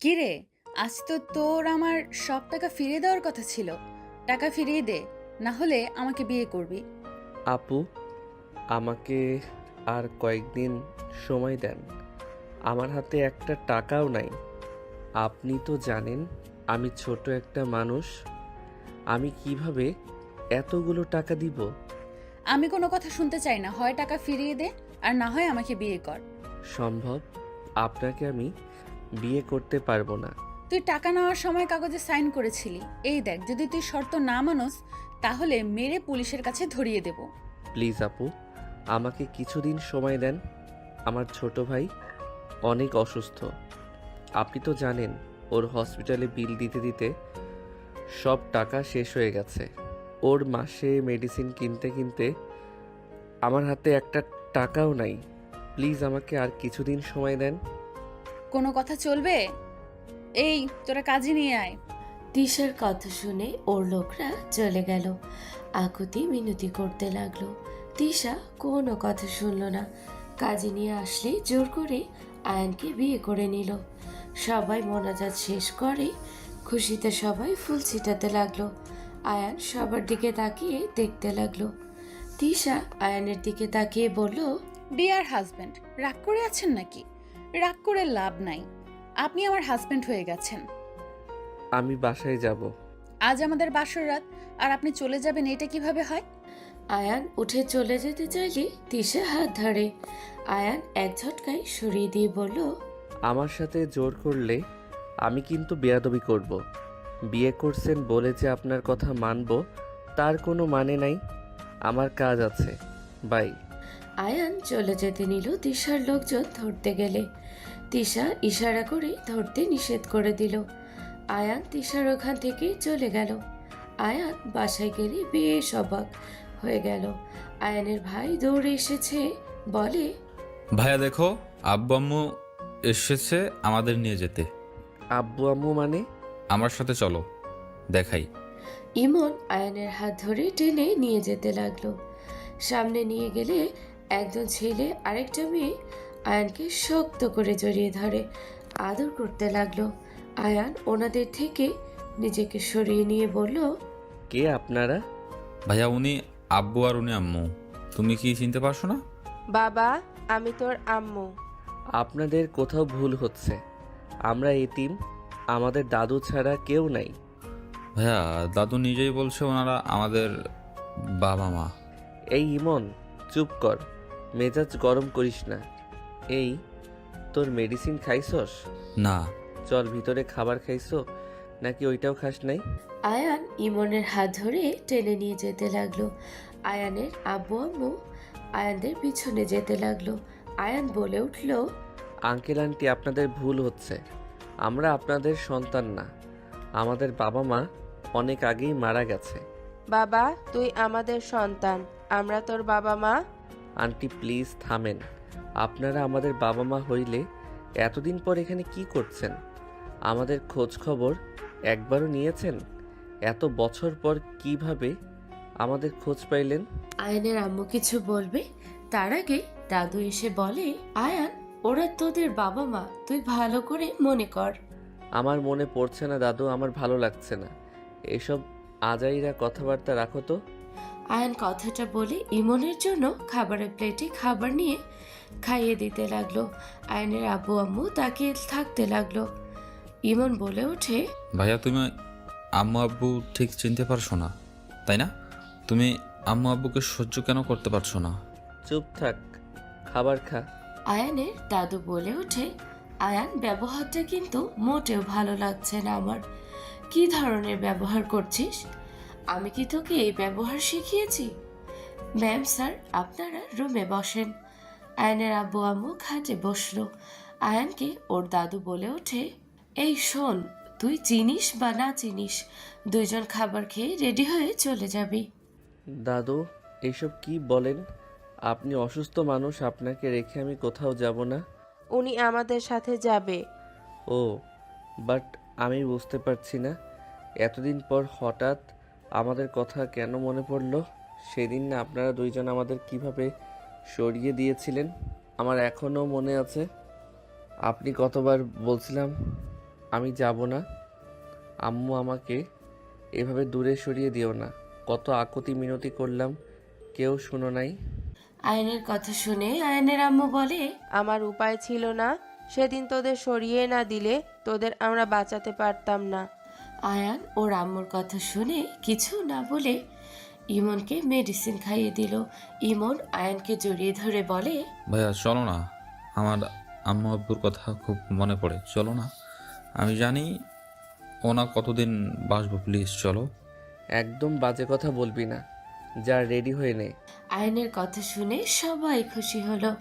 কিরে, আজ তো তোর আমার সব টাকা ফিরিয়ে দেওয়ার কথা ছিল। টাকা ফিরিয়ে দে, না হলে আমাকে বিয়ে করবি। আপু, আমাকে আর কয়েকদিন সময় দেন। আমার হাতে একটা টাকাও নাই। আপনি তো জানেন আমি ছোট একটা মানুষ। আমি কিভাবে এতগুলো টাকা দিব? আমি কোনো কথা শুনতে চাই না, হয় টাকা ফিরিয়ে দে আর না হয় আমাকে বিয়ে কর। সম্ভব, আপনাকে আমি বিয়ে করতে পারবো না। তুই টাকা নেওয়ার সময় কাগজে সাইন করেছিলি। এই দেখ, যদি তুই শর্ত না মানস তাহলে মেরে পুলিশের কাছে ধরিয়ে দেব। প্লিজ আপু, আমাকে কিছুদিন সময় দেন। আমার ছোট ভাই অনেক অসুস্থ। আপনি তো জানেন ওর হসপিটালে বিল দিতে দিতে সব টাকা শেষ হয়ে গেছে। ওর মাসে মেডিসিন কিনতে কিনতে আমার হাতে একটা টাকাও নাই। প্লিজ আমাকে আর কিছুদিন সময় দেন। কোনো কথা চলবে? এই, তোরা কাজে নিয়ে আয়। তিশার কথা শুনে ওর লোকরা চলে গেল। আকুতি মিনতি করতে লাগলো। তিশা কোনো কথা শুনলো না। কাজে নিয়ে আসলে জোর করে আয়ানকে বিয়ে করে নিল। সবাই মোনাজাত শেষ করে খুশিতে সবাই ফুল ছিটাতে লাগলো। আয়ান সবার দিকে তাকিয়ে দেখতে লাগলো। তিশা আয়ানের দিকে তাকিয়ে বলল, ডিয়ার হাজব্যান্ড, রাগ করে আছেন নাকি? রাগ করে লাভ নাই, আপনি আমার হাজব্যান্ড হয়ে গেছেন। আমি বাসায় যাব। আজ আমাদের বাসর রাত, আর আপনি চলে যাবেন, এটা কিভাবে হয়? আয়ান উঠে চলে যেতে চাইলে তিশা হাত ধরে। আয়ান এক ঝটকায় সরিয়ে দিয়ে বলল, আমার সাথে জোর করলে আমি কিন্তু বেয়াদবি করব। বিয়ে করছেন বলে যে আপনার কথা মানব তার কোনো মানে নাই। আমার কাজ আছে। বাই। আয়ান চলে যেতে নিল তিশার লোকজন ধরতে গেলে। তিশা ইশারা করে ধরতে নিষেধ করে দিল। আয়ান তিশার ওখান থেকে চলে গেল। আয়ান বাসায় গেলে বেশ অবাক হয়ে গেল। আয়ানের ভাই দৌড়ে এসেছে, বলে, ভাইয়া দেখো, আব্বু আম্মু এসেছে আমাদের নিয়ে যেতে। আব্বু আম্মু মানে? আমার সাথে চলো, দেখাই। ইমন আয়ানের হাত ধরে টেনে নিয়ে যেতে লাগলো। সামনে নিয়ে গেলে একজন ছেলে আরেকটা মেয়ে আয়ানকে শক্ত করে জড়িয়ে ধরে আদর করতে লাগলো। আয়ান ওনাদের থেকে নিজেকে সরিয়ে নিয়ে বলল, কে আপনারা? ভাইয়া উনি আব্বু আর উনি আম্মু। তুমি কি চিনতে পারছো না? বাবা, আমি তোর আম্মু। আপনাদের কোথাও ভুল হচ্ছে। আমরা এতিম, আমাদের দাদু ছাড়া কেউ নাই। ভাইয়া দাদু নিজেই বলছে ওনারা আমাদের বাবা মা। এই ইমন, চুপ কর, মেজাজ গরম করিস না। এই, তোর মেডিসিন খাইছস? না। চল, ভিতরে খাবার খাইছো নাকি ওইটাও খাস নাই? আয়ান ইমনের হাত ধরে টেনে নিয়ে যেতে লাগলো। আয়ানের আব্বু আম্মু আয়ানদের পিছনে যেতে লাগলো। আয়ান বলে উঠল, আঙ্কেল আন্টি, আপনাদের ভুল হচ্ছে। আমরা আপনাদের সন্তান না। আমাদের বাবা মা অনেক আগেই মারা গেছে। বাবা, তুই আমাদের সন্তান, আমরা তোর বাবা মা। আন্টি প্লিজ থামেন। আপনারা আমাদের বাবা মা হইলে এতদিন পর এখানে কি করছেন? আমাদের খোঁজ খবর একবারও নিয়েছেন? এত বছর পর কিভাবে আমাদের খোঁজ পাইলেন? আয়ানের আম্মু কিছু বলবে তার আগে দাদু এসে বলে, আয়ান ওরা তোদের বাবা মা, তুই ভালো করে মনে কর। আমার মনে পড়ছে না দাদু, আমার ভালো লাগছে না। এসব আজাইরা কথাবার্তা রাখো তো। আয়ান কথাটা বলে ইমনের জন্য খাবারের প্লেটে খাবার নিয়ে খাইয়ে দিতে লাগলো। আয়ানের আব্বু আম্মু তাকিয়ে থাকতে লাগলো। ইমন বলে ওঠে, ভাইয়া তুমি আম্মু আব্বু ঠিক চিনতে পারছো না, তাই না? তুমি আম্মু আব্বুকে সহ্য কেন করতে পারছো না? চুপ থাক, খাবার খা। আয়ানের দাদু বলে ওঠে, আয়ান ব্যবহারটা কিন্তু মোটেও ভালো লাগছে না আমার। কি ধরনের ব্যবহার করছিস? আমি কি তোকে এই ব্যবহার শিখিয়েছি? ম্যাম স্যার, আপনারা রুমে বসেন। আয়ানের আব্বু আম্মু খাটে বসলো। আয়ানকে ওর দাদু বলে ওঠে, এই শোন, তুই চিনিস বা না চিনিস, দুইজন খাবার খেয়ে রেডি হয়ে চলে যাবি। দাদু, এসব কি বলেন? আপনি অসুস্থ মানুষ, আপনাকে রেখে আমি কোথাও যাব না। উনি আমাদের সাথে যাবে। ও, বাট আমি বুঝতে পারছি না, এতদিন পর হঠাৎ আমাদের কথা কেন মনে পড়লো? সেদিন না আপনারা দুইজন আমাদের কিভাবে সরিয়ে দিয়েছিলেন, আমার এখনও মনে আছে। আপনি কতবার বলছিলাম আমি যাব না। আম্মু আমাকে এভাবে দূরে সরিয়ে দিও না। কত আকুতি মিনতি করলাম, কেউ শুনো নাই। আয়ানের কথা শুনে আয়ানের আম্মু বলে, আমার উপায় ছিল না, সেদিন তোদের সরিয়ে না দিলে তোদের আমরা বাঁচাতে পারতাম না। আয়ান ওর আম্মুর কথা শুনে কিছু না বলে ইমনকে মেডিসিন খাইয়ে দিল। ইমন আয়ানকে জড়িয়ে ধরে বলে, ভাইয়া চলো না, আমার আম্মু আব্বুর কথা খুব মনে পড়ে, চলো না। আমি জানি ওনা কতদিন বাসবো, প্লিজ চলো। একদম বাজে কথা বলবি না, যা রেডি হয়ে নে। আয়ানের কথা শুনে সবাই খুশি হলো।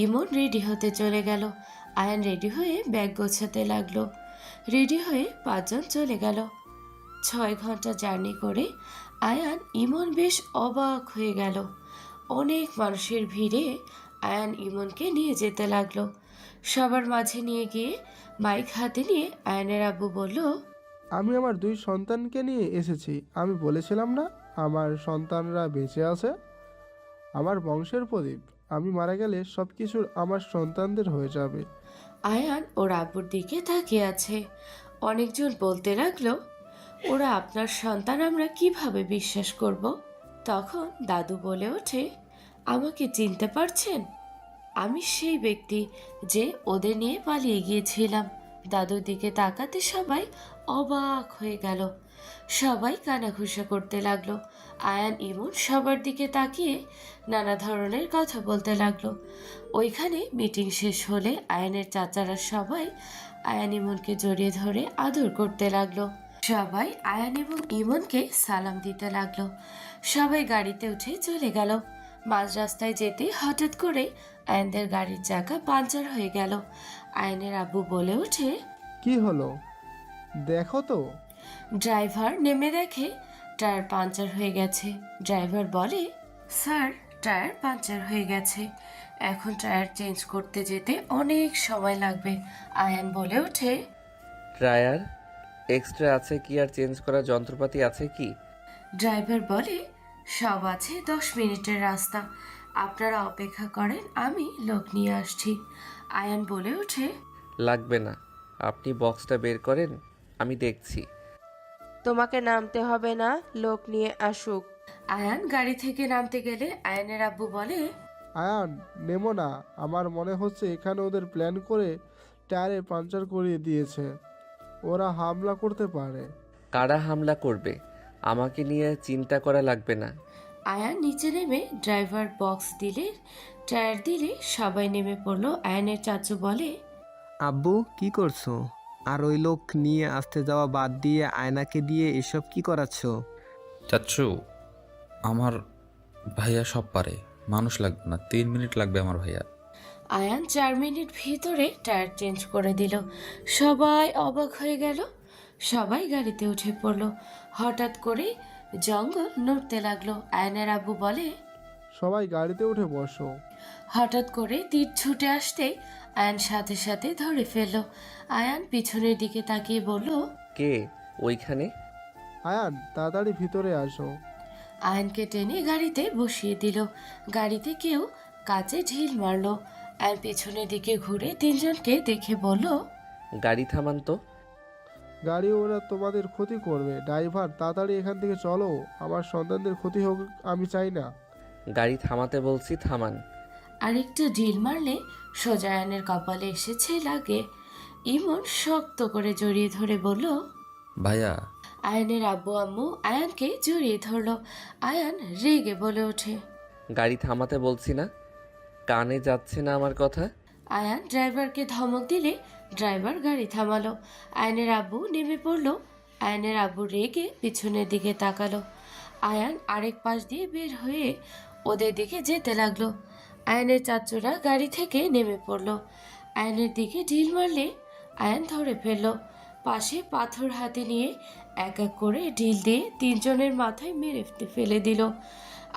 ইমন রেডি হতে চলে গেল। আয়ান রেডি হয়ে ব্যাগ গোছাতে লাগলো। রেডি হয়ে 5 জন চলে গেল। 6 ঘন্টা জার্নি করে আয়ান ইমন বেশ অবাক হয়ে গেল। অনেক মানুষের ভিড়ে আয়ান ইমনকে নিয়ে যেতে লাগলো। সবার মাঝে নিয়ে গিয়ে মাইক হাতে নিয়ে আয়ানের আব্বু বলল, আমি আমার 2 সন্তানকে নিয়ে এসেছি। আমি বলেছিলাম না আমার সন্তানরা বেঁচে আছে? আমার বংশের প্রদীপ। আমি মারা গেলে সব কিছুর আমার সন্তানদের হয়ে যাবে। আয়ান ওর আব্বুর দিকে তাকিয়ে আছে। অনেকজন বলতে লাগলো, ওরা আপনার সন্তান, আমরা কিভাবে বিশ্বাস করব? তখন দাদু বলে ওঠে, আমাকে চিনতে পারছেন? আমি সেই ব্যক্তি যে ওদের নিয়ে পালিয়ে গিয়েছিলাম। দাদুর দিকে তাকাতে সবাই অবাক হয়ে গেল। সবাই কানাঘুষা করতে লাগলো। আয়ান ইমন সবার দিকে তাকিয়ে নানা ধরনের কথা বলতে লাগলো। ওইখানে মিটিং শেষ হলে আয়ানের চাচারা সবাই আয়ান ইমনকে জড়িয়ে ধরে আদর করতে লাগলো। সবাই আয়ান এবং ইমনকে সালাম দিতে লাগলো। সবাই গাড়িতে উঠে চলে গেল। মাঝ রাস্তায় যেতে হঠাৎ করে আয়ানদের গাড়ির চাকা পাঞ্চার হয়ে গেল। আয়ানের আব্বু বলে ওঠে, কি হলো দেখো তো। ড্রাইভার নেমে দেখে টায়ার পাঞ্চার হয়ে গেছে। ড্রাইভার বলে, স্যার টায়ার পাঞ্চার হয়ে গেছে, এখন টায়ার চেঞ্জ করতে যেতে অনেক সময় লাগবে। আয়ান বলে ওঠে, টায়ার এক্সট্রা আছে কি আর চেঞ্জ করার যন্ত্রপাতি আছে কি? ড্রাইভার বলে, সব আছে, 10 মিনিটের রাস্তা, আপনারা অপেক্ষা করেন, আমি লোক নিয়ে আসছি। আয়ান বলে ওঠে, লাগবে না, আপনি বক্সটা বের করেন, আমি দেখছি। তোমাকে নামতে হবে না, লোক নিয়ে আসুক। আয়ান গাড়ি থেকে নামতে গেলে আয়ানের আব্বু বলে, আয়ান নেমো না, আমার মনে হচ্ছে এখানে ওদের প্ল্যান করে টায়ারে পাঞ্চার করিয়ে দিয়েছে। ওরা হামলা করতে পারে। কারা হামলা করবে আমাকে নিয়ে চিন্তা করা লাগবে না। আয়ান নিচে নেমে ড্রাইভার বক্স দিলে, টায়ার দিলে সবাই নেমে পড়লো। আয়ানের চাচু বলে, আব্বু কি করছো? আর ওই লোক নিয়ে আসতে যাওয়া বাদ দিয়ে আয়নাকে দিয়ে এসব কি করাচ্ছ? চাচ্ছু, আমার ভাইয়া সব পারে, মানুষ লাগবে না, 3 মিনিট লাগবে আমার ভাইয়া। আয়ান 4 মিনিট ভিতরে টায়ার চেঞ্জ করে দিল। সবাই অবাক হয়ে গেল। সবাই গাড়িতে উঠে পড়লো। হঠাৎ করে জঙ্গল নড়তে লাগলো। আয়ানের আব্বু বলে, সবাই গাড়িতে উঠে বসো। হঠাৎ করে তীর ছুটে আসতে আয়ান সাথে সাথে ধরে ফেলল। আয়ান পিছনের দিকে তাকিয়ে বলল, কে ওইখানে? আয়ান তাড়াতাড়ি ভিতরে আসো। আয়ানকে টেনে গাড়িতে বসিয়ে দিল। গাড়িতে কেউ কাচে ঢিল মারলো। আয়ান পিছনের দিকে ঘুরে 3 জনকে দেখে বলল, গাড়ি থামান তো। গাড়ি ওরা তোমাদের ক্ষতি করবে। ড্রাইভার তাড়াতাড়ি এখান থেকে চলো, আমার সন্তানদের ক্ষতি হোক আমি চাই না। গাড়ি থামাতে বলছি, থামান। আরেকটা ঢিল মারলে সোজা আয়ানের কপালে এসেছে লাগে। ইমন শক্ত করে জড়িয়ে ধরে বলল, ভাইয়া আয়ানের আব্বু আম্মু আয়ানকে জড়িয়ে ধরলো। আয়ান রেগে বলে ওঠে, গাড়ি থামাতে বলছি না, কানে যাচ্ছে না আমার কথা? আয়ান ড্রাইভারকে ধমক দিলে ড্রাইভার গাড়ি থামালো। আয়ানের আব্বু নেমে পড়লো। আয়ানের আব্বু রেগে পিছনের দিকে তাকালো। আয়ান আরেক পাশ দিয়ে বের হয়ে ওদের দিকে যেতে লাগলো। আয়ানের চাচুরা গাড়ি থেকে নেমে পড়লো। আয়ানের দিকে ঢিল মারলে আয়ান ধরে ফেললো। পাশে পাথর হাতে নিয়ে এক এক করে ঢিল দিয়ে 3 জনের মাথায় মেরে ফেলে দিল।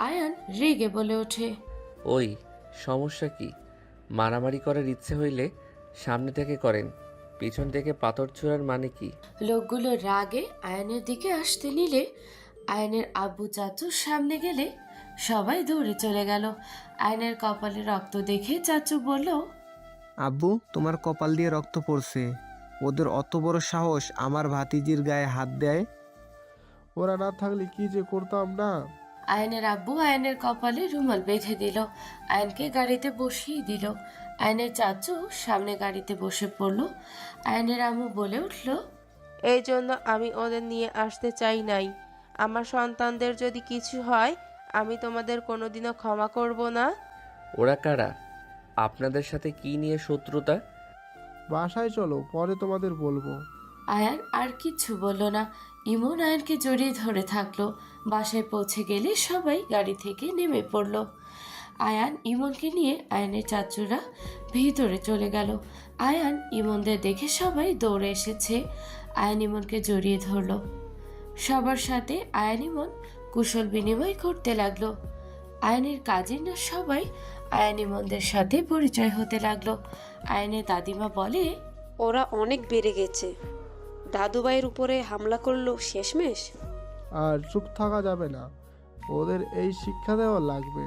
আয়ান রেগে বলে ওঠে, ওই সমস্যা কি? মারামারি করার ইচ্ছে হইলে সামনে থেকে করেন, পিছন থেকে পাথর ছোড়ার মানে কি? লোকগুলো রাগে আয়ানের দিকে আসতে নিলে আয়ানের আব্বু চাচুর সামনে গেলে সবাই দৌড়ে চলে গেল। আয়ানের কপালে রক্ত দেখে চাচু বলল, আব্বু তোমার কপাল দিয়ে রক্ত পড়ছে, ওদের অত বড় সাহস আমার ভাতিজির গায়ে হাত দেয়? ওরা না থাকলে কি যে করতাম না। আয়নের আব্বু আয়নের কপালে রুমাল বেঁধে দিল, আয়নকে গাড়িতে বসিয়ে দিল। আয়নের চাচু সামনে গাড়িতে বসে পড়ল। আয়নের আম্মু বলে উঠল, এই জন্য আমি ওদের নিয়ে আসতে চাই নাই। আমার সন্তানদের যদি কিছু হয় আমি তোমাদের কোনোদিনও ক্ষমা করব না। ওরা কারা? আপনাদের সাথে কি নিয়ে শত্রুতা? বাসায় চলো, পরে তোমাদের বলবো। আয়ান আর কিচ্ছু বলল না। ইমন আয়নকে জড়িয়ে ধরে থাকলো। বাসায় পৌঁছে গেলে সবাই গাড়ি থেকে নেমে পড়ল। আয়ান ইমনকে নিয়ে আয়নের চাচুরা ভিতরে চলে গেল। আয়ান ইমনদের দেখে সবাই দৌড়ে এসেছে। আয়ান ইমনকে জড়িয়ে ধরলো। সবার সাথে আয়ান ইমন কুশল বিনিময় করতে লাগলো। আয়নের কাজিনরা সবাই আয়ান ইমনদের সাথে পরিচয় হতে লাগলো। আয়নের দাদিমা বলে, ওরা অনেক বেড়ে গেছে। দাদুভাইয়ের উপরে হামলা করলো শেষমেশ। আর চুপ থাকা যাবে না, ওদের এই শিক্ষা দেওয়া লাগবে।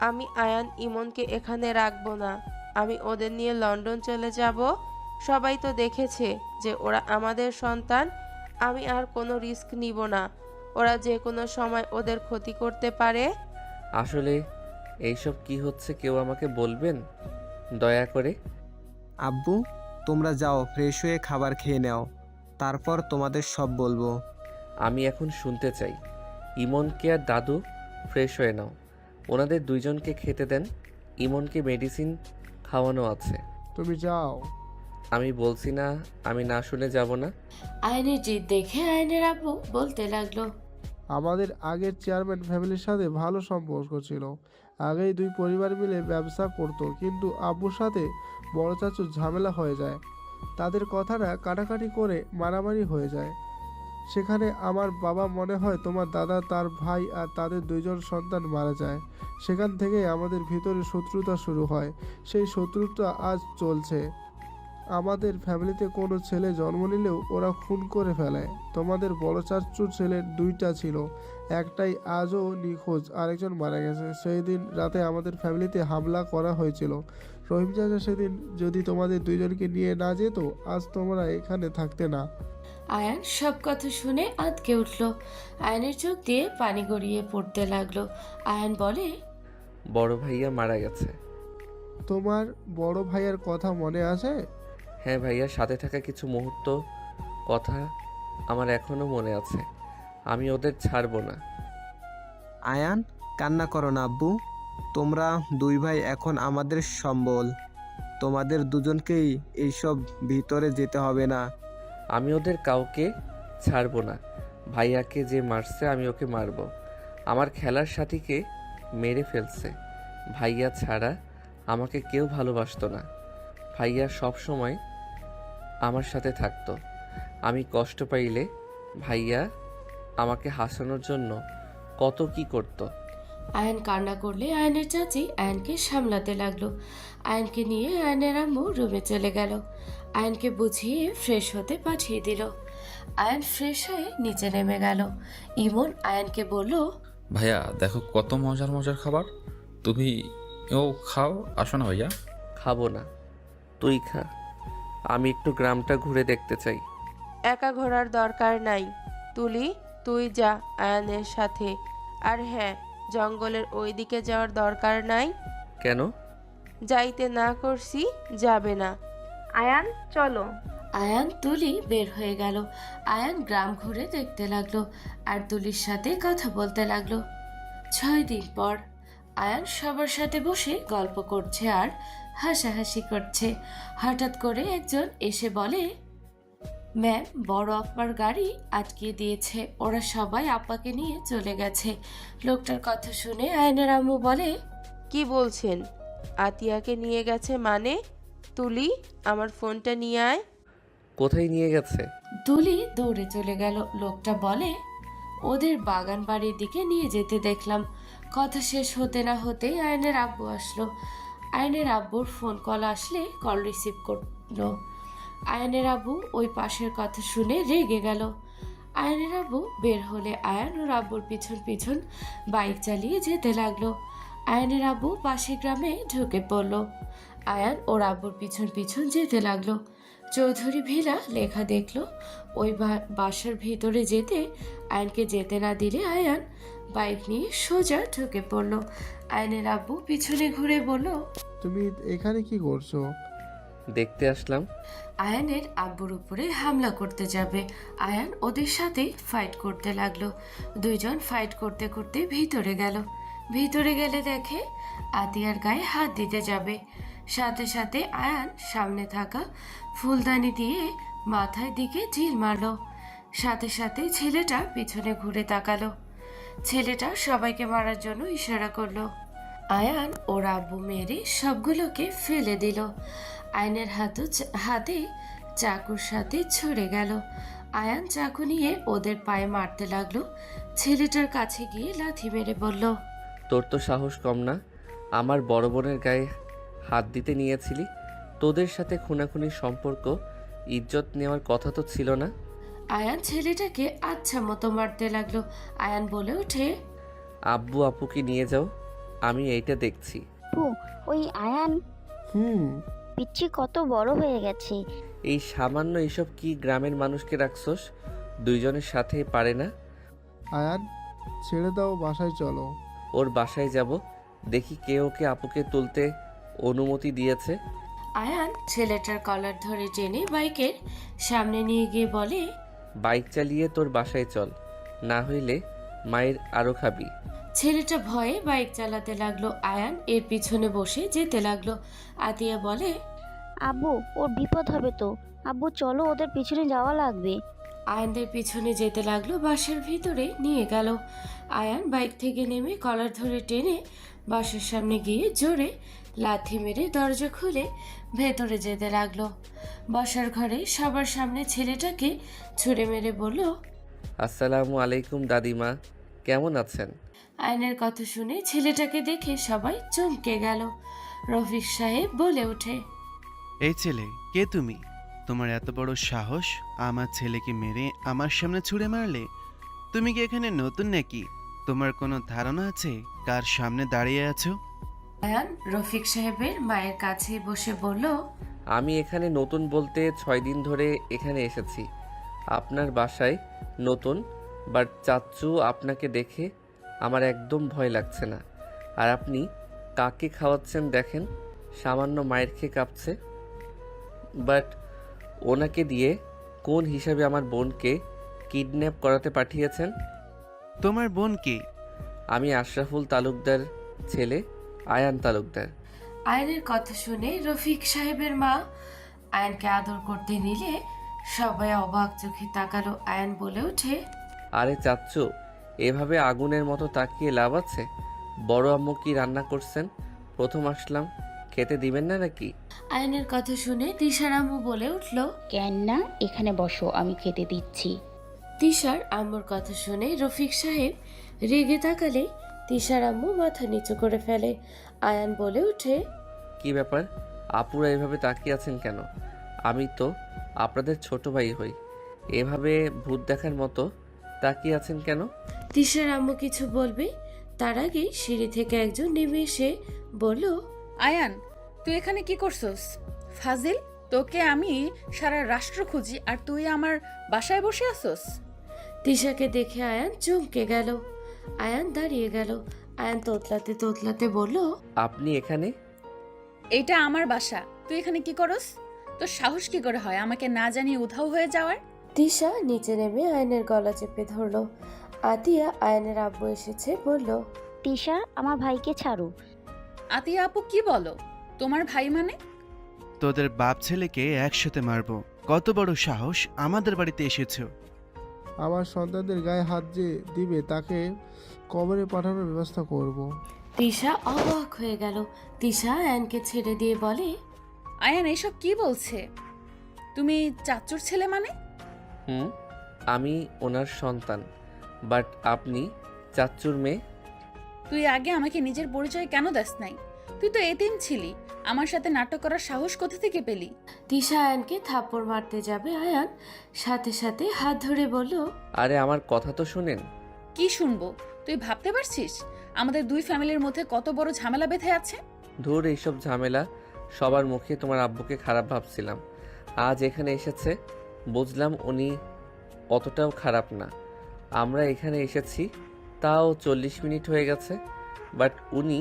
আমি আয়ান ইমনকে এখানে রাখবো না। আমি ওদের নিয়ে লন্ডন চলে যাব। সবাই তো দেখেছে যে ওরা আমাদের সন্তান। আমি আর কোনো রিস্ক নিব না। ওরা যে কোনো সময় ওদের ক্ষতি করতে পারে। আসলে এইসব কি হচ্ছে কেউ আমাকে বলবেন দয়া করে? আব্বু, তোমরা যাও, ফ্রেশ হয়ে খাবার খেয়ে নাও, তারপর তোমাদের সব বলবো। আমি এখন শুনতে চাই। ইমনকে আর দাদু ফ্রেশ হয়ে নাও, ওনাদের দুইজনকে খেতে দেন। ইমনকে মেডিসিন খাওয়ানো আছে। তুমি যাও। আমি বলছি না আমি না শুনে যাব না। আয়নের জিদ দেখে আয়নের আব্বু বলতে লাগলো, আমাদের আগের চেয়ারম্যান ফ্যামিলির সাথে ভালো সম্পর্ক ছিল। আগেই দুই পরিবার মিলে ব্যবসা করতো, কিন্তু আব্বুর সাথে বড় চাচুর ঝামেলা হয়ে যায়। তাদের কথাটা কাটাকাটি করে মারামারি হয়ে যায়। সেখানে আমার বাবা মনে হয় তোমার দাদা, তার ভাই আর তাদের দুইজন সন্তান মারা যায়। সেখান থেকেই আমাদের ভিতরে শত্রুতা শুরু হয়। সেই শত্রুতা আজ চলছে। আমাদের ফ্যামিলিতে কোনো ছেলে জন্ম নিলেও ওরা খুন করে ফেলে। তোমাদের বড় চাচুর ছেলে দুইটা ছিল, একটাই আজও নিখোঁজ, আরেকজন মারা গেছে। সেই দিন রাতে আমাদের ফ্যামিলিতে হামলা করা হয়েছিল। রহিম চাচা সেদিন যদি তোমাদের দুইজনকে নিয়ে না যেত, আজ তোমরা এখানে থাকতে না। আয়ান সব কথা শুনে আঁতকে উঠল। আয়নের চোখ দিয়ে পানি গড়িয়ে পড়তে লাগলো। আয়ান বলে, বড় ভাইয়া মারা গেছে। তোমার বড় ভাইয়ের কথা মনে আছে? হ্যাঁ ভাইয়া, সাথে থাকা কিছু মুহূর্ত কথা আমার এখনো মনে আছে। আমি ওদের ছাড়বো না। আয়ান, কান্না করো না আব্বু। তোমরা দুই ভাই এখন আমাদের সম্বল। তোমাদের দুজনকেই এইসব ভিতরে যেতে হবে না। আমি ওদের কাউকে ছাড়বো না। ভাইয়াকে যে মারছে আমি ওকে মারবো। আমার খেলার সাথীকে মেরে ফেলছে। ভাইয়া ছাড়া আমাকে কেউ ভালোবাসতো না। ভাইয়া সব সময় আমার সাথে থাকতো। আমি কষ্ট পাইলে ভাইয়া আমাকে হাসানোর জন্য কত কি করতো। আয়ন কান্না করলে আয়নের চাচি আয়নকে সামলাতে লাগলো। আয়নকে নিয়ে আয়নের আম্মু রুমে চলে গেল। আয়নকে বুঝিয়ে ফ্রেশ হতে পাঠিয়ে দিল। আয়ন ফ্রেশ হয়ে নিচে নেমে গেল। ইমন আয়নকে বলল, ভাইয়া দেখো কত মজার মজার খাবার, তুমি ও খাও। আসো না ভাইয়া। খাবো না, তুই খা। আমি একটু গ্রামটা ঘুরে দেখতে চাই। একা ঘোরার দরকার নাই। তুলি, তুই যা আয়ানের সাথে। আর হ্যাঁ, জঙ্গলের ওই দিকে যাওয়ার দরকার নাই। কেন? যাইতে না করছি, যাবে না। আয়ান চলো। আয়ান তুলি বের হয়ে গেল। আয়ান গ্রাম ঘুরে দেখতে লাগলো আর তুলির সাথে কথা বলতে লাগলো। 6 দিন পর আয়ান সবার সাথে বসে গল্প করছে আর হাসাহাসি করছে। হঠাৎ করে একজন এসে বলে, ম্যাম, বড় আপ্পার গাড়ি আটকে দিয়েছে, ওরা সবাই আপ্পাকে নিয়ে চলে গেছে। লোকটার কথা শুনে আয়নের আম্মু বলে, কি বলছেন? আতিয়াকে নিয়ে গেছে মানে? তুলি, আমার ফোনটা নিয়ে আয়। কোথায় নিয়ে গেছে? তুলি দৌড়ে চলে গেল। লোকটা বলে, ওদের বাগান বাড়ির দিকে নিয়ে যেতে দেখলাম। কথা শেষ হতে না হতেই আয়নের আব্বু আসলো। আয়নের আব্বুর ফোন কল আসলে কল রিসিভ করলো। আয়নের আব্বু ওই পাশের কথা শুনে রেগে গেল। আয়নের আব্বু বের হলে আয়ান ওর আব্বুর পিছন পিছন বাইক চালিয়ে যেতে লাগলো। আয়নের আব্বু পাশের গ্রামে ঢুকে পড়ল। আয়ান ওর আব্বুর পিছন পিছন যেতে লাগলো। চৌধুরী ভিলা লেখা দেখলো। ওই বাসার ভিতরে যেতে আয়নকে যেতে না দিলে আয়ান বাইক নিয়ে সোজা ঢুকে পড়লো। আয়নের আব্বু পিছনে ঘুরে বলল, তুমি এখানে কি করছো? দেখতে আসলাম। আয়ানের আব্বুর উপরে হামলা করতে যাবে। আয়ান ওদের সাথে ফাইট করতে লাগলো। দুইজন ফাইট করতে করতে ভিতরে গেল। ভিতরে গেলে দেখে আতিয়ার গায়ে হাত দিতে যাবে। সাথে সাথে আয়ান সামনে থাকা ফুলদানি দিয়ে মাথায় দিকে ঢিল মারলো। সাথে সাথে ছেলেটা পিছনে ঘুরে তাকালো। ছেলেটা সবাইকে মারার জন্য ইশারা করলো। আয়ান ওর আব্বু মেরে সবগুলোকে ফেলে দিল। আয়নের হাতে চাকুর সাথে ছড়ে গেল। আয়ান চাকু নিয়ে ওদের পায়ে মারতে লাগলো। ছেলেটার কাছে গিয়ে লাথি মেরে বলল, তোর তো সাহস কম না, আমার বড় বোনের গায়ে হাত দিতে নিয়েছিলি। তোদের সাথে খুনাখুনির সম্পর্ক, ইজ্জত নেওয়ার কথা তো ছিল না। আয়ান ছেলেটাকে আচ্ছা মতো মারতে লাগলো। আয়ান বলে ওঠে, আব্বু আপুকে নিয়ে যাও, আমি এইটা দেখছি। ওই আয়ান হুম। পিচ্ছি কত বড় হয়ে গেছে। এই সামান্য এইসব কি গ্রামের মানুষকে রাখছস? দুইজনের সাথে পারে না? আয়ান, ছেড়ে দাও, বাসায় চলো। ওর বাসায় যাব, দেখি কে ওকে আপুকে তুলতে অনুমতি দিয়েছে। আয়ান ছেলেটার কলার ধরে টেনে বাইকের সামনে নিয়ে গিয়ে বলে, বাইক চালিয়ে তোর বাসায় চল, না হইলে মায়ের আরো খাবি। ছেলেটা ভয়ে বাইক চালাতে লাগলো। আয়ান এর পিছনে বসে যেতে লাগলো। আতিয়া বলে, আব্বু, ওর বিপদ হবে তো। আব্বু চলো, ওদের পিছনে যাওয়া লাগবে। আয়ানদের পিছনে যেতে লাগলো। বাসার ভিতরে নিয়ে গেল। আয়ান বাইক থেকে নেমে কলার ধরে টেনে বাসার সামনে গিয়ে জোরে লাথি মেরে দরজা খুলে ভেতরে যেতে লাগলো। বসার ঘরে সবার সামনে ছেলেটাকে ছুঁড়ে মেরে বলল, আসসালামু আলাইকুম দাদিমা, কেমন আছেন? আয়নের কথা শুনে ছেলেটাকে দেখে সবাই চমকে গেল। রফিক সাহেব বলে ওঠে, এই ছেলে, কে তুমি? তোমার এত বড় সাহস আমার ছেলেকে মেরে আমার সামনে ছুঁড়ে মারলে? তুমি কি এখানে নতুন নাকি? তোমার কোনো ধারণা আছে কার সামনে দাঁড়িয়ে আছো? আয়ান রফিক সাহেবের মায়ের কাছে বসে বলল, আমি এখানে নতুন বলতে 6 দিন ধরে এখানে এসেছি। আপনার বাসায় নতুন, বাট চাচ্চু আপনাকে দেখে আমার একদম ভয় লাগছে না। আর আপনি কাকে খাওয়াচ্ছেন দেখেন, সামান্য মায়ের খেয়ে কাঁপছে। বাট ওনাকে দিয়ে কোন হিসাবে আমার বোনকে কিডন্যাপ করাতে পাঠিয়েছেন? তোমার বোন কে? আমি আশরাফুল তালুকদার ছেলে, আয়ান তালুকদার। আয়নের কথা শুনে রফিক সাহেবের মা আয়নকে আদর করতে নিলে সবাই অবাক চোখে তাকালো। আয়ন বলে ওঠে, আরে চাচ্চু, এভাবে আগুনের মতো তাকিয়ে লাভ আছে? বড় আম্মু কি রান্না করছেন? প্রথম আসলাম, খেতে দিবেন না নাকি? আয়নের কথা শুনে তিশার আম্মু বলে উঠল, কেন না, এখানে বসো, আমি খেতে দিচ্ছি। তিশার আম্মুর কথা শুনে রফিক সাহেব রেগে তাকালে তিশার আম্মু মাথা নিচু করে ফেলে। আয়ান বলে ওঠে, কি ব্যাপার, আপুরা এভাবে তাকিয়ে আছেন কেন? আমি তো আপনাদের ছোট ভাই হই, এভাবে ভূত দেখার মতো তাকিয়ে আছেন কেন? তিশার আম্মু কিছু বলবে তার আগে সিঁড়ি থেকে একজন নেমে এসে বলল, আয়ান, তুই এখানে কি করছস? ফাজিল, তোকে আমি সারা রাষ্ট্র খুঁজি আর তুই আমার বাসায় বসে আসোস? তিশাকে দেখে আয়ান চমকে গেল। আয়ান দাঁড়িয়ে গেল। আয়ান তোতলাতে তোতলাতে বলল, আপনি এখানে? এইটা আমার বাসা, তুই এখানে কি করস? তোর সাহস কি করে হয় আমাকে না জানিয়ে উধাও হয়ে যাওয়ার? তিশা নিচে নেমে আয়নের গলা চেপে ধরলো। আতিয়া আয়নের আব্বু এসেছে বলল, তিশা, আমার ভাইকে ছাড়ো। আতিয়া আপু, কি বলো? তোমার ভাই মানে? তোদের বাপ ছেলেকে একসাথে মারবো। কত বড় সাহস আমাদের বাড়িতে এসেছো? আমার সন্তানদের গায়ে হাত যে দিবে তাকে কবরে পাঠানোর ব্যবস্থা করব। তিশা অবাক হয়ে গেল। তিশা আয়নকে ছেড়ে দিয়ে বলে, আয়ান এসব কি বলছে? তুমি চাচ্চুর ছেলে মানে? আমি ওনার সন্তান, বাট আপনি চাচ্চুর মেয়ে। তুই আগে আমাকে নিজের পরিচয় কেন দেস নাই? তুই তো এতিম ছিলি, আমার সাথে নাটক করার সাহস কোথা থেকে পেলি? তিশা আয়নকে থাপ্পড় মারতে যাবে। আয়ান সাথে সাথে হাত ধরে বলল, আরে আমার কথা তো শুনেন। কি শুনবো? তুই ভাবতে পারছিস আমাদের দুই ফ্যামিলির মধ্যে কত বড় ঝামেলা বেঁধে আছে? ধুর, এইসব ঝামেলা, সবার মুখে তোমার আব্বুকে খারাপ ভাবছিলাম, আজ এখানে এসেছে, বুঝলাম উনি অতটাও খারাপ না। আমরা এখানে এসেছি তাও 40 মিনিট হয়ে গেছে, বাট উনি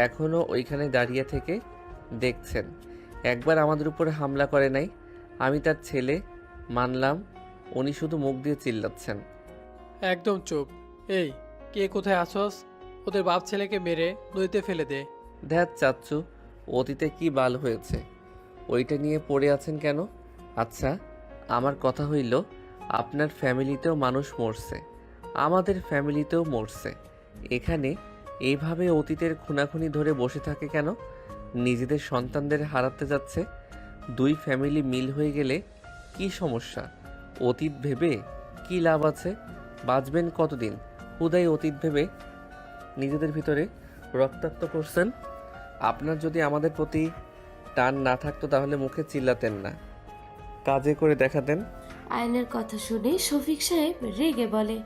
এখনও ওইখানে দাঁড়িয়ে থেকে দেখছেন। একবার আমাদের উপরে হামলা করে নাই। আমি তার ছেলে, মানলাম। উনি শুধু মুখ দিয়ে চিল্লাচ্ছেন। একদম চুপ। এই, কে কোথায় আসস? ওদের বাপ ছেলেকে মেরে নদীতে ফেলে দে। ধ্যাত চাচ্চু, অতীতে কি বাল হয়েছে ওইটা নিয়ে পড়ে আছেন কেন? আচ্ছা, আমার কথা হইল, আপনার ফ্যামিলিতেও মানুষ মরছে, আমাদের ফ্যামিলিতেও মরছে। এখানে এইভাবে অতীতের খুনাখুনি ধরে বসে থাকে কেন? নিজেদের সন্তানদের হারাতে যাচ্ছে। দুই ফ্যামিলি মিল হয়ে গেলে কি সমস্যা? অতীত ভেবে কি লাভ আছে? বাঁচবেন কতদিন? হুদাই অতীত ভেবে নিজেদের ভিতরে রক্তাক্ত করছেন। আপনার যদি আমাদের প্রতি টান না থাকতো তাহলে মুখে চিল্লাতেন না, কাজে করে দেখাতেন। আয়নের কথা শুনে শফিক সাহেব রেগে বলে,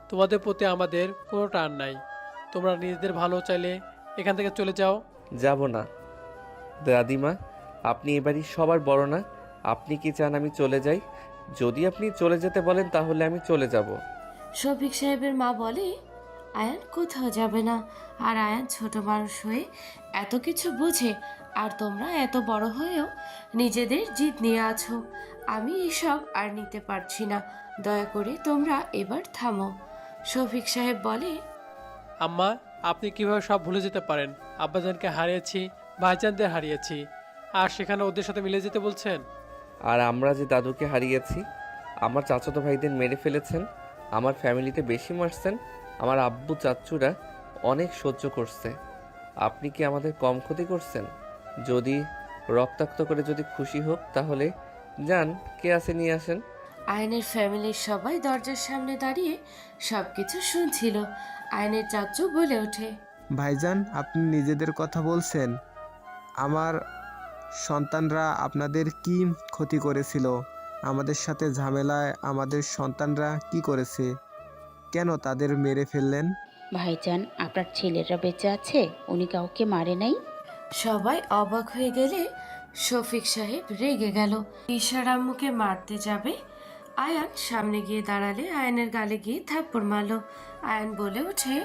তোমাদের প্রতি আমাদের কোনো টান নাই। তোমরা নিজেদের ভালো চাইলে এখান থেকে চলে যাও। যাব না দাদিমা, আপনি এবারই সবার বড় না? আপনি কি চান আমি চলে যাই? যদি আপনি চলে যেতে বলেন তাহলে আমি চলে যাব। শফিক সাহেবের মা বলে, আয়ান কোথাও যাবে না। আর আয়ান ছোট মানুষ হয়ে এত কিছু বোঝে, আর তোমরা এত বড় হয়েও নিজেদের জিদ নিয়ে আছো। আমি এসব আর নিতে পারছি না, দয়া করে তোমরা এবার থামো। শফিক সাহেব বলে, আম্মা, আপনি কিভাবে সব ভুলে যেতে পারেন? আব্বাজানকে হারিয়েছি, ভাইজানদের হারিয়েছি, আর সেখানে ওদের সাথে মিলে যেতে বলছেন? আর আমরা যে দাদুকে হারিয়েছি, আমার চাচাতো ভাইদের মেরে ফেলেছেন, আমার ফ্যামিলিতে বেশি মারছেন, আমার আব্বু চাচ্চুরা অনেক সহ্য করছে। আপনি কি আমাদের কম ক্ষতি করছেন? যদি রক্তাক্ত করে যদি খুশি হোক তাহলে যান, কে আছে নিয়ে আসেন। আয়নের ফ্যামিলির সবাই দরজার সামনে দাঁড়িয়ে সবকিছু শুনছিল। আয়নের চাচু বলে ওঠে, ভাইজান, আপনি নিজেদের কথা বলছেন। আমার সন্তানরা আপনাদের কি ক্ষতি করেছিল? আমাদের সাথে ঝামেলায় আমাদের সন্তানরা কি করেছে? কেন তাদের মেরে ফেললেন? ভাইজান, আপনার ছেলেরা বেঁচে আছে, উনি কাউকে মারে নাই। সবাই অবাক হয়ে গেলে শফিক সাহেব রেগে গেল। ঈশার আম্মুকে মারতে যাবে। আয়ান সামনে গিয়ে দাঁড়ালে আয়নের গালে গিয়ে থাপ্পড় মারল। আয়ান বলে ওঠে,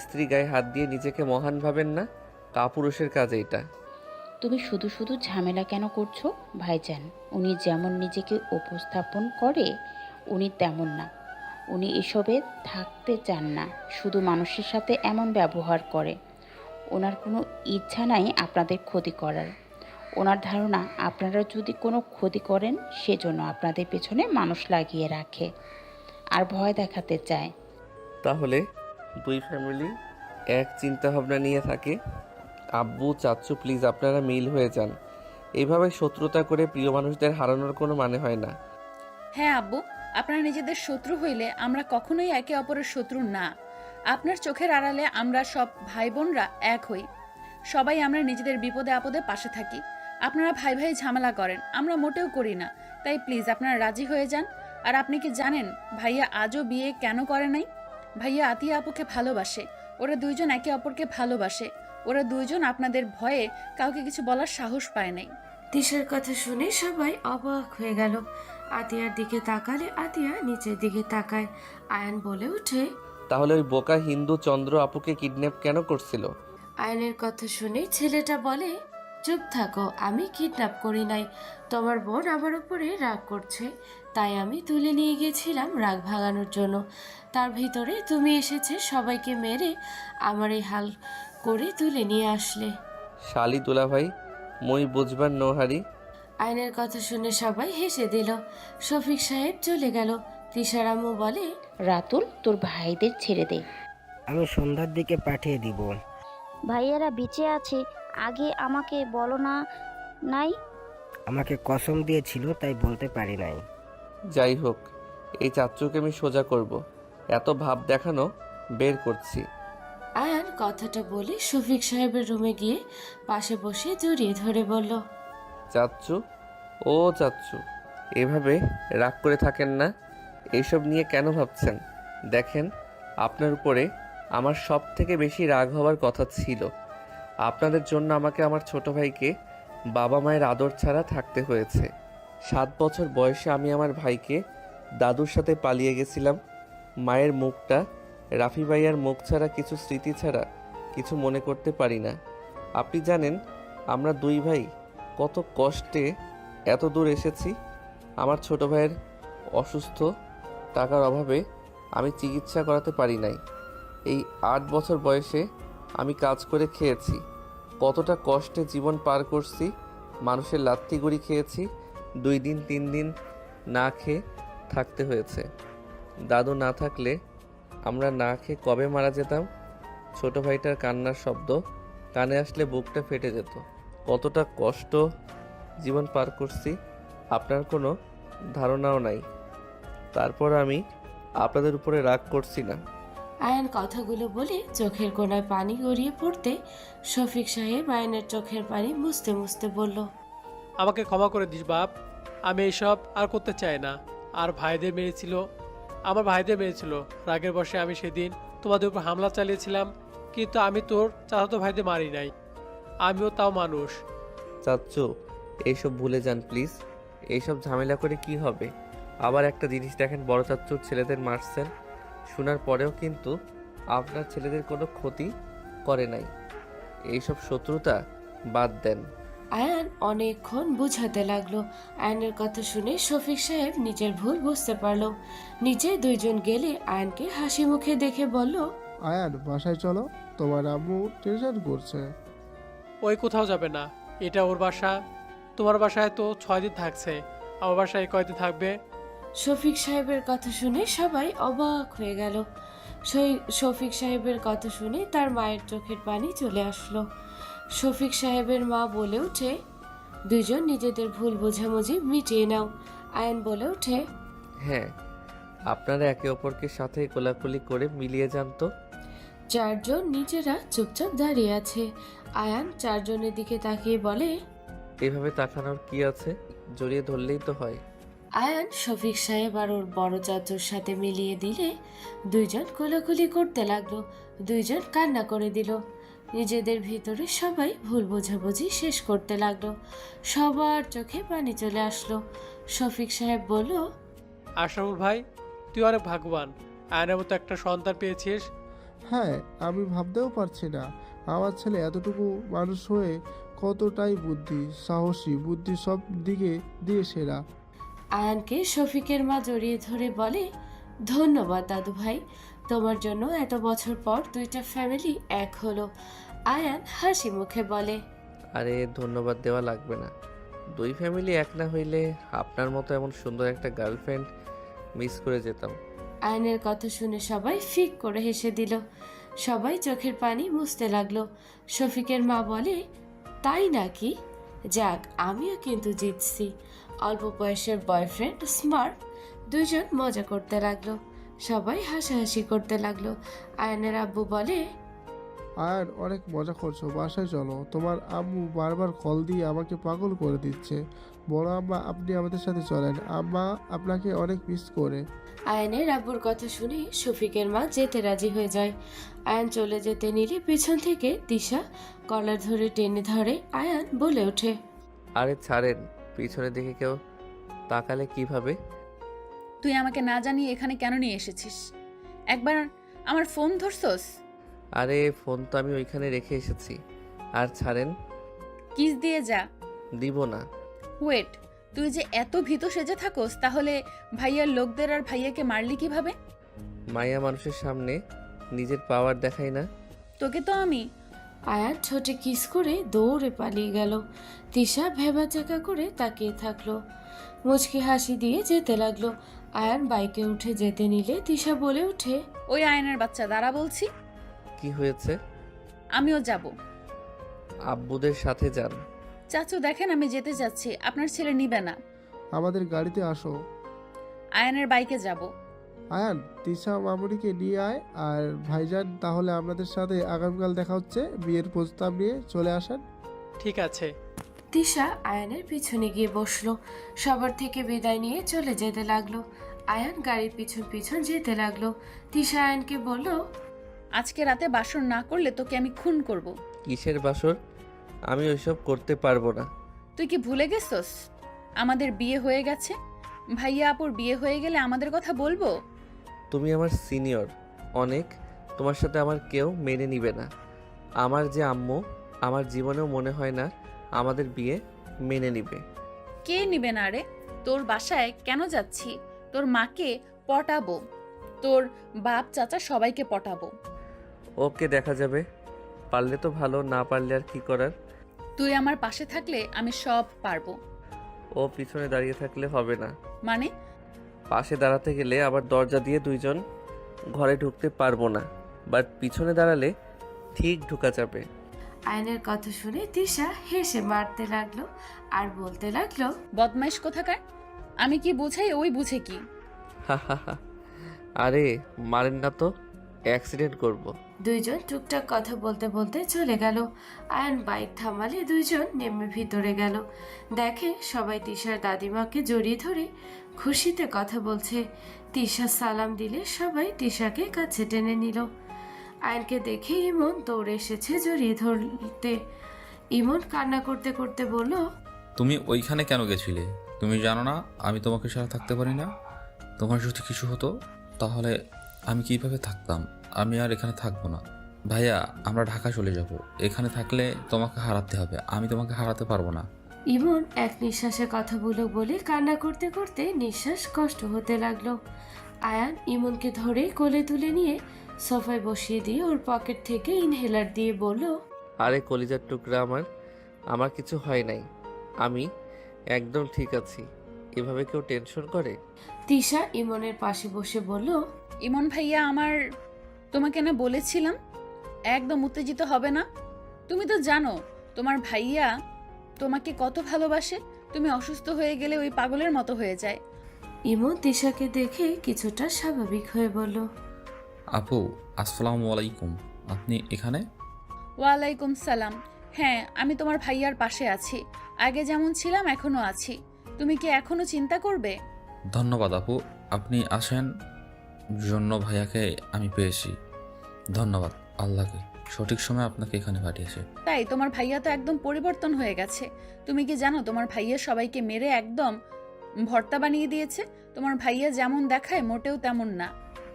স্ত্রী গায়ে হাত দিয়ে নিজেকে মহান ভাবেন না? কাপুরুষের কাজ এইটা। তুমি শুধু শুধু ঝামেলা কেন করছো? ভাইজান, উনি যেমন নিজেকে উপস্থাপন করে উনি তেমন না। উনি এসবে থাকতে চান না, শুধু মানুষের সাথে এমন ব্যবহার করে। ওনার কোনো ইচ্ছা নাই আপনাদের ক্ষতি করার। ওনার ধারণা আপনারা যদি কোনো ক্ষতি করেন সেজন্য আপনাদের পেছনে মানুষ লাগিয়ে রাখে আর ভয় দেখাতে চায়। তাহলে দুই ফ্যামিলি এক চিন্তা ভাবনা নিয়ে থাকে। আব্বু চাচ্চু, প্লিজ আপনারা মিল হয়ে যান। এইভাবে শত্রুতা করে প্রিয় মানুষদের হারানোর কোনো মানে হয় না। হ্যাঁ আব্বু, আপনারা নিজেদের শত্রু হইলে আমরা কখনোই একে অপরের শত্রু না। আপনার চোখের আড়ালে আমরা সব ভাই বোনরা এক হই, সবাই আমরা নিজেদের বিপদে আপদে পাশে থাকি। আপনারা ভাই ভাই ঝামেলা করেন, আমরা মোটেও করি না। তাই প্লিজ আপনারা রাজি হয়ে যান। আর আপনি কি জানেন ভাইয়া আজও বিয়ে কেন করে নাই? ভাইয়া আতিয়া আপুকে ভালোবাসে, ওরা দুইজন একে অপরকে ভালোবাসে। ওরা দুইজন আপনাদের ভয়ে কাউকে কিছু বলার সাহস পায় নাই। তিশার কথা শুনে সবাই অবাক হয়ে গেল। আতিয়ার দিকে তাকালে আতিয়া নিচের দিকে তাকায়। আয়ান বলে ওঠে, তাহলে ওই বোকা হিন্দু চন্দ্র আপুকে কিডন্যাপ কেন করছিল? আয়নের কথা শুনে ছেলেটা বলে, চুপ থাকো, আমি কিডন্যাপ করি নাই। তোমার বোন আমার উপরে রাগ করছে, তাই আমি তুলে নিয়ে গেছিলাম রাগ ভাগানোর জন্য। তার ভিতরে তুমি এসেছে সবাইকে মেরে আমার এই হাল করে তুলে নিয়ে আসলে। শালি দুলা ভাই, মই বুঝবার নোহারি। আয়নের কথা শুনে সবাই হেসে দিল। শফিক সাহেব চলে গেল। তিশার আম্মু বলে, রাতুল, তোর ভাইদের ছেড়ে দে। আমি সন্ধ্যার দিকে পাঠিয়ে দিব। ভাইয়ারা বেঁচে আছে, আগে আমাকে বলো না। নাই, আমাকে কসম দিয়েছিল তাই বলতে পারি নাই। যাই হোক, এই চাচ্চুকে আমি সোজা করব। এত ভাব দেখানো বের করছি। আয়ান কথাটা বলে শফিক সাহেবের রুমে গিয়ে পাশে বসে জড়িয়ে ধরে বলল, চাচ্চু, ও চাচ্চু, এভাবে রাগ করে থাকেন না। এইসব নিয়ে কেন ভাবছেন? দেখেন, আপনার উপরে আমার সব থেকে বেশি রাগ হওয়ার কথা ছিল। আপনাদের জন্য আমাকে আমার ছোট ভাইকে বাবা মায়ের আদর ছাড়া থাকতে হয়েছে। 7 বছর বয়সে আমি আমার ভাইকে দাদুর সাথে পালিয়ে গেছিলাম। মায়ের মুখটা, রাফি ভাইয়ার মুখ ছাড়া, কিছু স্মৃতি ছাড়া কিছু মনে করতে পারি না। আপনি জানেন আমরা 2 ভাই কত কষ্টে এত দূর এসেছি। আমার ছোট ভাইয়ের অসুস্থ, টাকার অভাবে আমি চিকিৎসা করাতে পারি নাই। এই 8 বছর বয়সে আমি কাজ করে খেয়েছি। কতটা কষ্টে জীবন পার করছি। মানুষের লাত্তিগুড়ি খেয়েছি। 2 দিন 3 দিন না খেয়ে থাকতে হয়েছে। দাদু না থাকলে আমরা না খেয়ে কবে মারা যেতাম। ছোট ভাইটার কান্নার শব্দ কানে আসলে বুকটা ফেটে যেত। কতটা কষ্ট জীবন পার করছি আপনার কোনো ধারণাও নাই। তারপর আমি আপনাদের উপরে রাগ করছি না। আয়ান কথাগুলো বলে চোখের কোণায় পানি গড়িয়ে পড়তে শফিক সাহেব আয়নের চোখের পানি মুছতে মুছতে বলল, আমাকে ক্ষমা করে দিস বাপ, আমি এইসব আর করতে চাই না। আর ভাইদের মেরেছিল, আমার ভাইদের মেরেছিল। রাগের বশে আমি সেদিন তোমাদের উপর হামলা চালিয়েছিলাম, কিন্তু আমি তোর চাচাতো ভাইদের মারি নাই। আমিও তাও মানুষ। চাচ্চু, এইসব ভুলে যান প্লিজ। এইসব ঝামেলা করে কি হবে? আবার একটা জিনিস দেখেন, বড় চাচ্চুর ছেলেদের মারছেন, শোনার পরেও কিন্তু আপনার ছেলেদের কোনো ক্ষতি করে নাই। এইসব শত্রুতা বাদ দেন। আয়ান অনেকক্ষণ বুঝাতে লাগলো। আয়নের কথা শুনে শফিক সাহেব নিজের ভুল বুঝতে পারলো। নিচে 2 জন গেলে আয়নকে হাসি মুখে দেখে বলল, আয়ান বাসায় চলো, তোমার আম্মু টেনশন করছে। ওই কোথাও যাবে না, এটা ওর বাসা। তোমার বাসায় তো 6 দিন থাকছে, আমার বাসায় কয়দিন থাকবে? শফিক সাহেবের কথা শুনে সবাই অবাক হয়ে গেল। শফিক সাহেবের কথা শুনে তার মায়ের চোখের পানি চলে আসলো। শফিক সাহেবের মা বলে ওঠে, 2 জন নিজেদের ভুল বোঝাবুঝি মিটিয়ে নাও। আয়ন বলে ওঠে, হ্যাঁ, আপনারা একে অপরকে সাথে কোলাকুলি করে মিলিয়ে যান তো। 4 জন নিজেরা চুপচাপ দাঁড়িয়ে আছে। আয়ান 4 জনের দিকে তাকিয়ে বলে, এভাবে তাকানোর কি আছে? জড়িয়ে ধরলেই তো হয়। আয়ান শফিক সাহেব আর ওর বড় চাচুর সাথে মিলিয়ে দিলে 2 জন কোলাকুলি করতে লাগলো। 2 জন কান্না করে দিল। নিজেদের ভিতরে সবাই ভুল বোঝাবুঝি শেষ করতে লাগলো। সবার চোখে পানি চলে আসলো। শফিক সাহেব বলল, আশরাফুল ভাই, তুই অনেক ভাগ্যবান, আয়নের মতো একটা সন্তান পেয়েছিস। হ্যাঁ, আমি ভাবতেও পারছি না আমার ছেলে এতটুকু মানুষ হয়ে কতটাই বুদ্ধি, সাহসী, বুদ্ধি সব দিকে দিয়ে সেরা। আয়ানকে শফিকের মা জড়িয়ে ধরে বলে, ধন্যবাদ দাদু ভাই, তোমার জন্য এত বছর পর 2টা ফ্যামিলি এক হলো। আয়ান হাসি মুখে বলে, আরে ধন্যবাদ দেওয়া লাগবে না। 2 ফ্যামিলি এক না হইলে আপনার মতো এমন সুন্দর একটা গার্লফ্রেন্ড মিস করে যেতাম। আয়নের কথা শুনে সবাই ফিক করে হেসে দিল। সবাই চোখের পানি মুছতে লাগলো। শফিকের মা বলে, তাই নাকি? যাক, আমিও কিন্তু জিতছি। অল্প বয়সের বয়ফ্রেন্ড স্মার্ট। 2 জন মজা করতে লাগলো। সবাই হাসাহাসি করতে লাগলো। আয়নের আব্বু বলে, আয়ান অনেক মজা করছো, বাসায় চলো। তোমার আম্মু বারবার কল দিয়ে আমাকে পাগল করে দিচ্ছে। বড় আম্মা, আপনি আমাদের সাথে চলেন, আম্মা আপনাকে অনেক মিস করে। আয়নের আব্বুর কথা শুনে শফিকের মা যেতে রাজি হয়ে যায়। আয়ান চলে যেতে নিলে পিছন থেকে তিশা কলার ধরে টেনে ধরে। আয়ান বলে ওঠে, আরে ছাড়েন, পিছনে দেখে কেউ তাকালে কিভাবে? তুই আমাকে না জানিয়ে এখানে কেন নিয়ে এসেছিস? একবার আমার ফোন ধরছস? আরে ফোন তো আমি ওইখানে রেখে এসেছি। আর ছাড়েন। কিস দিয়ে যা। দিব না। ওয়েট, তুই যে এত ভীত সেজে থাকোস, তাহলে ভাইয়ার লোকদের আর ভাইয়াকে মারলি কিভাবে? মায়া মানুষের সামনে নিজের পাওয়ার দেখাই না। তোকে তো আমি। আয়ান ঠোঁটে কিস করে দৌড়ে পালিয়ে গেল। তিশা ভেবাচাকা করে তাকিয়ে থাকলো। মুচকি হাসি দিয়ে যেতে লাগলো। আয়ান বাইকে উঠে যেতে নিলে তিশা বলে ওঠে, ওই আয়নের বাচ্চা, দাঁড়া বলছি। কি হয়েছে? আমিও যাব। আব্বুদের সাথে যান। চাচু দেখেন, আমি যেতে যাচ্ছি, আপনার ছেলে নিবে না। আমাদের গাড়িতে আসো। আয়নের বাইকে যাব। আয়ান, তিশা মামুনিকে নিয়ে আয়। আর ভাইজান, তাহলে আপনাদের সাথে আগামীকাল দেখা হচ্ছে। বিয়ের প্রস্তাব নিয়ে চলে আসেন। ঠিক আছে। তিশা আয়ানের পিছনে গিয়ে বসলো। সবার থেকে বিদায় নিয়ে চলে যেতে লাগলো। আয়ান গাড়ির পিছন পিছন যেতে লাগলো। তিশা আয়ানকে বলল, আজকে রাতে বাসর না করলে তোকে আমি খুন করব। কিসের বাসর? আমি ওইসব করতে পারবো না। তুই কি ভুলে গেছস? আমাদের বিয়ে হয়ে গেছে? ভাইয়া আপুর বিয়ে হয়ে গেলে আমাদের কথা বলবো? তুমি আমার সিনিয়র অনেক, তোমার সাথে আমার কেউ মেনে নিবে না। আমার যে আম্মু, আমার জীবনেও মনে হয় না আমাদের বিয়ে মেনে নিবে। কে নিবে না রে? তোর বাসায় কেন যাচ্ছি? তোর মাকে পটাবো, তোর বাপ চাচা সবাইকে পটাবো। ওকে, দেখা যাবে। পারলে তো ভালো, না পারলে আর কি করার। তুই আমার পাশে থাকলে আমি সব পারবো। ও পিছনে দাঁড়িয়ে থাকলে হবে না। মানে? পাশে দাঁড়াতে গেলে আবার দরজা দিয়ে দুইজন ঘরে ঢুকতে পারবো না, বাট পিছনে দাঁড়ালে ঠিক ঢুকা যাবে। আয়নের কথা শুনে তিশা হেসে মারতে লাগলো আর বলতে লাগলো, বদমাইশ কোথাকার! আমি কি বুঝাই ওই বুঝে কি? হা হা হা। আরে মারেন না তো, অ্যাক্সিডেন্ট করব। দুইজন টুকটাক কথা বলতে বলতে চলে গেল। আয়ন বাইক থামালে দুইজন নেমে ভিতরে গেল। দেখে সবাই তিশার দাদিমাকে জড়িয়ে ধরে খুশিতে কথা বলছে। তিশা সালাম দিলে সবাই তিশাকে কাছে টেনে নিল। আয়নকে দেখে ইমন দৌড়ে এসেছে জড়িয়ে ধরতে। ইমন কান্না করতে করতে বলল, তুমি ওইখানে কেন গেছিলে? তুমি জানো না আমি তোমাকে ছাড়া থাকতে পারি না? তোমার যদি কিছু হতো তাহলে আমি কিভাবে থাকতাম? আমি আর এখানে থাকবো না। ভাইয়া, আমরা ঢাকা চলে যাব। এখানে থাকলে তোমাকে হারাতে হবে, আমি তোমাকে হারাতে পারবো না। ইমন এক নিঃশ্বাসে কথাগুলো বলে কান্না করতে করতে নিঃশ্বাস কষ্ট হতে লাগলো। আয়ান ইমনকে ধরে কোলে তুলে নিয়ে সোফায় বসিয়ে দিয়ে ওর পকেট থেকে ইনহেলার দিয়ে বলল, আরে কলিজার টুকরা আমার কিছু হয় নাই, আমি একদম ঠিক আছি। এভাবে কেউ টেনশন করে? তিশা ইমনের পাশে বসে বলল, ইমন ভাইয়া, তোমাকে না বলেছিলাম একদম উত্তেজিত হবে না? তুমি তো জানো তোমার ভাইয়া তোমাকে কত ভালোবাসে। তুমি অসুস্থ হয়ে গেলে ওই পাগলের মতো হয়ে যায়। ইমন তিশাকে দেখে কিছুটা স্বাভাবিক হয়ে বলল, আপু, আসসালামু আলাইকুম। আপনি এখানে? ওয়ালাইকুম সালাম। হ্যাঁ, আমি তোমার ভাইয়ার পাশে আছি। আগে যেমন ছিলাম এখনো আছি। তুমি কি এখনো চিন্তা করবে? ধন্যবাদ আপু, আপনি আসেন জন্য ভাইয়াকে আমি পেয়েছি। ধন্যবাদ আল্লাহকে, সঠিক সময় আপনাকে এখানে পাঠিয়েছে। তাই তোমার ভাইয়া তো একদম পরিবর্তন হয়ে গেছে। তুমি কি জানো তোমার ভাইয়া সবাইকে মেরে একদম ভর্তা বানিয়ে দিয়েছে? তোমার ভাইয়া যেমন দেখায় মোটেও তেমন না।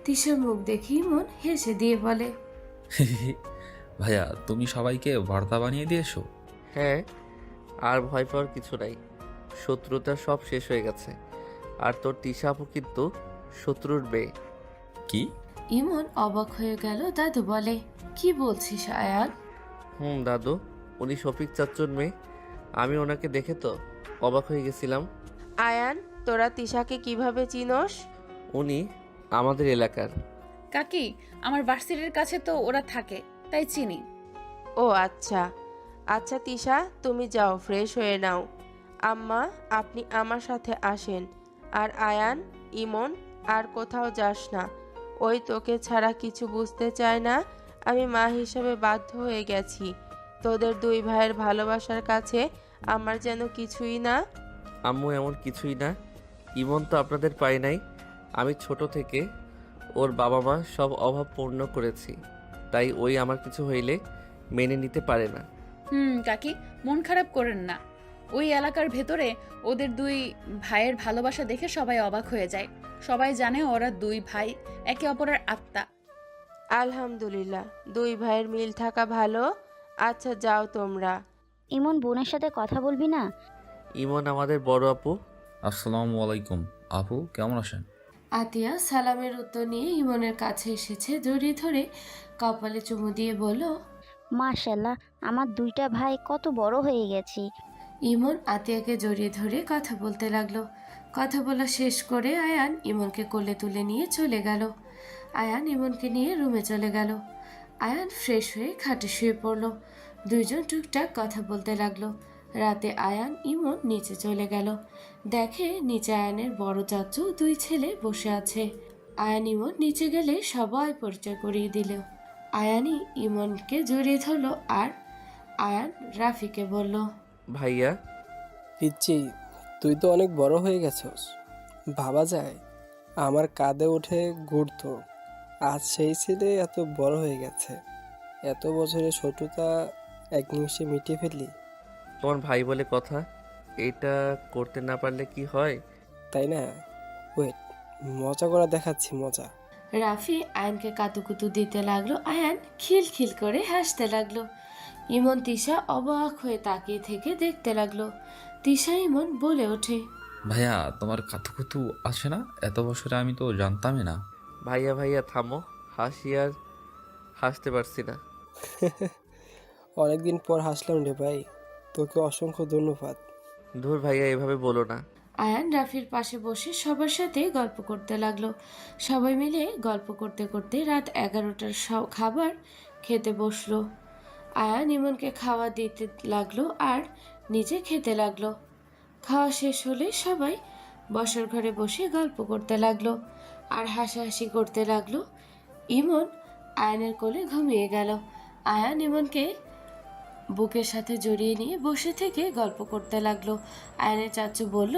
তিশার মুখ দেখে ইমন হেসে দিয়ে বলে, ভাইয়া, তুমি সবাইকে ভর্তা বানিয়ে দিয়েছো? হ্যাঁ, আর ভয় পাওয়ার কিছু নাই। শত্রুতা সব শেষ হয়ে গেছে। আর তোর তিশা আপু কিন্তু শত্রুর মেয়ে। কি? ইমন অবাক হয়ে গেল। দাদু বলে, কি বলছিস আয়ান? দাদু, উনি শফিক চাচ্চুর মেয়ে। আমি ওনাকে দেখে তো অবাক হয়ে গেছিলাম। আয়ান, তোরা তিশাকে কিভাবে চিনোস? উনি আমাদের এলাকার। কাকি, আমার ভার্সিটির কাছে তো ওরা থাকে, তাই চিনি। ও আচ্ছা আচ্ছা, তিশা তুমি যাও, ফ্রেশ হয়ে নাও। আম্মা, আপনি আমার সাথে আসেন। আর আয়ান, ইমন, আর কোথাও যাস না। ওই তোকে ছাড়া কিছু বুঝতে চায় না। আমি মা হিসেবে বাধ্য হয়ে গেছি। তোদের দুই ভাইয়ের ভালোবাসার কাছে আমার যেন কিছুই না। আম্মু, এমন কিছুই না। ইমন তো আপনাদের পাই নাই। আমি ছোট থেকে ওর বাবা মা সব অভাব পূর্ণ করেছি, তাই ওই আমার কিছু হইলে মেনে নিতে পারে না। কাকি, মন খারাপ করেন না। ওই এলাকার ভেতরে ওদের দুই ভাইয়ের ভালোবাসা দেখে সবাই অবাক হয়ে যায়। সবাই জানে ওরা দুই ভাই একে অপরের আত্মা। আলহামদুলিল্লাহ, দুই ভাইয়ের মিল থাকা ভালো। আচ্ছা, যাও তোমরা। ইমন, বোনের সাথে কথা বলবি না? ইমন আমাদের বড় আপু। আসসালামু আলাইকুম। আপু, কেমন আছেন? আতিয়া সালামের উত্তর নিয়ে ইমনের কাছে এসেছে, জড়িয়ে ধরে কপালে চুমু দিয়ে বলল, মাশাল্লাহ, আমার দুইটা ভাই কত বড় হয়ে গেছে। ইমন আতিয়াকে জড়িয়ে ধরে কথা বলতে লাগলো। কথা বলা শেষ করে আয়ান ইমনকে কোলে তুলে নিয়ে চলে গেল। আয়ান ইমনকে নিয়ে রুমে চলে গেল। আয়ান ফ্রেশ হয়ে খাটে শুয়ে পড়ল। দুইজন টুকটাক কথা বলতে লাগলো। রাতে আয়ান ইমন নিচে চলে গেল। দেখে নিচে আয়ানের বড় চাচু দুই ছেলে বসে আছে। আয়ান ইমন নিচে গেলে সবাই পরিচয় করিয়ে দিল। আয়ানই ইমনকে জড়িয়ে ধরলো আর আয়ান রাফিকে বলল, ভাইয়া। পিচ্ছি, তুই তো অনেক বড় হয়ে গেছস। ভাবা যায় আমার কাঁধে উঠে ঘুরতো, আজ সেই ছেলে এত বড় হয়ে গেছে। এত বছরের ছোটতা এক নিমিষে মিটিয়ে ফেললি। তোমার ভাই বলে কথা, এটা করতে না পারলে কি হয়? তাই না? ওয়েট, মজা করা দেখাচ্ছি মজা। রাফি আয়ানকে কাতুকুতু দিতে লাগলো। আয়ান খিলখিল করে হাসতে লাগলো। ইমন তিশা অবাক হয়ে তাকিয়ে থেকে দেখতে লাগলো। তিশা ইমন বলে ওঠে, ভাইয়া তোমার কাতুকুতু আছে না? এত বছরে আমি তো জানতামই না। ভাইয়া ভাইয়া থামো, হাসি আর হাসতে পারছি না। অনেকদিন পর হাসলাম রে ভাই, তোকে অসংখ্য ধন্যবাদ। ধুর ভাইয়া, এভাবে বলো না। আয়ান রাফির পাশে বসে সবার সাথে গল্প করতে লাগলো। সবাই মিলে গল্প করতে করতে রাত 11টার খাবার খেতে বসলো। আয়ান ইমনকে খাওয়া দিতে লাগলো আর নিজে খেতে লাগলো। খাওয়া শেষ হলে সবাই বসার ঘরে বসে গল্প করতে লাগলো আর হাসাহাসি করতে লাগলো। ইমন আয়ানের কোলে ঘুমিয়ে গেল। আয়ান ইমনকে বুকের সাথে জড়িয়ে নিয়ে বসে থেকে গল্প করতে লাগলো। আয়ানের চাচু বলল,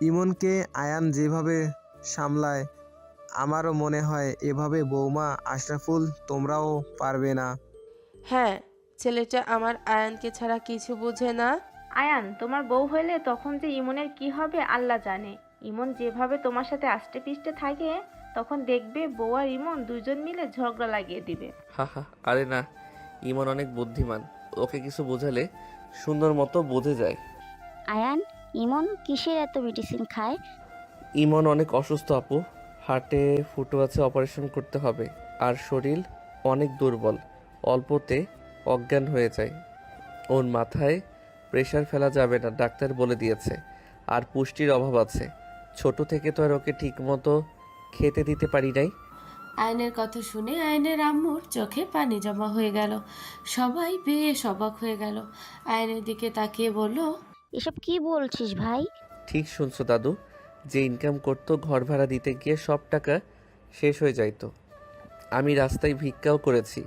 ইমনকে আয়ান যেভাবে সামলায় আমারও মনে হয় এভাবে বৌমা আশরাফুল তোমরাও পারবে না। হ্যাঁ, ছেলেটা আমার আয়ানকে ছাড়া কিছু বুঝে না। আয়ান, তোমার বউ হইলে তখন যে ইমনের কি হবে আল্লাহ জানে। ইমন যেভাবে তোমার সাথে আষ্টে পিষ্টে থাকে, তখন দেখবে বউ আর ইমন দুজন মিলে ঝগড়া লাগিয়ে দিবে। হা হা, আরে না, ইমন অনেক বুদ্ধিমান, ওকে কিছু বোঝালে সুন্দর মতো বোঝে যায়। আয়ান, ইমন কিসের এত মেডিসিন খায়? ইমন অনেক অসুস্থ আপু, হার্টে ফুটো আছে, অপারেশন করতে হবে। আর শরীর অনেক দুর্বল, অল্পতে অজ্ঞান হয়ে যায়। ওর মাথায় প্রেশার ফেলা যাবে না, ডাক্তার বলে দিয়েছে। আর পুষ্টির অভাব আছে, ছোট থেকে তো আর ওকে ঠিক মতো খেতে দিতে পারি নাই। আয়নের কথা শুনে আয়নের আম্মুর চোখে পানি জমা হয়ে গেল। সবাই বেশ অবাক হয়ে গেল। আয়নের দিকে তাকিয়ে বলল, এসব কি বলছিস ভাই? ঠিক শুনছো দাদু, যে ইনকাম করতো ঘর ভাড়া দিতে গিয়ে সব টাকা শেষ হয়ে যাইতো। আমি রাস্তায় ভিক্ষাও করেছি,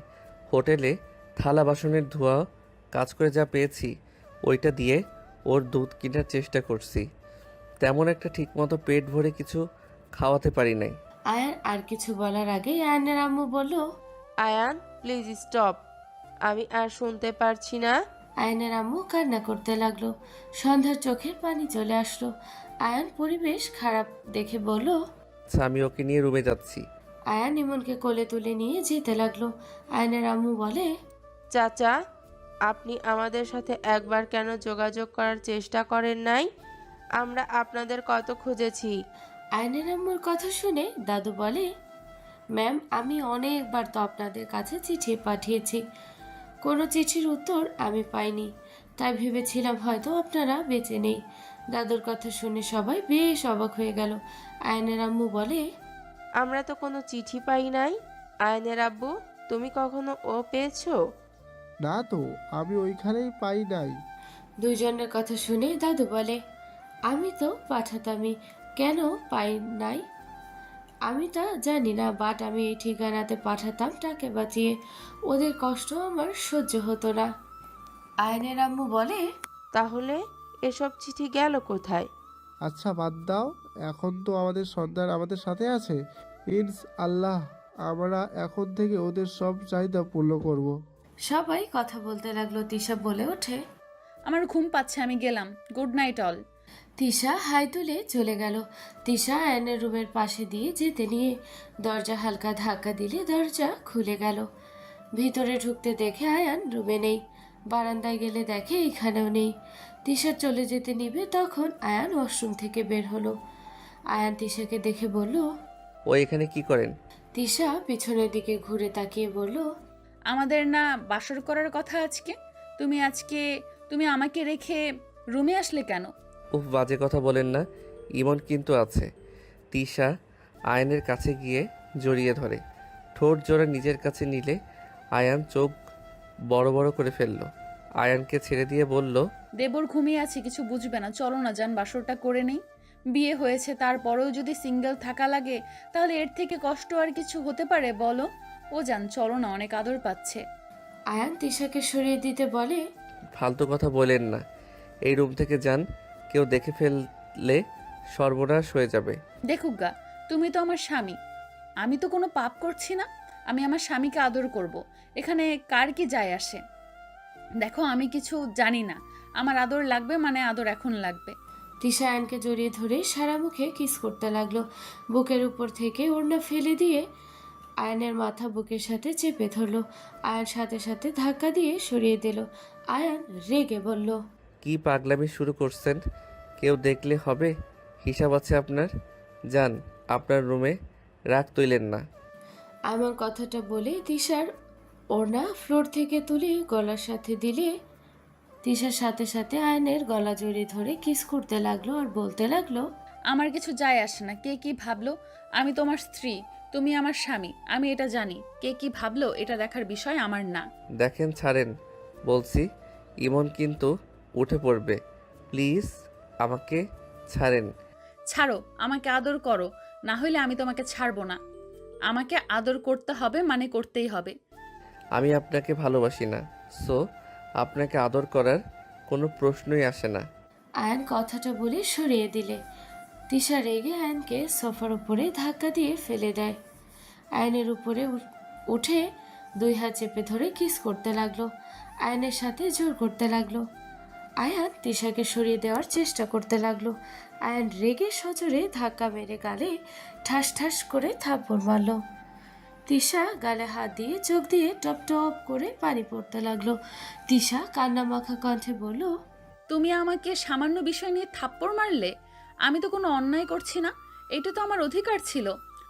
হোটেলে থালা বাসনের ধোয়া কাজ করে যা পেয়েছি ওইটা দিয়ে ওর দুধ কেনার চেষ্টা করছি। তেমন একটা ঠিকমতো পেট ভরে কিছু খাওয়াতে পারি নাই। আয়ান আর কিছু বলার আগে আয়নের আম্মু বলল, আয়ান প্লিজ স্টপ, আমি আর শুনতে পারছি না। আয়নের আম্মু কান্না করতে লাগলো। সন্ধ্যার চোখে পানি চলে আসলো। আয়ান পরিবেশ খারাপ দেখে বলল, আচ্ছা, আমি ওকে নিয়ে রুমে যাচ্ছি। আয়ান ইমনকে কোলে তুলে নিয়ে যেতে লাগলো। আয়নের আম্মু বলে, চাচা, আপনি আমাদের সাথে একবার কেন যোগাযোগ করার চেষ্টা করেন নাই? আমরা আপনাদের কত খুঁজেছি। আয়নের আম্মুর কথা শুনে দাদু বলে, ম্যাম, আমি অনেকবার তো আপনাদের কাছে চিঠি পাঠিয়েছি, কোনো চিঠির উত্তর আমি পাইনি, তাই ভেবেছিলাম হয়তো আপনারা বেঁচে নেই। দাদুর কথা শুনে সবাই বেশ অবাক হয়ে গেল। আয়নের আম্মু বলে, আমরা তো কোনো চিঠি পাই নাই। আয়নের আব্বু, তুমি কখনো ও পেয়েছো? না তো, আমি ওইখানেই পাই নাই। দুইজনের কথা শুনে দাদু বলে, আমি তো পাঠাতামই, কেন পাই নাই আমি তা জানি না, বাট আমি এই ঠিকানাতে পাঠাতাম টাকে বাঁচিয়ে। ওদের কষ্ট আমার সহ্য হতো না। আয়নের আম্মু বলে, তাহলে এসব চিঠি গেল কোথায়? আচ্ছা বাদ দাও, এখন তো আমাদের সন্তান আমাদের সাথে আছে। আল্লাহ, আমরা এখন থেকে ওদের সব চাহিদা পূর্ণ করব। সবাই কথা বলতে লাগলো। তিশা বলে ওঠে, আমার ঘুম পাচ্ছে, আমি গেলাম, গুড নাইট অল। তিশা হাই তুলে চলে গেল। তিশা আয়নের রুমের পাশে দিয়ে যেতে নিয়ে দরজা হালকা ধাক্কা দিলে দরজা খুলে গেল। ভিতরে ঢুকতে দেখে আয়ান রুমে নেই। বারান্দায় গেলে দেখে এখানেও নেই। তিশা চলে যেতে নিবে, তখন আয়ান ওয়াশরুম থেকে বের হলো। আয়ান তিশাকে দেখে বলল, ও এখানে কি করেন? তিশা পিছনের দিকে ঘুরে তাকিয়ে বলল, আমাদের না বাসর করার কথা আজকে, তুমি আমাকে রেখে রুমে আসলে কেন? উফ, বাজে কথা বলেন না, ইমন কিন্তু আছে। তিশা আয়নের কাছে গিয়ে জড়িয়ে ধরে, ঠোঁট জোড়া নিজের কাছে নিলে আয়ান চোখ বড় বড় করে ফেলল। আয়ানকে ছেড়ে দিয়ে বলল, দেবর ঘুমিয়ে আছে, কিছু বুঝবে না, চলো না যান, বাসরটা করে নেই। বিয়ে হয়েছে, তারপরেও যদি সিঙ্গেল থাকা লাগে তাহলে এর থেকে কষ্ট আর কিছু হতে পারে বলো? ও যান, চলো না, অনেক আদর পাচ্ছে। আয়ান তিশাকে সরিয়ে দিতে বলে, ফালতু কথা বলেন না, এই রুম থেকে যান, কেউ দেখে ফেললে সর্বনাশ হয়ে যাবে। দেখুক গা, তুমি তো আমার স্বামী, আমি তো কোনো পাপ করছি না, আমি আমার স্বামীকে আদর করব, এখানে কার কি যায় আসে? দেখো, আমি কিছু জানি না, আমার আদর লাগবে মানে আদর এখন লাগবে। তিশা আয়নকে জড়িয়ে ধরে সারা মুখে কিস করতে লাগলো। বুকের উপর থেকে ওড়না ফেলে দিয়ে আয়নের মাথা বুকের সাথে চেপে ধরলো। আয়ন সাথে সাথে ধাক্কা দিয়ে সরিয়ে দিল। আয়ান রেগে বলল, কি পাগলামি শুরু করছেন? কেউ দেখলে হবে? হিসাব আছে আপনার। যান আপনার রুমে, রাগ তুইলেন না। আমার কথাটা বলে তিশার ওড়না ফ্লোর থেকে তুলে গলার সাথে দিলে তিশার সাথে সাথে আয়নের গলা জড়িয়ে ধরে কিস করতে লাগলো আর বলতে লাগলো, আমার কিছু যায় আসে না কে কি ভাবলো। আমি তোমার স্ত্রী, তুমি আমার স্বামী, আমি এটা জানি। কে কি ভাবলো এটা দেখার বিষয় আমার না। দেখেন ছাড়েন বলছি, ইমন কিন্তু উঠে পড়বে। প্লিজ আমাকে ছাড়েন। ছাড়ো, আমাকে আদর করো, না হলে আমি তোমাকে ছাড়বো না। আমাকে আদর করতে হবে মানে করতেই হবে। আমি আপনাকে ভালোবাসি না, সো আপনাকে আদর করার কোনো প্রশ্নই আসে না। আয়ন কথাটা বলে সরিয়ে দিলে তিশা রেগে আয়নকে সোফার উপরে ধাক্কা দিয়ে ফেলে দেয়। আয়নের উপরে উঠে দুই হাত চেপে ধরে কিস করতে লাগলো। আয়নের সাথে জোর করতে লাগলো। আয়ান তিশাকে সরিয়ে দেওয়ার চেষ্টা করতে লাগলো। আয়ন রেগে সজোরে ধাক্কা মেরে গালে ঠাস ঠাস করে থাপ্পড় মারল। তিশা গালে হাত দিয়ে চোখ দিয়ে টপ টপ করে পানি পড়তে লাগলো। তিশা কান্না মাখা কণ্ঠে বলল, তুমি আমাকে সামান্য বিষয় নিয়ে থাপ্পড় মারলে? আমি তো কোনো অন্যায় করছি না, এটা তো আমার অধিকার ছিল।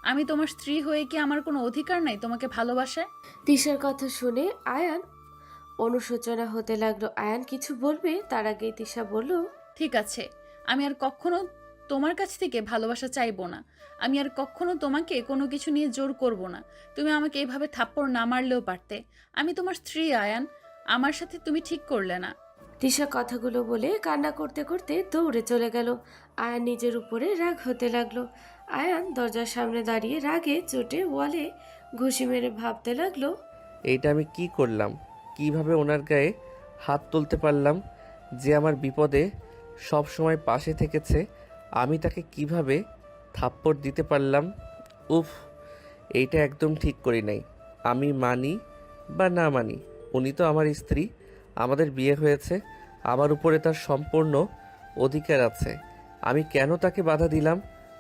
আমি তোমার স্ত্রী হয়ে কি আমার কোনো অধিকার নাই তোমাকে ভালোবাসায়? তিশার কথা শুনে আয়ান অনুশোচনা হতে লাগলো। আয়ান কিছু বলবে তার আগেই তিশা বলল, ঠিক আছে, আমি আর কখনো তোমার কাছ থেকে ভালোবাসা চাইবো না। আমি আর কখনো তোমাকে কোনো কিছু নিয়ে জোর করব না। তুমি আমাকে এইভাবে থাপ্পড় না মারলেও পারতে। আমি তোমার স্ত্রী আয়ান, আমার সাথে তুমি ঠিক করলে না। তিশা কথাগুলো বলে কান্না করতে করতে দৌড়ে চলে গেল। আয়ান নিজের উপরে রাগ হতে লাগলো। আয়ান দরজার সামনে দাঁড়িয়ে রাগে চোটে ওয়ালে ঘুষি মেরে ভাবতে লাগলো, এইটা আমি কি করলাম? কিভাবে ওনার গায়ে হাত তুলতে পারলাম? যে আমার বিপদে সব সময় পাশে থেকেছে, আমি তাকে কিভাবে থাপ্পড় দিতে পারলাম? উফ, এইটা একদম ঠিক করি নাই। আমি মানি বা না মানি, উনি তো আমার স্ত্রী, আমাদের বিয়ে হয়েছে, আমার উপরে তার সম্পূর্ণ অধিকার আছে। আমি কেন তাকে বাধা দিলাম?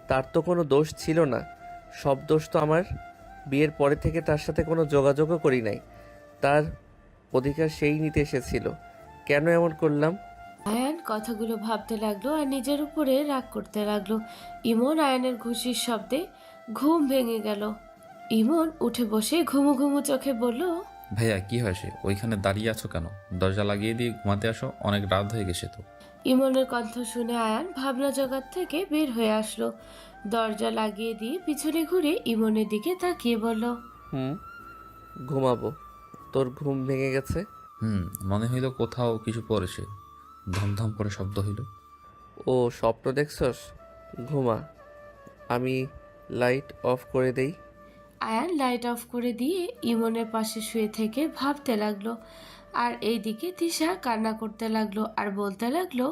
তার তো কোনো দোষ ছিল না। সব দোষ তো আমার। বিয়ের পরে থেকে তার সাথে কোনো যোগাযোগও করি নাই। তার অধিকার সেই নিতে এসেছিল। কেন এমন করলাম? আয়ান কথাগুলো ভাবতে লাগলো আর নিজের উপরে রাগ করতে লাগলো। ইমন আয়ানের ঘুষির শব্দে ঘুম ভেঙে গেল। ইমন উঠে বসে ঘুমু ঘুমু চোখে বলল, ভাইয়া কি হয়েছে? ওইখানে দাঁড়িয়ে আছো কেন? দরজা লাগিয়ে দিয়ে ঘুমাতে আসো, অনেক রাত হয়ে গেছে তো। ইমনের কণ্ঠ শুনে আয়ান ভাবনা জগৎ থেকে বের হয়ে আসলো। দরজা লাগিয়ে দিয়ে পিছনে ঘুরে ইমনের দিকে তাকিয়ে বলল, ঘুমাবো। তোর ঘুম ভেঙে গেছে? মনে হইল কোথাও কিছু পড়েছে, ধমধম করে শব্দ হইল। ও স্বপ্ন দেখছস? ঘুমা, আমি লাইট অফ করে দেই। আয়ান লাইট অফ করে দিয়ে ইমনের পাশে শুয়ে থেকে ভাবতে লাগলো। আর এইদিকে তিশা কান্না করতে লাগলো আর বলতে লাগলো,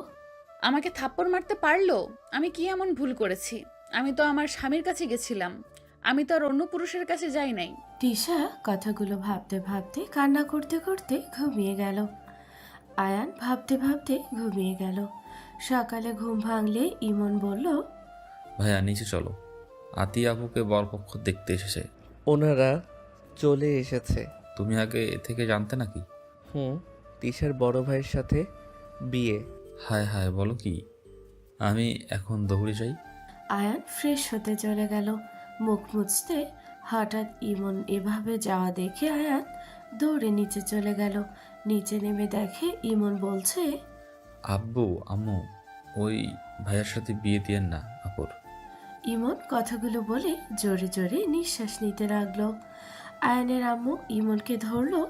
আমাকে থাপ্পড় মারতে পারলো? আমি কি এমন ভুল করেছি? আমি তো আমার স্বামীর কাছে গেছিলাম, আমি তো আর অন্য পুরুষের কাছে যাই নাই। তিশা কথাগুলো ভাবতে ভাবতে কান্না করতে করতে ঘুমিয়ে গেল। আয়ান ভাবতে ভাবতে ঘুমিয়ে গেল। সকালে ঘুম ভাঙলে ইমন বলল, ভাইয়া নিচে চলো, আতি আপুকে বরপক্ষ দেখতে এসেছে। ওনারা চলে এসেছে? তুমি আগে থেকে জানতে নাকি? তিশার বড় ভাইয়ের সাথে বিয়ে। হায় হায়, বলো কি? আমি এখন দৌড়ে যাই। আয়ান ফ্রেশ হতে চলে গেল। মুখ মুছতে হঠাৎ ইমন এভাবে যাওয়া দেখে আয়ান দৌড়ে নিচে চলে গেল। নিচে নেমে দেখে ইমন বলছে, আব্বু আম্মু, ওই ভাইয়ার সাথে বিয়ে দিয়েন না আপুর। ইমন কথাগুলো বলে জোরে জোরে নিঃশ্বাস নিতে লাগলো। আয়ানের আম্মু ইমনকে ধরলো।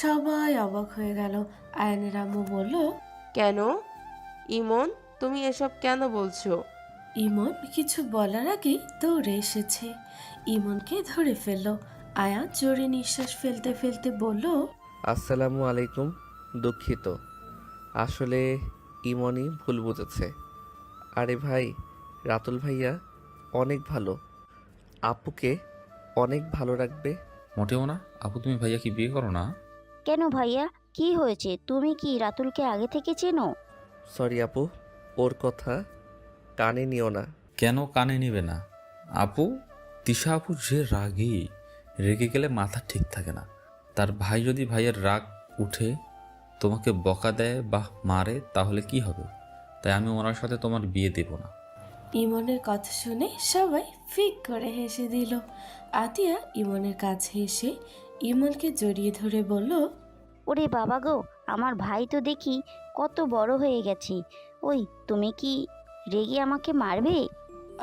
সবাই অবাক হয়ে গেল। আয়ানের আম্মু বলল, কেন ইমন, তুমি এসব কেন বলছো? ইমন কিছু বলার আগে দৌড়ে এসেছে, ইমনকে ধরে ফেললো। আয়ান জোরে নিঃশ্বাস ফেলতে ফেলতে বলল, আসসালামু আলাইকুম। দুঃখিত, আসলে ইমনই ভুল বুঝেছে। আরে ভাই, রাতুল ভাইয়া অনেক ভালো, আপুকে অনেক ভালো রাখবে। মোটেও না আপু, তুমি ভাইয়া কি বিয়ে করো না? কেন ভাইয়া, কি হয়েছে? তুমি কি রাতুলকে আগে থেকে চেনো? সরি আপু, ওর কথা কানে নিও না। কেন কানে নিবে না? আপু, তিশা আপু যে রাগী, রেগে গেলে মাথা ঠিক থাকে না। তার ভাই যদি ভাইয়ের রাগ উঠে তোমাকে বকা দেয় বা মারে তাহলে কি হবে? তাই আমি ওনার সাথে তোমার বিয়ে দেব না। ইমনের কথা শুনে সবাই ফিক করে হেসে দিল। আতিয়া ইমনের কাছে এসে ইমনকে জড়িয়ে ধরে বলল, ওরে বাবা গো, আমার ভাই তো দেখি কত বড় হয়ে গেছে। ওই তুমি কি রেগে আমাকে মারবে?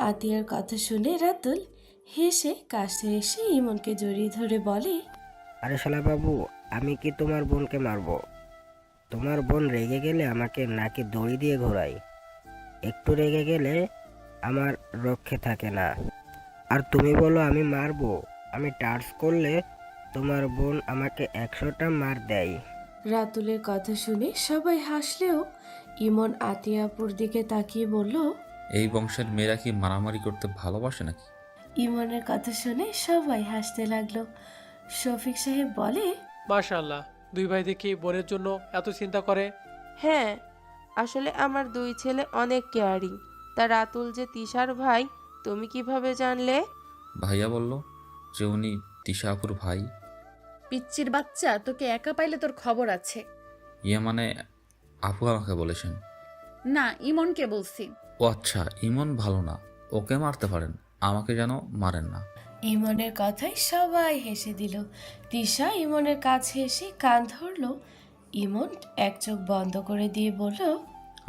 আতিয়ার কথা শুনে রাতুল হেসে কাছে এসে ইমনকে জড়িয়ে ধরে বলে, আরে শালা বাবু, আমি কি তোমার বোনকে মারবো? তোমার বোন রেগে গেলে আমাকে নাকি দড়ি দিয়ে ঘোরায়। একটু রেগে গেলে আমার রক্ষে থাকে না। আর তুমি বলো আমি মারবো? আমি টাচ করলে তোমার বোন আমাকে 100টা মার দেয়। রাতুলের কথা শুনে সবাই হাসলেও ইমন আতিয়াপুর দিকে তাকিয়ে বলল, এই বংশের মেয়েরা কি মারামারি করতে ভালোবাসে নাকি? ইমনের কথা শুনে সবাই হাসতে লাগলো। শফিক সাহেব বলে, মাশাআল্লাহ, দুই ভাই দেখি বোনের জন্য এত চিন্তা করে। হ্যাঁ, আসলে আমার দুই ছেলে অনেক কেয়ারিং। তা রাতুল যে তিশার ভাই, তুমি কিভাবে জানলে? ভাইয়া বলল যে উনি তিশা আপুর ভাই। পিচ্চির বাচ্চা, তোকে একা পাইলে তোর খবর আছে। ইয়ে মানে আপু আমাকে বলেছেন। না, ইমনকে বলছি। ও আচ্ছা, ইমন ভালো না, ওকে মারতে পারেন, আমাকে যেন মারেন না। ইমনের কথায় সবাই হেসে দিল। তিশা ইমনের কাছে এসে কান ধরলো। ইমন এক চোখ বন্ধ করে দিয়ে বলল,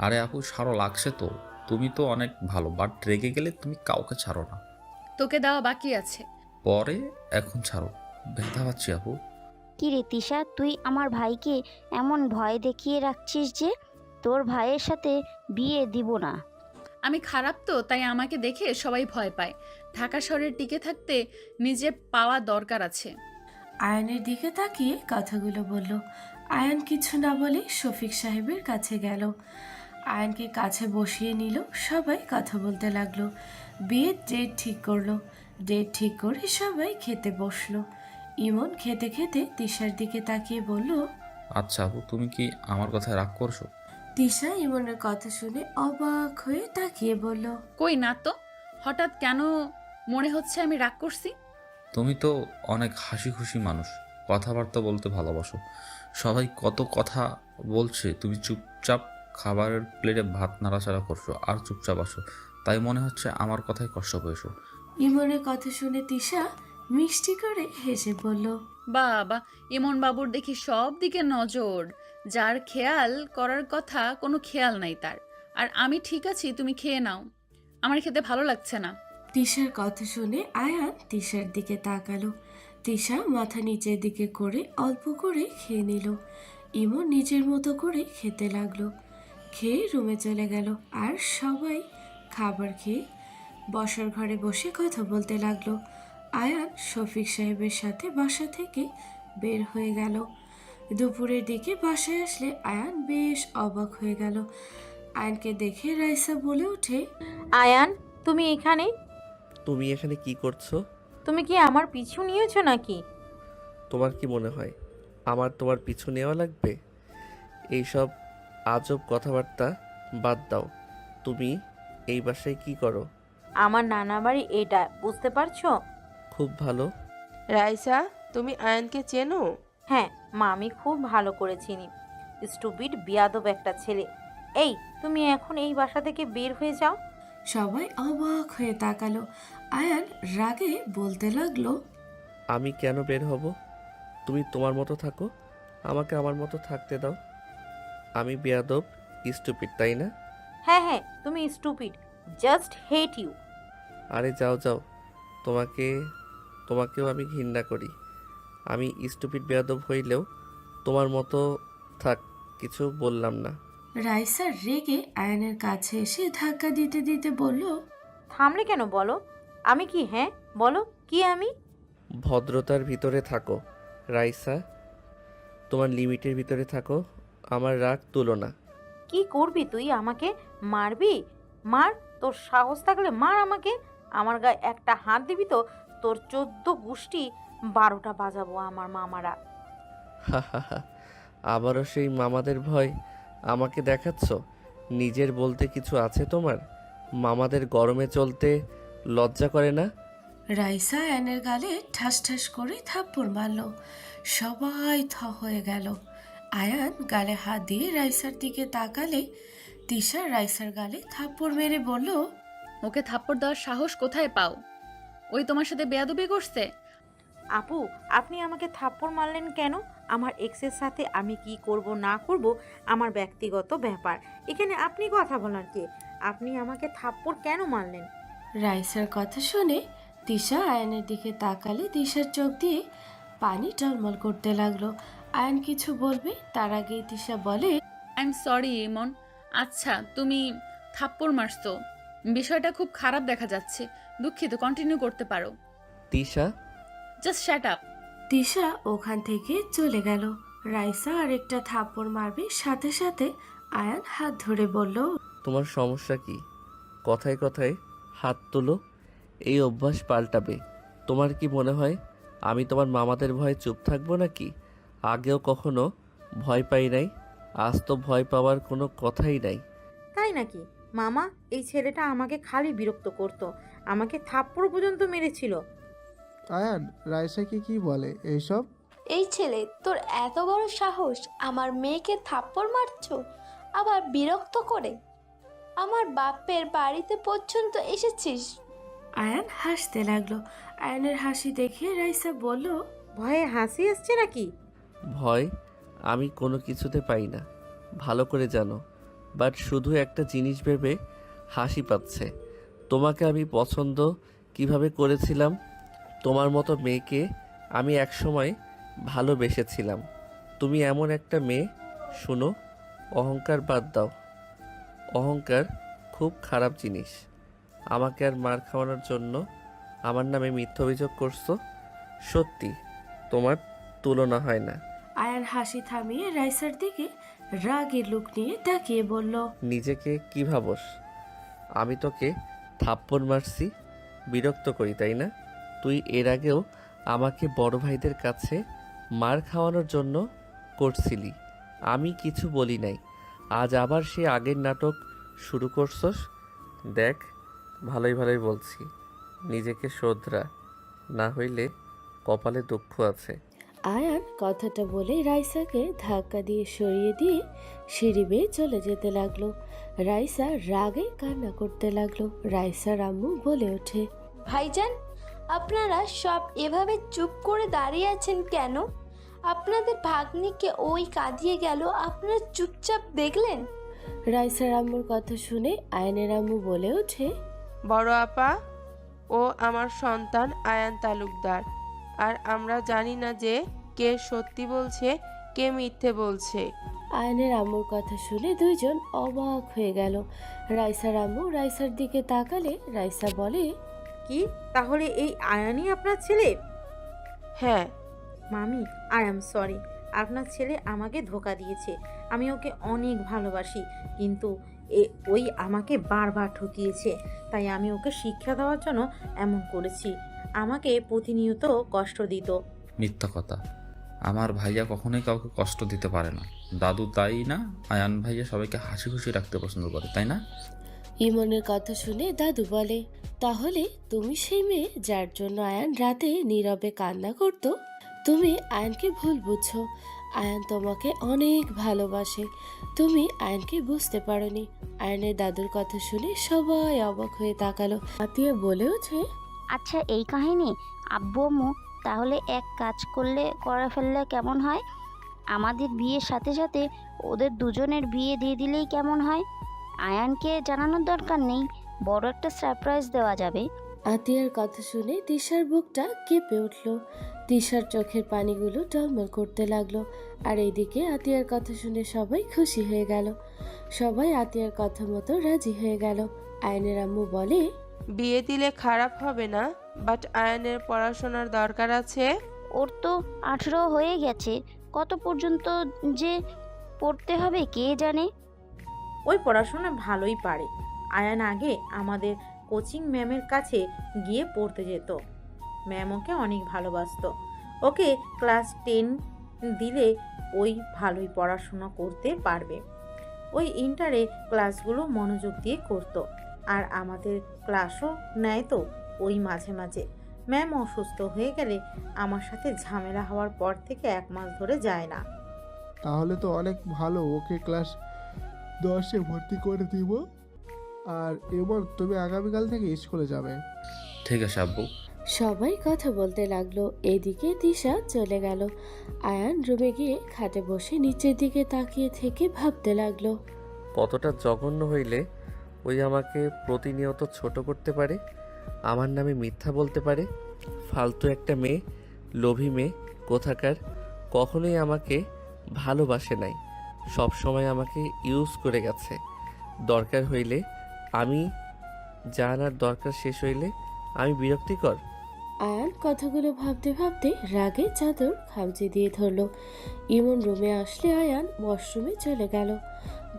আরে আপু, ছাড়ো, লাগছে তো। তুমি তো অনেক ভালো, বাট রেগে গেলে তুমি কাউকে ছাড়ো না। তোকে দেওয়া বাকি আছে। পরে, এখন ছাড়ো, ব্যথা পাচ্ছি আপু। কি রে তিশা, তুই আমার ভাইকে এমন ভয় দেখিয়ে রাখছিস যে তোর ভাইয়ের সাথে বিয়ে দিব না। আমি খারাপ তো, তাই আমাকে দেখে সবাই ভয় পায়। ঢাকা শহরে টিকে থাকতে নিজে পাওয়া দরকার আছে। আয়ানের দিকে তাকিয়ে কথাগুলো বলল। আয়ান কিছু না বলে শফিক সাহেবের কাছে গেল। আয়ানকে কাছে বসিয়ে নিল। সবাই কথা বলতে লাগলো। বিয়ের ডেট ঠিক করলো। ডেট ঠিক করে সবাই খেতে বসলো। ইমন খেতে খেতে তিশার দিকে তাকিয়ে বলল, আচ্ছা আপু, তুমি কি আমার কথায় রাগ করছো? তিশা ইমনের কথা শুনে অবাক হয়ে তাকিয়ে বলল, কই না তো, হঠাৎ কেন মনে হচ্ছে আমি রাগ করছি? তুমি তো অনেক হাসি খুশি মানুষ, কথাবার্তা বলতে ভালোবাসো। সবাই কত কথা বলছে, তুমি চুপচাপ খাবারের প্লেটে ভাত নাড়াচাড়া করছো আর চুপচাপ আসো, তাই মনে হচ্ছে আমার কথায় কষ্ট পেয়েছো। ইমনের কথা শুনে তিশা মিষ্টি করে হেসে বলল, বাবা, ইমন বাবুর দেখি সব দিকে নজর। যার খেয়াল করার কথা কোনো খেয়াল নাই তার। আর আমি ঠিক আছি, তুমি খেয়ে নাও, আমার খেতে ভালো লাগছে না। তিশার কথা শুনে আয়ান তিশার দিকে তাকালো। তিশা মাথা নিচের দিকে করে অল্প করে খেয়ে নিল। ইমন নিজের মতো করে খেতে লাগলো। খেয়ে রুমে চলে গেল। আর সবাই খাবার খেয়ে বসার ঘরে বসে কথা বলতে লাগলো। আয়ান শফিক সাহেবের সাথে বাসা থেকে বের হয়ে গেল। দুপুরের দিকে বাসায় আসলে আয়ান বেশ অবাক হয়ে গেল। আয়ানকে দেখে রাইসা বলে ওঠে, আয়ান, তুমি এখানে? তুমি এখানে কি করছো? তুমি কি আমার পিছু নিয়েছো নাকি? তোমার কি মনে হয় আমার তোমার পিছু নেওয়া লাগবে? এইসব আজব কথাবার্তা বাদ দাও। তুমি এই বাসায় কি করো? আমার নানা বাড়ি এটা, বুঝতে পারছো? খুব ভালো। রাইসা, তুমি আয়ানকে চেনো? হ্যাঁ মা, আমি খুব ভালো করে চিনি। স্টুপিড বিয়াদব একটা ছেলে। এই, তুমি এখন এই বাসা থেকে বের হয়ে যাও। সবাই অবাক হয়ে তাকালো। আয়ান রাগে বলতে লাগলো, আমি কেন বের হব? তুমি তোমার মতো থাকো, আমাকে আমার মতো থাকতে দাও। আমি বেয়াদব, স্টুপিড, তাই না? হ্যাঁ হ্যাঁ, তুমি স্টুপিড, জাস্ট হেট ইউ। আরে যাও যাও, তোমাকেও আমি ঘৃণা করি। আমি স্টুপিড বেয়াদব হইলেও তোমার মতো থাক, কিছু বললাম না। রাইসা রেগে আয়ানের কাছে এসে ধাক্কা দিতে দিতে বলল, থামলে কেন বলো? আমি কি? হ্যাঁ বলো, কি আমি? ভদ্রতার ভিতরে থাকো রাইসা, তোমার লিমিটের ভিতরে থাকো, আমার রাগ তুলো না। কি করবি তুই? আমাকে মারবি? মার, তোর সাহস থাকলে মার আমাকে। আমার গায়ে একটা হাত দিবি তো তোর 14 গোষ্ঠী 12টা বাজাবো আমার মামারা। হা হা হা, আবারও সেই মামাদের ভয় আমাকে দেখাচ্ছ? নিজের বলতে কিছু আছে তোমার? মামাদের গরমে চলতে লজ্জা করে না? রাইসা আয়ানের গালে ঠাস ঠাস করে থাপ্পড় মারল। সবাই থ হয়ে গেল। আয়ান গালে হাত দিয়ে রাইসার দিকে তাকালে তিশা রাইসার গালে থাপ্পড় মেরে বলল, ওকে থাপ্পড় দেওয়ার সাহস কোথায় পাও? ওই তোমার সাথে বেয়াদবি করছে? আপু, আপনি আমাকে থাপ্পড় মারলেন কেন? আমার এক্সের সাথে আমি কি করব না করব আমার ব্যক্তিগত ব্যাপার। এখানে আপনি কথা বলার কে? আপনি আমাকে থাপ্পড় কেন মারলেন? রাইসার কথা শুনে তিশা আয়ানের দিকে তাকালে তিশার চোখ দিয়ে পানি টলমল করতে লাগলো। আয়ান কিছু বলবে তার আগেই তিশা বলে, আই এম সরি ইমন। আচ্ছা, তুমি থাপ্পড় মারছো, বিষয়টা খুব খারাপ দেখা যাচ্ছে। দুঃখিত, কন্টিনিউ করতে পারো। Tisha, just shut up. Tisha ওখান থেকে চলে গেল। রাইসা আরেকটা থাপ্পড় মারবে সাথে সাথে আয়ান হাত ধরে বলল, তোমার সমস্যা কি? কথায় কথায় হাত তোলো, এই অভ্যাস পাল্টাবে। তোমার কি মনে হয় আমি তোমার মামাদের ভয়ে চুপ থাকবো নাকি? আগেও কখনো ভয় পাই নাই, আজ তো ভয় পাওয়ার কোনো কথাই নাই। তাই নাকি? মামা, এই ছেলেটা আমাকে খালি বিরক্ত করতো, আমাকে থাপ্পড় পর্যন্ত মেরেছিল। আয়ান, রাইসাকে কি বলে এইসব? এই ছেলে, তোর এত বড় সাহস আমার মেয়েকে থাপ্পড় মারছো, আবার বিরক্ত করে? আমার বাপের বাড়িতে পর্যন্ত এসেছিস? আয়ান হাসতে লাগলো। আয়ানের হাসি দেখে রাইসা বলল, ভয়ে হাসি আসছে নাকি? ভয় আমি কোনো কিছুতে পাই না, ভালো করে জানো। বাট শুধু একটা জিনিস ভেবে হাসি পাচ্ছে। তোমাকে আমি পছন্দ কিভাবে করেছিলাম? তোমার মতো মেয়েকে আমি একসময় ভালোবেসেছিলাম। তুমি এমন একটা মেয়ে। শুনো, অহংকার বাদ দাও। অহংকার খুব খারাপ জিনিস। আমাকে আর মার খাওয়ানোর জন্য আমার নামে মিথ্যা অভিযোগ করছো। সত্যি তোমার তুলনা হয় না। আয়ান হাসি থামিয়ে রাইসার দিকে রাগের লুক নিয়ে তাকিয়ে বলল, নিজেকে কি ভাবস? আমি তোকে থাপ্পড় মারছি, বিরক্ত করি তাই না? তুই এর আগেও আমাকে বড় ভাইদের কাছে মার খাওয়ানোর জন্য করছিলি, আমি কিছু বলি নাই। আজ আবার সে আগের নাটক শুরু করছস। দেখ, ভালোই ভালোই বলছি, নিজেকে শোধরা, না হইলে কপালে দুঃখ আছে। আয়ান কথাটা বলে রাইসাকে ধাক্কা দিয়ে সরিয়ে দিয়ে সিঁড়ি বেয়ে চলে যেতে লাগলো। রাইসা রাগে কান্না করতে লাগলো। রাইসার আম্মু বলে ওঠে, ভাইজান, আপনারা সব এভাবে চুপ করে দাঁড়িয়ে আছেন কেন? আপনাদের ভাগ্নিকে ওই কাঁদিয়ে গেল, আপনারা চুপচাপ দেখলেন? রাইসার আম্মুর কথা শুনে আয়ানের আম্মু বলে ওঠে, বড় আপা, ও আমার সন্তান আয়ান তালুকদার, আর আমরা জানি না যে কে সত্যি বলছে কে মিথ্যে বলছে। আয়ানের আম্মুর কথা শুনে দুইজন অবাক হয়ে গেল। রাইসার আম্মু রাইসার দিকে তাকালে রাইসা বলে, কি, তাহলে এই আয়ানই আপনার ছেলে? হ্যাঁ মামি, আই এম সরি। আপনার ছেলে আমাকে ধোকা দিয়েছে। আমি ওকে অনেক ভালোবাসি, কিন্তু ওই আমাকে বারবার ঠকিয়েছে। তাই আমি ওকে শিক্ষা দেওয়ার জন্য এমন করেছি। আমাকে প্রতিনিয়ত কষ্ট দিত। মিথ্যা কথা। আমার ভাইয়া কখনোই কাউকে কষ্ট দিতে পারে না। দাদু তাই না? আয়ান ভাইয়া সবাইকে হাসি খুশি রাখতে পছন্দ করে, তাই না? ইমনের কথা শুনে দাদু বলে, তাহলে তুমি সেই মেয়ে যার জন্য আয়ান রাতে নীরবে কান্না করত? তুমি আয়ানকে ভুল বুঝছো। আয়ান তোমাকে অনেক ভালোবাসে, তুমি আয়ানকে বুঝতে পারোনি। আয়ানের দাদুর কথা শুনে সবাই অবাক হয়ে তাকালো। আতিয়া বলে ওঠে, আচ্ছা, এই কাহিনী আব্বু আম্মু তাহলে এক কাজ করে ফেললে কেমন হয়? আমাদের বিয়ের সাথে সাথে ওদের দুজনের বিয়ে দিয়ে দিলেই কেমন হয়? আয়ানকে জানানোর দরকার নেই, বড় একটা সারপ্রাইজ দেওয়া যাবে। আতিয়ার কথা শুনে তিশার বুকটা কেঁপে উঠল। তিশার চোখের পানিগুলো টলমল করতে লাগলো। আর এইদিকে আতিয়ার কথা শুনে সবাই খুশি হয়ে গেল। সবাই আতিয়ার কথা মতো রাজি হয়ে গেল। আয়নের আম্মু বলে, বিয়ে দিলে খারাপ হবে না, বাট আয়ানের পড়াশোনার দরকার আছে। ওর তো 18 হয়ে গেছে, কত পর্যন্ত যে পড়তে হবে কে জানে। ওই পড়াশোনা ভালোই পারে। আয়ান আগে আমাদের কোচিং ম্যামের কাছে গিয়ে পড়তে যেত। ম্যাম ওকে অনেক ভালোবাসতো। ওকে ক্লাস 10 দিলে ওই ভালোই পড়াশোনা করতে পারবে। ওই ইন্টারে ক্লাসগুলো মনোযোগ দিয়ে করতো, আর আমাদের ক্লাসও নেয় তো ওই মাঝে মাঝে। ম্যাম অসুস্থ হয়ে গেলে আমার সাথে ঝামেলা হওয়ার পর থেকে 1 মাস ধরে যায় না। তাহলে তো অনেক ভালো, ওকে ক্লাস 10-এ ভর্তি করে দিব। আর এবার তুমি আগামীকাল থেকে স্কুলে যাবে। ঠিক আছে আব্বু। সবাই কথা বলতে লাগলো। এদিকে দিশা চলে গেল। আয়ান রুমে গিয়ে খাটে বসে নিচের দিকে তাকিয়ে থেকে ভাবতে লাগলো, কতটা জঘন্য হইলে ওই আমাকে প্রতিনিয়ত ছোট করতে পারে, আমার নামে মিথ্যা বলতে পারে। ফালতু একটা মেয়ে, লোভী মেয়ে কোথাকার, কখনোই আমাকে ভালোবাসে নাই, সব সময় আমাকে ইউজ করে গেছে। দরকার হইলে আমি জানার দরকার শেষ হইলে আমি বিরক্তিকর। আয়ান কথাগুলো ভাবতে ভাবতে রাগে চাদর খামচে দিয়ে ধরলো। ইমন রুমে আসলে আয়ান ওয়াশরুমে চলে গেল।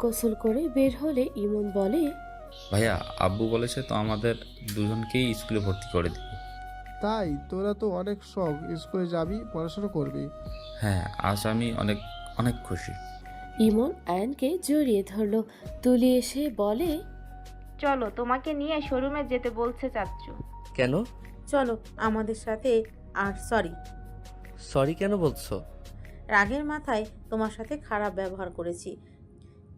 গোসল করে বের হলে ইমন বলে, ভাইয়া আব্বু বলেছে তো আমাদের দুজনকেই স্কুলে ভর্তি করে দিবে। তাই তোরা তো অনেক শখ, স্কুলে যাবি, পড়াশোনা করবি। হ্যাঁ, আজ আমি অনেক অনেক খুশি। ইমন আয়ানকে জড়িয়ে ধরলো। তুলি এসে বলে, চলো তোমাকে নিয়ে শোরুমে যেতে বলছে চাচ্চু। কেন? চলো আমাদের সাথে। আর সরি কেন বলছো? রাগের মাথায় তোমার সাথে খারাপ ব্যবহার করেছি।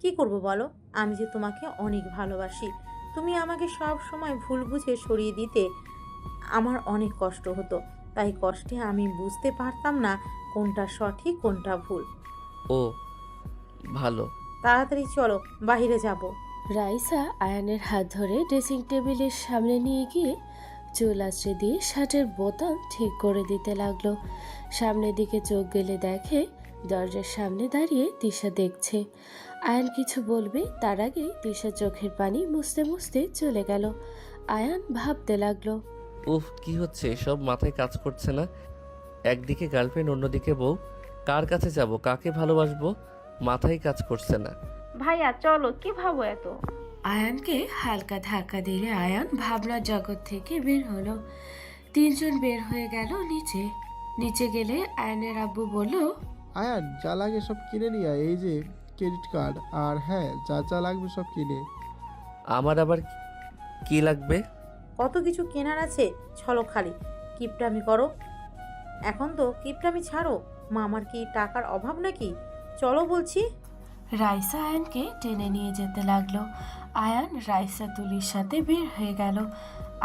কি করব বলো, আমি যে তোমাকে অনেক ভালোবাসি। তুমি আমাকে সব সময় ভুল বুঝে সরিয়ে দিতে আমার অনেক কষ্ট হতো। তাই কষ্টে আমি বুঝতে পারতাম না কোনটা সঠিক কোনটা ভুল। ও ভালো। তাড়াতাড়ি চলো, বাইরে যাব। রাইসা আয়ানের হাত ধরে ড্রেসিং টেবিলের সামনে নিয়ে গিয়ে চুল আঁচড়ে দিয়ে শার্টের বোতাম ঠিক করে দিতে লাগলো। সামনের দিকে চোখ গেলে দেখে দরজার সামনে দাঁড়িয়ে দিশা দেখছে। আয়ান কিছু বলবে তার আগে দিশা চোখের পানি মুছতে মুছতে চলে গেল। আয়ান ভাবতে লাগলো, উফ, কি হচ্ছে এসব, মাথায় কাজ করছে না। একদিকে গার্লফ্রেন্ড, অন্যদিকে বউ, কার কাছে যাব, কাকে ভালোবাসবো, মাথায় কাজ করছে না। ভাইয়া চলো, কি ভাবো এত? আয়ানকে হালকা ধাক্কা দিলে আয়ান ভাবনার জগৎ থেকে বের হলো। 3 জন বের হয়ে গেল নিচে। নিচে গেলে আয়ানের আব্বু বলল, আয়ান যা লাগে সব কিনে নিয়ে আয়, এই যে ক্রেডিট কার্ড, আর হ্যাঁ যা যা লাগবে সব কিনে। আমার আবার কি লাগবে? কত কিছু কেনার আছে, ছলো খালি কিপটামি করো। এখন তো কিপটামি ছাড়ো, মামার কি টাকার অভাব নাকি? চলো বলছি। রাইসা আয়ানকে টেনে নিয়ে যেতে লাগলো। আয়ান রাইসা তুলির সাথে বের হয়ে গেল।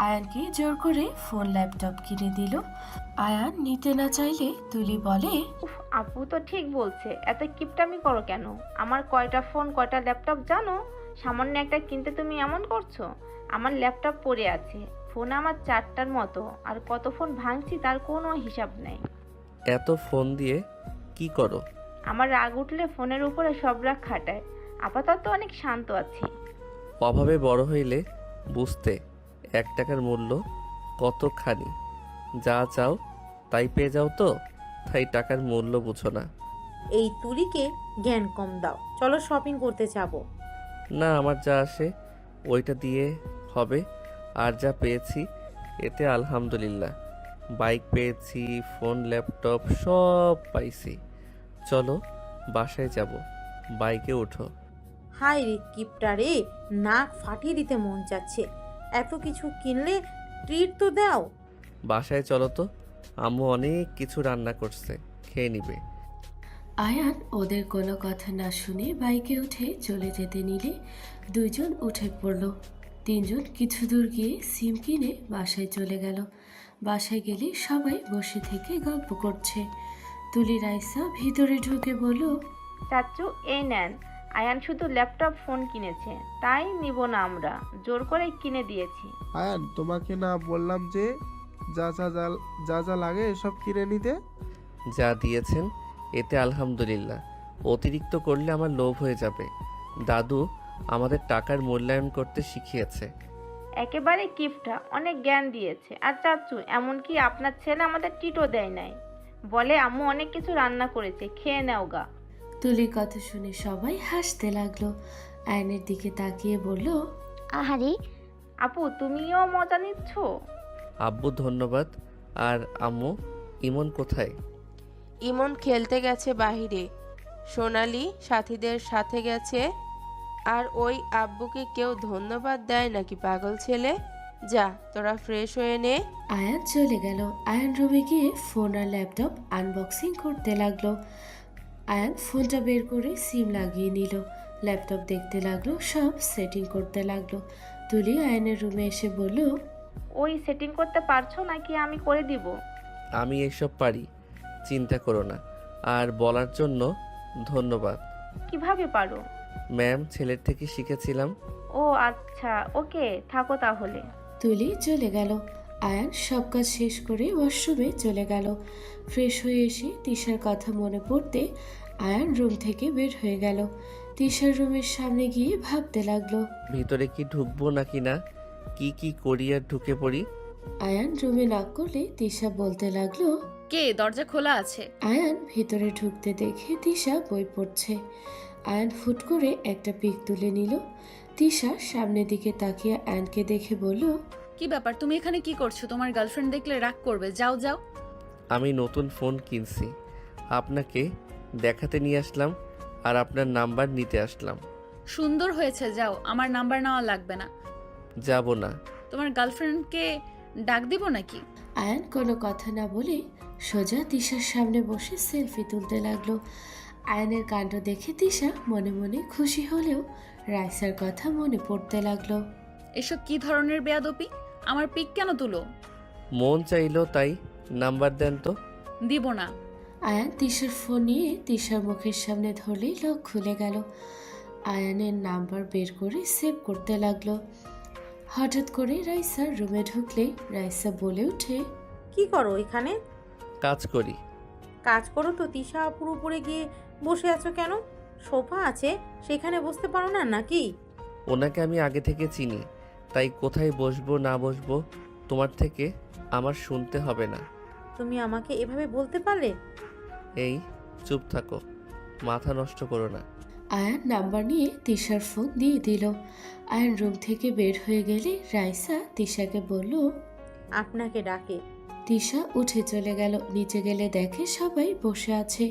আয়ানকে জোর করে ফোন ল্যাপটপ কিনে দিল। আয়ান নিতে না চাইলে তুলি বলে, উফ, আপু তো ঠিক বলছে, এত কিপটামি করো কেন? আমার কয়টা ফোন কয়টা ল্যাপটপ জানো? সামান্য একটা কিনতে তুমি এমন করছো? আমার ল্যাপটপ পড়ে আছে, ফোন আমার 4টার মতো, আর কত ফোন ভাঙছি তার কোনো হিসাব নেই। এত ফোন দিয়ে কি করো? আমার রাগ উঠলে ফোনের উপরে সব রাগ খাটায়। আপাতত অনেক শান্ত আছি। অভাবে বড় হইলে বুঝতে 1 টাকার মূল্য কতখানি। যা চাও তাই পেয়ে যাও তো, তাই টাকার মূল্য বুঝো না। এই তুলিকে জ্ঞান কম দাও, চলো শপিং করতে যাব। না, আমার যা আসে ওইটা দিয়ে হবে। আর যা পেয়েছি এতে আলহামদুলিল্লাহ। বাইক পেয়েছি, ফোন, ল্যাপটপ সব পাইছি। চলো বাসায় যাব, বাইকে ওঠো। হাই রে কিপটা রে, নাক ফাটিয়ে দিতে মন যাচ্ছে। এত কিছু কিনলে ট্রিট তো দাও। বাসায় চলো তো, আম্মু অনেক কিছু রান্না করছে, খেয়ে নিবে। আয়ান ওদের কোনো কথা না শুনে বাইকে উঠে চলে যেতে নিলে 2 জন উঠে পড়ল। 3 জন কিছু দূর গিয়ে সিম কিনে বাসায় চলে গেল। বাসায় গেলে সবাই বসে থেকে গল্প করছে। তুলি রাইসা ভিতরে ঢুকে বলল, চাচ্চু এই নেন, আয়ান শুধু ল্যাপটপ ফোন কিনেছে, তাই নিব না, আমরা জোর করে কিনে দিয়েছি। আয়ান তোমাকে না বললাম যে যা যা যা যা লাগে সব কিনে নিতে? যা দিয়েছেন এতে আলহামদুলিল্লাহ। অতিরিক্ত করলে আমার লোভ হয়ে যাবে। দাদু আমাদের টাকার মূল্যায়ন করতে শিখিয়েছে। একেবারে কিফটা, অনেক জ্ঞান দিয়েছে। আর চাচ্চু, এমনকি আপনার ছেলে আমাদের টিটও দেয় নাই, বলে আম্মু অনেক কিছু রান্না করেছে, খেয়ে নাও গা। তুলির কথা শুনে সবাই হাসতে লাগলো। আয়নের দিকে তাকিয়ে বলল, আহারে আপু তুমিও মজা নিচ্ছ? আব্বু ধন্যবাদ। আর আম্মু, ইমন কোথায়? ইমন খেলতে গেছে বাহিরে, সোনালি সাথীদের সাথে গেছে। আর ওই আব্বুকে কেউ ধন্যবাদ দেয় নাকি পাগল ছেলে? যা তোরা ফ্রেশ হয়ে নে। আয়ান চলে গেল। আয়ান রুমে গিয়ে ফোন আর ল্যাপটপ আনবক্সিং করতে লাগলো। আয়ান ফোনটা বের করে সিম লাগিয়ে নিল, ল্যাপটপ দেখতে লাগলো, সব সেটিং করতে লাগলো। তুলি আয়ানের রুমে এসে বলল, ওই সেটিং করতে পারছো নাকি আমি করে দিব? আমি এসব পারি, চিন্তা করো না। আর বলার জন্য ধন্যবাদ। কিভাবে পারো? ম্যাম, ছেলের থেকে শিখেছিলাম। ও আচ্ছা, ওকে থাকো তাহলে। তুলি চলে গেল। আয়ান সব কাজ শেষ করে ওয়াশরুমে চলে গেল। ফ্রেশ হয়ে এসে তিশার কথা মনে পড়তে আয়ান রুম থেকে বের হয়ে গেল। তিশার রুমের সামনে গিয়ে ভাবতে লাগলো, ভিতরে কি ঢুকবো নাকি না, কি কি করি আর ঢুকে পড়ি। আয়ান রুমে নক করলে তিশা বলতে লাগলো, কে? দরজা খোলা আছে। আয়ান ভিতরে ঢুকতে দেখে তিশা বই পড়ছে। আয়ান ফুট করে একটা পিক তুলে নিল। তিশা সামনের দিকে তাকিয়ে আয়ানকে দেখে বলল, কি ব্যাপার, তুমি এখানে কি করছো? তোমার গার্লফ্রেন্ড দেখলে রাগ করবে, যাও যাও। আমি নতুন ফোন কিনছি, আপনাকে দেখাতে নিয়ে আসলাম আর আপনার নাম্বার নিতে আসলাম। সুন্দর হয়েছে, যাও, আমার নাম্বার নেওয়া লাগবে না। যাব না। তোমার গার্লফ্রেন্ডকে ডাক দিব নাকি? আয়ান কোনো কথা না বলে সোজা তিশার সামনে বসে সেলফি তুলতে লাগলো। আয়ানের কাণ্ড দেখে তিশা মনে মনে খুশি হলেও রাইসার কথা মনে পড়তে লাগলো। এসব কি ধরনের বেয়াদপি? আমার পিক কেন তুলো? মন চাইলো তাই। নাম্বার দেন তো। দিব না। আয়ান তিশার ফোন নিয়ে তিশার মুখের সামনে ধরলেই লক খুলে গেল। আয়ানের নাম্বার বের করে সেভ করতে লাগলো। হঠাৎ করে রাইসার রুমে ঢুকলে রাইসা বলে ওঠে, কি করো এখানে? কাজ করি। কাজ করো তো, তিশা আপুর উপরে গিয়ে বসে আছো কেন? সোফা আছে, সেখানে বসতে পারো না নাকি? ওনাকে আমি আগে থেকে চিনি, তাই কোথায় বসবো না বসবো তোমার থেকে আমার শুনতে হবে না। তুমি আমাকে এভাবে বলতে পারলে? এই চুপ থাকো, মাথা নষ্ট করো না। আয়ান নাম্বার নিয়ে তিশার ফোন দিয়ে দিল। আয়ান রুম থেকে বের হয়ে গেলে রাইসা তিশাকে বলল, আপনাকে ডাকে। তিশা উঠে চলে গেল। নিচে গেলে দেখে সবাই বসে আছে।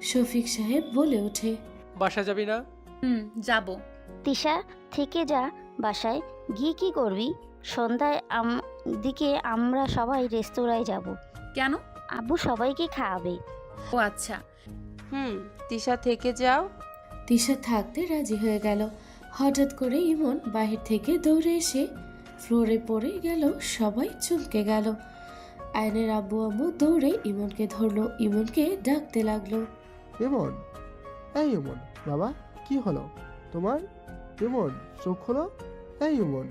শফিক সাহেব বলে ওঠে, বাসা যাবি না? যাব। তিশা থেকে যা, বাসায় গিয়ে কি করবি? সন্ধ্যায় দিকে আমরা সবাই রেস্তোরাঁয় যাব। কেন? আব্বু সবাইকে খাওয়াবে। ও আচ্ছা। তিশা থেকে যাও। তিশা থাকতে রাজি হয়ে গেল। হঠাৎ করে ইমন বাহির থেকে দৌড়ে এসে ফ্লোরে পড়ে গেল। সবাই চমকে গেল। আয়নের আব্বু আম্মু দৌড়ে ইমনকে ধরলো, ইমনকে ডাকতে লাগলো, ইমন, এই ইমন, বাবা কি হলো তোমার? ইমন, চোখ হলো। এই ইমন।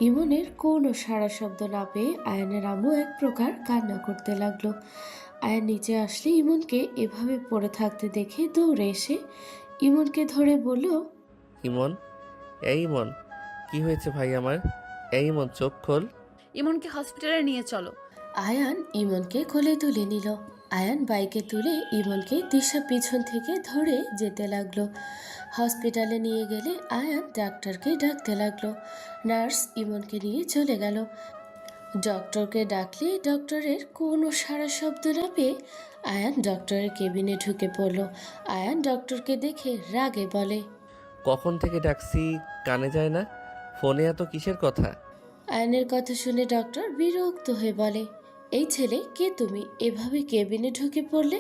ইমনের কোনো সাড়া শব্দ না পেয়ে আয়নের আম্মু এক প্রকার কান্না করতে লাগলো। আয়ান নিচে আসলে ইমনকে এভাবে পড়ে থাকতে দেখে দৌড়ে এসে ইমনকে ধরে বলল, ইমন, এই ইমন, কি হয়েছে ভাই আমার? এই ইমন, চোখ খোল। ইমনকে হসপিটালে নিয়ে চলো। আয়ান ইমনকে কোলে তুলে নিল। আয়ান বাইকে তুলে ইমনকে তিশা পিছন থেকে ধরে যেতে লাগলো। হসপিটালে নিয়ে গেলে আয়ান ডাক্তারকে ডাকতে লাগলো। নার্স ইমনকে নিয়ে চলে গেল। ডক্টরকে ডাকলে ডক্টরের কোনো সাড়া শব্দ না পেয়ে আয়ান ডক্টরের কেবিনে ঢুকে পড়ল। আয়ান ডক্টরকে দেখে রাগে বলে, কখন থেকে ডাকছি, কানে যায় না? ফোনে এত কিসের কথা? আয়ানের কথা শুনে ডক্টর বিরক্ত হয়ে বলে, এই ছেলে কে তুমি? এভাবে কেবিনে ঢুকে পড়লে?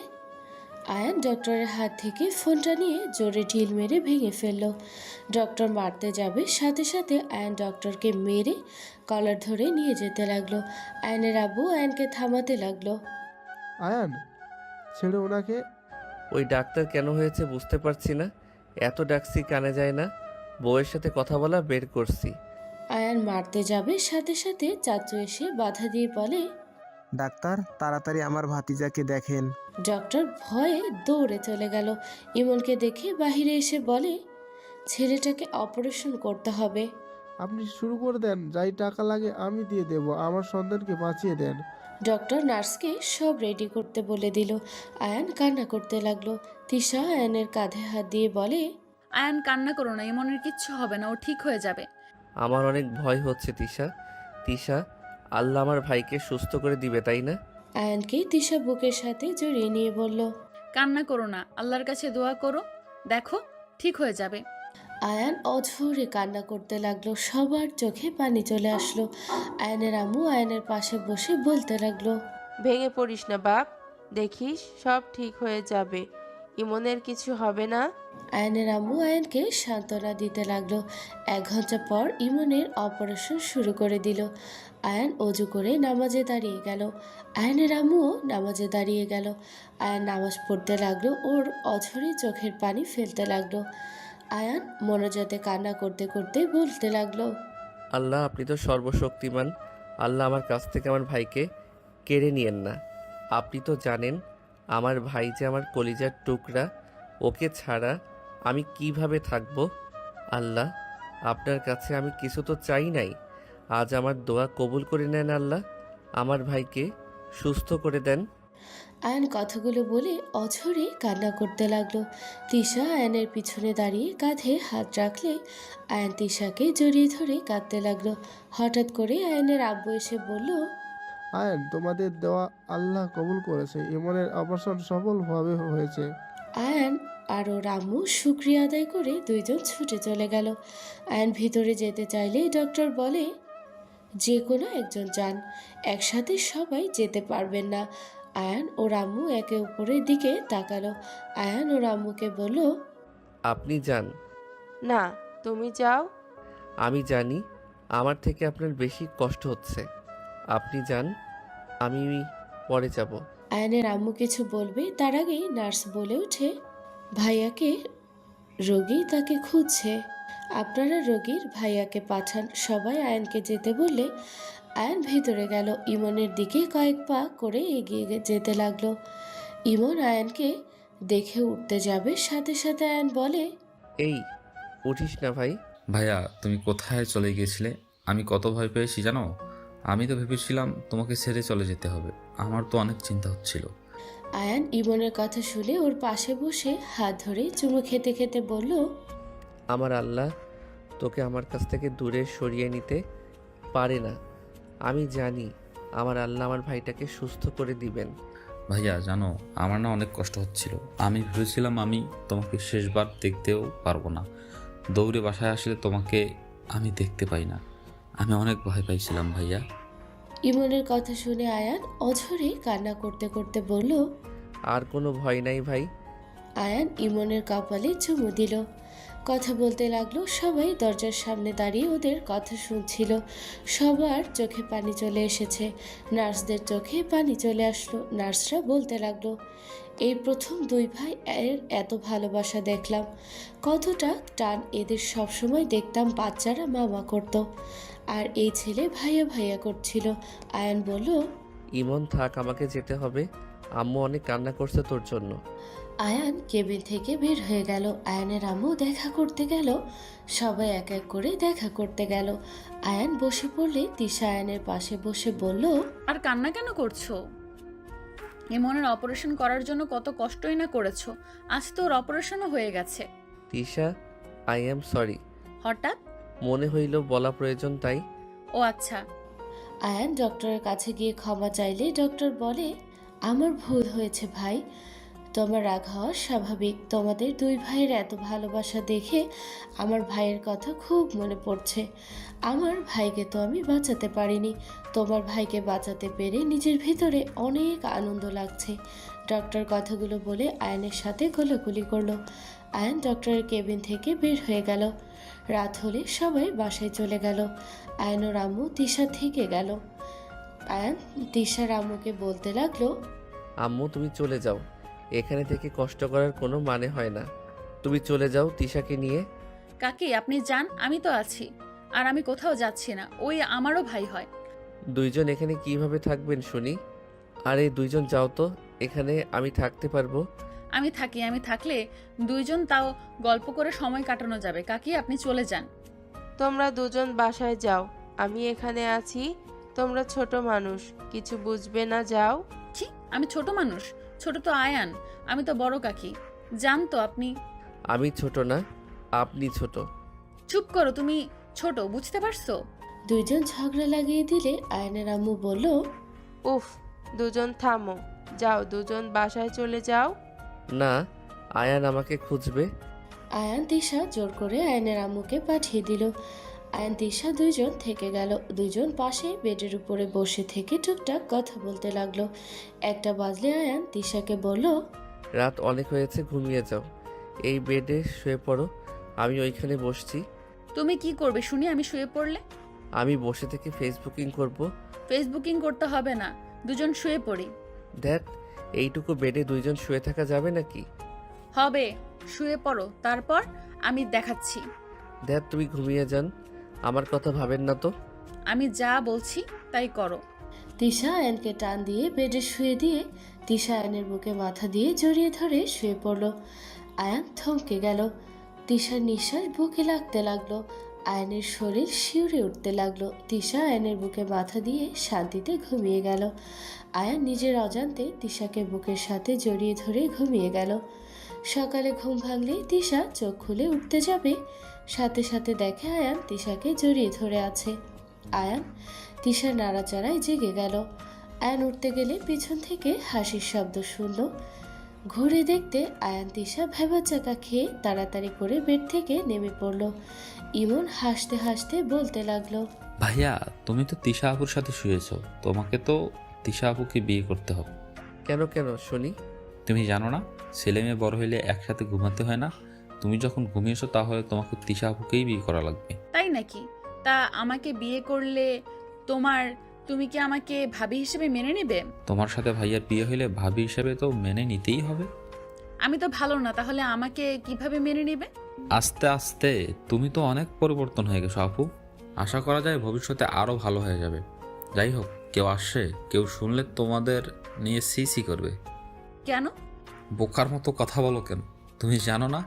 আয়ান ডক্টরের হাত থেকে ফোনটা নিয়ে জোরে ঢিল মেরে ভেঙে ফেলল। ডক্টর মারতে যাবে, সাথে সাথে আয়ান ডক্টরকে মেরে কলার ধরে নিয়ে যেতে লাগলো। আয়ানের আব্বু আয়ানকে থামাতে লাগলো। আয়ান, ছেড়ে ওনাকে। ওই ডাক্তার কেন হয়েছে বুঝতে পারছি না। এত ডাকছি কানে যায় না। বউয়ের সাথে কথা বলা বের করছি। আয়ান মারতে যাবে, সাথে সাথে চাচু এসে বাধা দিয়ে বলে, ডাক্তার, তাড়াতাড়ি আমার ভাতিজাকে দেখেন। ডক্টর ভয়ে দৌড়ে চলে গেল। ইমনকে দেখে বাহিরে এসে বলে, ছেলেটাকে অপারেশন করতে হবে। আপনি শুরু করে দেন, যাই টাকা লাগে আমি দিয়ে দেব, আমার সন্তানকে বাঁচিয়ে দেন। ডক্টর নার্সকে সব রেডি করতে বলে দিল। আয়ান কান্না করতে লাগলো। তিশা আয়ানের কাঁধে হাত দিয়ে বলে, আয়ান কান্না করো না, ইমনের কিচ্ছু হবে না, ও ঠিক হয়ে যাবে। আমার অনেক ভয় হচ্ছে তিশা। তিশা, আল্লাহ আমার ভাইকে সুস্থ করে দিবে, তাই না? আয়ানকে তিশা বুকের সাথে জড়িয়ে নিয়ে বলল, কান্না করো না, আল্লাহর কাছে দোয়া করো, দেখো ঠিক হয়ে যাবে। আয়ান অঝরে কান্না করতে লাগলো। সবার চোখে পানি চলে আসলো। আয়ানের আম্মু আয়ানের পাশে বসে বলতে লাগলো, ভেঙে পড়িস না বাপ, দেখিস সব ঠিক হয়ে যাবে, ইমনের কিছু হবে না। আয়ানের আম্মু আয়ানকে সান্ত্বনা দিতে লাগলো। 1 ঘন্টা পর ইমনের অপারেশন শুরু করে দিল। আয়ান অজু করে নামাজে দাঁড়িয়ে গেল। আয়ানের আম্মুও নামাজে দাঁড়িয়ে গেল। আয়ান নামাজ পড়তে লাগলো। ওর অঝরে চোখের পানি ফেলতে লাগলো। আয়ান মনোজাতে কান্না করতে করতে বলতে লাগলো, আল্লাহ আপনি তো সর্বশক্তিমান। আল্লাহ আমার কাছ থেকে আমার ভাইকে কেড়ে নিয়েন না। আপনি তো জানেন আমার ভাই যে আমার কলিজার টুকরা, ওকে ছাড়া আমি কিভাবে থাকব। আল্লাহ আপনার কাছে আমি কিছু তো চাই নাই, আজ আমার দোয়া কবুল করে নেন আল্লাহ, আমার ভাইকে সুস্থ করে দেন। আয়ান কথাগুলো বলে অঝরে কান্না করতে লাগলো। তিশা আয়ানের পিছনে দাঁড়িয়ে কাঁধে হাত রাখলে আয়ান তিশাকে জড়িয়ে ধরে কাঁদতে লাগলো। হঠাৎ করে আয়ানের আব্বু এসে বলল, আয়ান, তোমাদের দেওয়া আল্লাহ কবুল করেছে, ইমনের অপারেশন সফলভাবে হয়েছে। আয়ান আর ওর আম্মু শুক্রিয়া আদায় করে দুইজন ছুটে চলে গেল। আয়ান ভিতরে যেতে চাইলে ডক্টর বলে, যে কোনো একজন যান, একসাথে সবাই যেতে পারবেন না। আয়ান ওর আম্মু একে অপরের দিকে তাকালো। আয়ান ওর আম্মুকে বলল, আপনি যান। না, তুমি যাও। আমি জানি আমার থেকে আপনার বেশি কষ্ট হচ্ছে, আপনি যান, আমি পরে যাব। আয়ানের আম্মু কিছু বলবে তার আগেই নার্স বলে ওঠে, ভাইয়াকে রোগী তাকে খুঁজছে, আপনারা রোগীর ভাইয়াকে পাঠান। সবাই আয়ানকে যেতে বললে আয়ান ভিতরে গেল। ইমনের দিকে কয়েক পা করে এগিয়ে যেতে লাগলো। ইমন আয়ানকে দেখে উঠতে যাবে, সাথে সাথে আয়ান বলে, এই উঠিস না ভাই। ভাইয়া তুমি কোথায় চলে গিয়েছিলে? আমি কত ভয় পেয়েছি জানো? আমি তো ভেবেছিলাম তোমাকে ছেড়ে চলে যেতে হবে, আমার তো অনেক চিন্তা হচ্ছিল। আয়ান ইমনের কথা শুনে ওর পাশে বসে হাত ধরে চুমু খেতে খেতে বলল, আমার আল্লাহ তোকে আমার কাছ থেকে দূরে সরিয়ে নিতে পারে না। আমি জানি আমার আল্লাহ আমার ভাইটাকে সুস্থ করে দিবেন। ভাইয়া জানো আমার না অনেক কষ্ট হচ্ছিল, আমি ভেবেছিলাম আমি তোমাকে শেষবার দেখতেও পারবো না, দৌড়ে বাসায় আসলে তোমাকে আমি দেখতে পাই না, আমি অনেক ভয় পাইছিলাম ভাইয়া। ইমনের কথা শুনে আয়ান অঝরে কান্না করতে করতে বলল, আর কোনো ভয় নাই ভাই। আয়ান ইমনের কপালে চুমু দিল। কথা বলতে লাগলো। সবাই দরজার সামনে দাঁড়িয়ে ওদের কথা শুনছিল। সবার চোখে পানি চলে এসেছে, নার্সদের চোখে পানি চলে আসলো। নার্সরা বলতে লাগলো, এই প্রথম দুই ভাই এর এত ভালোবাসা দেখলাম, কতটা টান এদের সবসময় দেখতাম বাচ্চারা মামা করত, আর এই ছেলে ভাইয়া ভাইয়া করছিল। আয়ান বলল, ইমন থাক, আমাকে যেতে হবে, আম্মু অনেক কান্না করছে তোর জন্য। আয়ান কেবিন থেকে বের হয়ে গেল। আয়ানের আম্মু দেখা করতে গেল। সবাই এক এক করে দেখা করতে গেল। আয়ান বসে পড়লে তিশা আয়ানের পাশে বসে বলল, আর কান্না কেন করছো? ইমনের অপারেশন করার জন্য কত কষ্টই না করেছো, আজ তো ওর অপারেশনও হয়ে গেছে। Tisha, I am sorry. হঠাৎ মনে হইল বলা প্রয়োজন তাই। ও আচ্ছা। আয়ান ডক্টরের কাছে গিয়ে ক্ষমা চাইলে ডক্টর বলে, আমার ভুল হয়েছে ভাই, তোমার রাগ হওয়া স্বাভাবিক। তোমাদের দুই ভাইয়ের এত ভালোবাসা দেখে আমার ভাইয়ের কথা খুব মনে পড়ছে। আমার ভাইকে তো আমি বাঁচাতে পারিনি, তোমার ভাইকে বাঁচাতে পেরে নিজের ভিতরে অনেক আনন্দ লাগছে। ডক্টর কথাগুলো বলে আয়ানের সাথে গোলাগুলি করলো। আয়ান ডক্টরের কেবিন থেকে বের হয়ে গেল। রাত হলে সবাই বাসায় চলে গেল। আয়ানোর আম্মু তিশা থেকে গেল। আয়ান তিশার আম্মুকে বলতে লাগলো, আম্মু তুমি চলে যাও, এখানে থেকে কষ্ট করার কোনো মানে হয় না, তুমি চলে যাও তিশাকে নিয়ে। কাকি আপনি যান, আমি তো আছি, আর আমি কোথাও যাচ্ছি না, ওই আমারও ভাই হয়। দুইজন এখানে কিভাবে থাকবেন শুনি? আরে দুইজন যাও তো, এখানে আমি থাকতে পারবো। আমি থাকলে দুইজন তাও গল্প করে সময় কাটানো যাবে। কাকি আপনি চলে যান। তোমরা দুজন বাসায় যাও, আমি এখানে আছি। তোমরা ছোট মানুষ, কিছু বুঝবে না, যাও। কি আমি ছোট মানুষ? ছোট তো আয়ান, আমি তো বড় কাকি, যান তো আপনি। আমি ছোট না, আপনি ছোট। চুপ করো, তুমি ছোট, বুঝতে পারছো? দুইজন ঝগড়া লাগিয়ে দিলে আয়ানের আম্মু বলল, উফ, দুজন থামো, যাও দুজন বাসায় চলে যাও। না, আয়ান আমাকে খুঁজবে। আয়ান তিশা জোর করে আয়নের আম্মুকে পাঠিয়ে দিল। আয়ান তিশা দুইজন থেকে গেল। দুইজন পাশে বেডের উপরে বসে থেকে টুকটাক কথা বলতে লাগলো। 1টা বাজলে আয়ান তিশাকে বলল, রাত অনেক হয়েছে, ঘুমিয়ে যাও। এই বেডে শুয়ে পড়ো, আমি ওইখানে বসছি। তুমি কি করবে শুনি আমি শুয়ে পড়লে? আমি বসে থেকে ফেসবুকিং করব। ফেসবুকিং করতে হবে না, দুজন শুয়ে পড়ি। দেখ, এইটুকু বেডে দুইজন শুয়ে থাকা যাবে নাকি? হবে, শুয়ে পড়ো, তারপর আমি দেখাচ্ছি। দেখ, তুমি ঘুমিয়ে যান, আমার কথা ভাবেন না তো। আমি যা বলছি তাই করো। তিশা আয়নকে টান দিয়ে বেডে শুয়ে দিয়ে তিশা আয়নের বুকে মাথা দিয়ে জড়িয়ে ধরে শুয়ে পড়ল। আয়ান থমকে গেল। তিশার নিঃশ্বাস বুকে লাগতে লাগলো। আয়নের শরীর শিউরে উঠতে লাগলো। তিশা আয়নের বুকে মাথা দিয়ে শান্তিতে ঘুমিয়ে গেল। আয়ান নিজের অজান্তে তিশাকে বুকের সাথে জড়িয়ে ধরে ঘুমিয়ে গেল। সকালে ঘুম ভাঙলে তিশা চোখ খুলে উঠতে যাবে, সাথে সাথে দেখে আয়ান তিশাকে জড়িয়ে ধরে আছে। আয়ান তিশার নাড়াচাড়ায় জেগে গেল। আয়ান উঠতে গেলে পিছন থেকে হাসির শব্দ শুনল। ঘুরে দেখতে আয়ান তিশা ভেবাচাকা খেয়ে তাড়াতাড়ি করে বেড থেকে নেমে পড়ল। ইমন হাসতে হাসতে বলতে লাগলো, ভাইয়া তুমি তো তিশা আপুর সাথে শুয়েছো, তোমাকে তো তিশা আপুকে বিয়ে করতে হবে। কেন কেন শুনি? তুমি জানো না, ছেলে মেয়ে বড় হইলে একসাথে ঘুমাতে হয় না? তুমি যখন ঘুমিয়েছো তাহলে তোমাকে তিশা আপুকেই বিয়ে করা লাগবে। তাই নাকি? তা আমাকে বিয়ে করলে তুমি কি আমাকে ভাবি হিসেবে মেনে নেবে? তোমার সাথে ভাইয়ার বিয়ে হইলে ভাবি হিসেবে তো মেনে নিতেই হবে। আমি তো ভালো না, তাহলে আমাকে কিভাবে মেনে নেবে? আস্তে আস্তে তুমি তো অনেক পরিবর্তন হয়ে গেছো আপু। আশা করা যায় ভবিষ্যতে আরো ভালো হয়ে যাবে। যাই হোক, কেউ আসছে, কেউ শুনলে তোমাদের নিয়ে সি করবে। কেন? বোকার মতো কথা বলো কেন? তুমি জানো না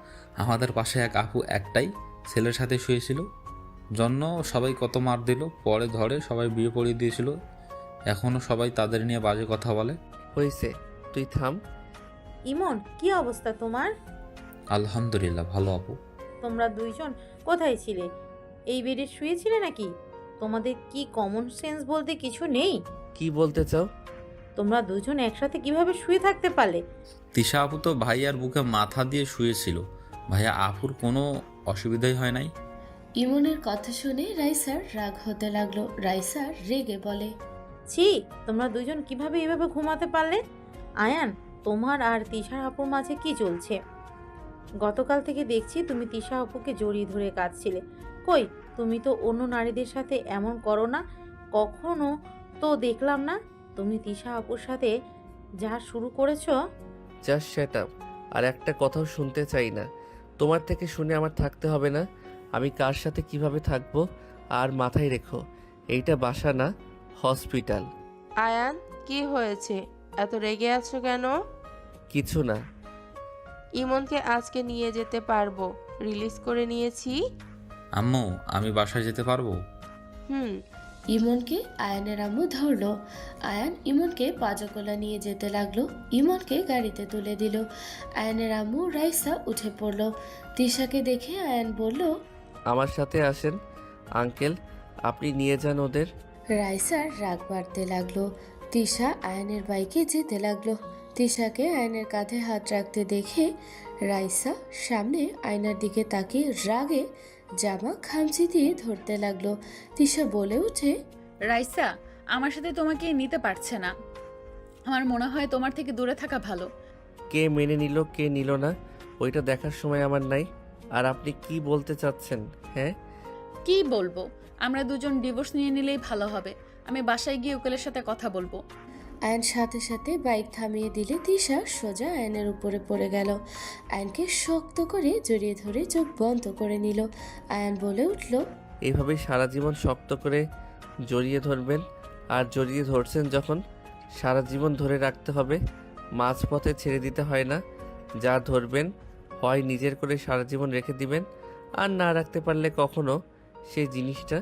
আমাদের পাশে এক আপু একটাই ছেলের সাথে শুয়েছিল, জন্য সবাই কত মার দিল, পরে ধরে সবাই বিয়ে পড়িয়ে দিয়েছিল। এখনো সবাই তাদের নিয়ে বাজে কথা বলে। হয়েছে, তুই থাম। ইমন, কি অবস্থা তোমার? আলহামদুলিল্লাহ ভালো আপু। তোমরা দুইজন কোথায় ছিলে? এই বেডে শুয়েছিলে নাকি? তোমাদের কি কমন সেন্স বলতে কিছু নেই? কি বলতে চাও? তোমরা দুজন একসাথে কিভাবে শুয়ে থাকতে পারলে? তিশা আপু তো ভাইয়ার বুকে মাথা দিয়ে শুয়েছিল, ভাইয়া আপুর কোনো অসুবিধাই হয় নাই। ইমনের কথা শুনে রাইসার রাগ হতে লাগলো। রাইসার রেগে বলে, ছি, তোমরা দুজন কিভাবে এভাবে ঘুমাতে পারলে? আয়ান, তোমার আর তিশা আপুর মাঝে কি চলছে? গতকাল থেকে দেখছি তুমি তিশা আপুকে জড়িয়ে ধরে কাঁদছিলে। কই, তুমি তো অন্য নারীদের সাথে এমন করো না, কখনো তো দেখলাম না। তুমি তিশা আপুর সাথে যা শুরু করেছো। জাস্ট শ্যাট আপ, আর একটা কথাও শুনতে চাই না। তোমার থেকে শুনে আমার থাকতে হবে না। আমি কার সাথে কিভাবে থাকবো, আর মাথায় রেখো, এইটা বাসা না, হসপিটাল। আয়ান, কি হয়েছে? এত রেগে আছো কেন? কিছু না। ইমনকে আজকে নিয়ে যেতে পারবো, রিলিজ করে নিয়েছি। আম্মু, আমি বাসায় যেতে পারবো? হুম। ইমনকে আয়ানের আম্মু ধরলো। আয়ান ইমনকে পাজকোলা নিয়ে যেতে লাগলো। ইমনকে গাড়িতে তুলে দিল। আয়ানের আম্মু রাইসা উঠে পড়লো। তিশাকে দেখে আয়ান বলল, আমার সাথে আসেন আঙ্কেল, আপনি নিয়ে যান ওদের। রাইসার রাগ বাড়তে লাগলো। তিশা আয়ানের বাইকে যেতে লাগলো। তিশাকে আয়নের কাঁধে হাত রাখতে দেখে রাইসা সামনে আয়নার দিকে তাকিয়ে রাগে জামা খামচি দিয়ে ধরতে লাগলো। তিশা বলে ওঠে, রাইসা, আমার সাথে তোমাকে নিতে পারছে না। আমার মনে হয় তোমার থেকে দূরে থাকা ভালো। কে মেনে নিল কে নিল না ওইটা দেখার সময় আমার নাই। আর আপনি কি বলতে চাচ্ছেন? হ্যাঁ, কি বলবো? আমরা দুজন ডিভোর্স নিয়ে নিলেই ভালো হবে। আমি বাসায় গিয়ে উকিলের সাথে কথা বলবো। আয়ন সাথে সাথে বাইক থামিয়ে দিলে তিশা সোজা আয়নের উপরে পড়ে গেল। আয়নকে শক্ত করে জড়িয়ে ধরে চোখ বন্ধ করে নিল। আয়ন বলে উঠল, এইভাবেই সারা জীবন শক্ত করে জড়িয়ে ধরবেন? আর জড়িয়ে ধরছেন যখন, সারা জীবন ধরে রাখতে হবে, মাঝপথে ছেড়ে দিতে হয় না। যা ধরবেন হয় নিজের করে সারা জীবন রেখে দিবেন, আর না রাখতে পারলে কখনো সেই জিনিসটা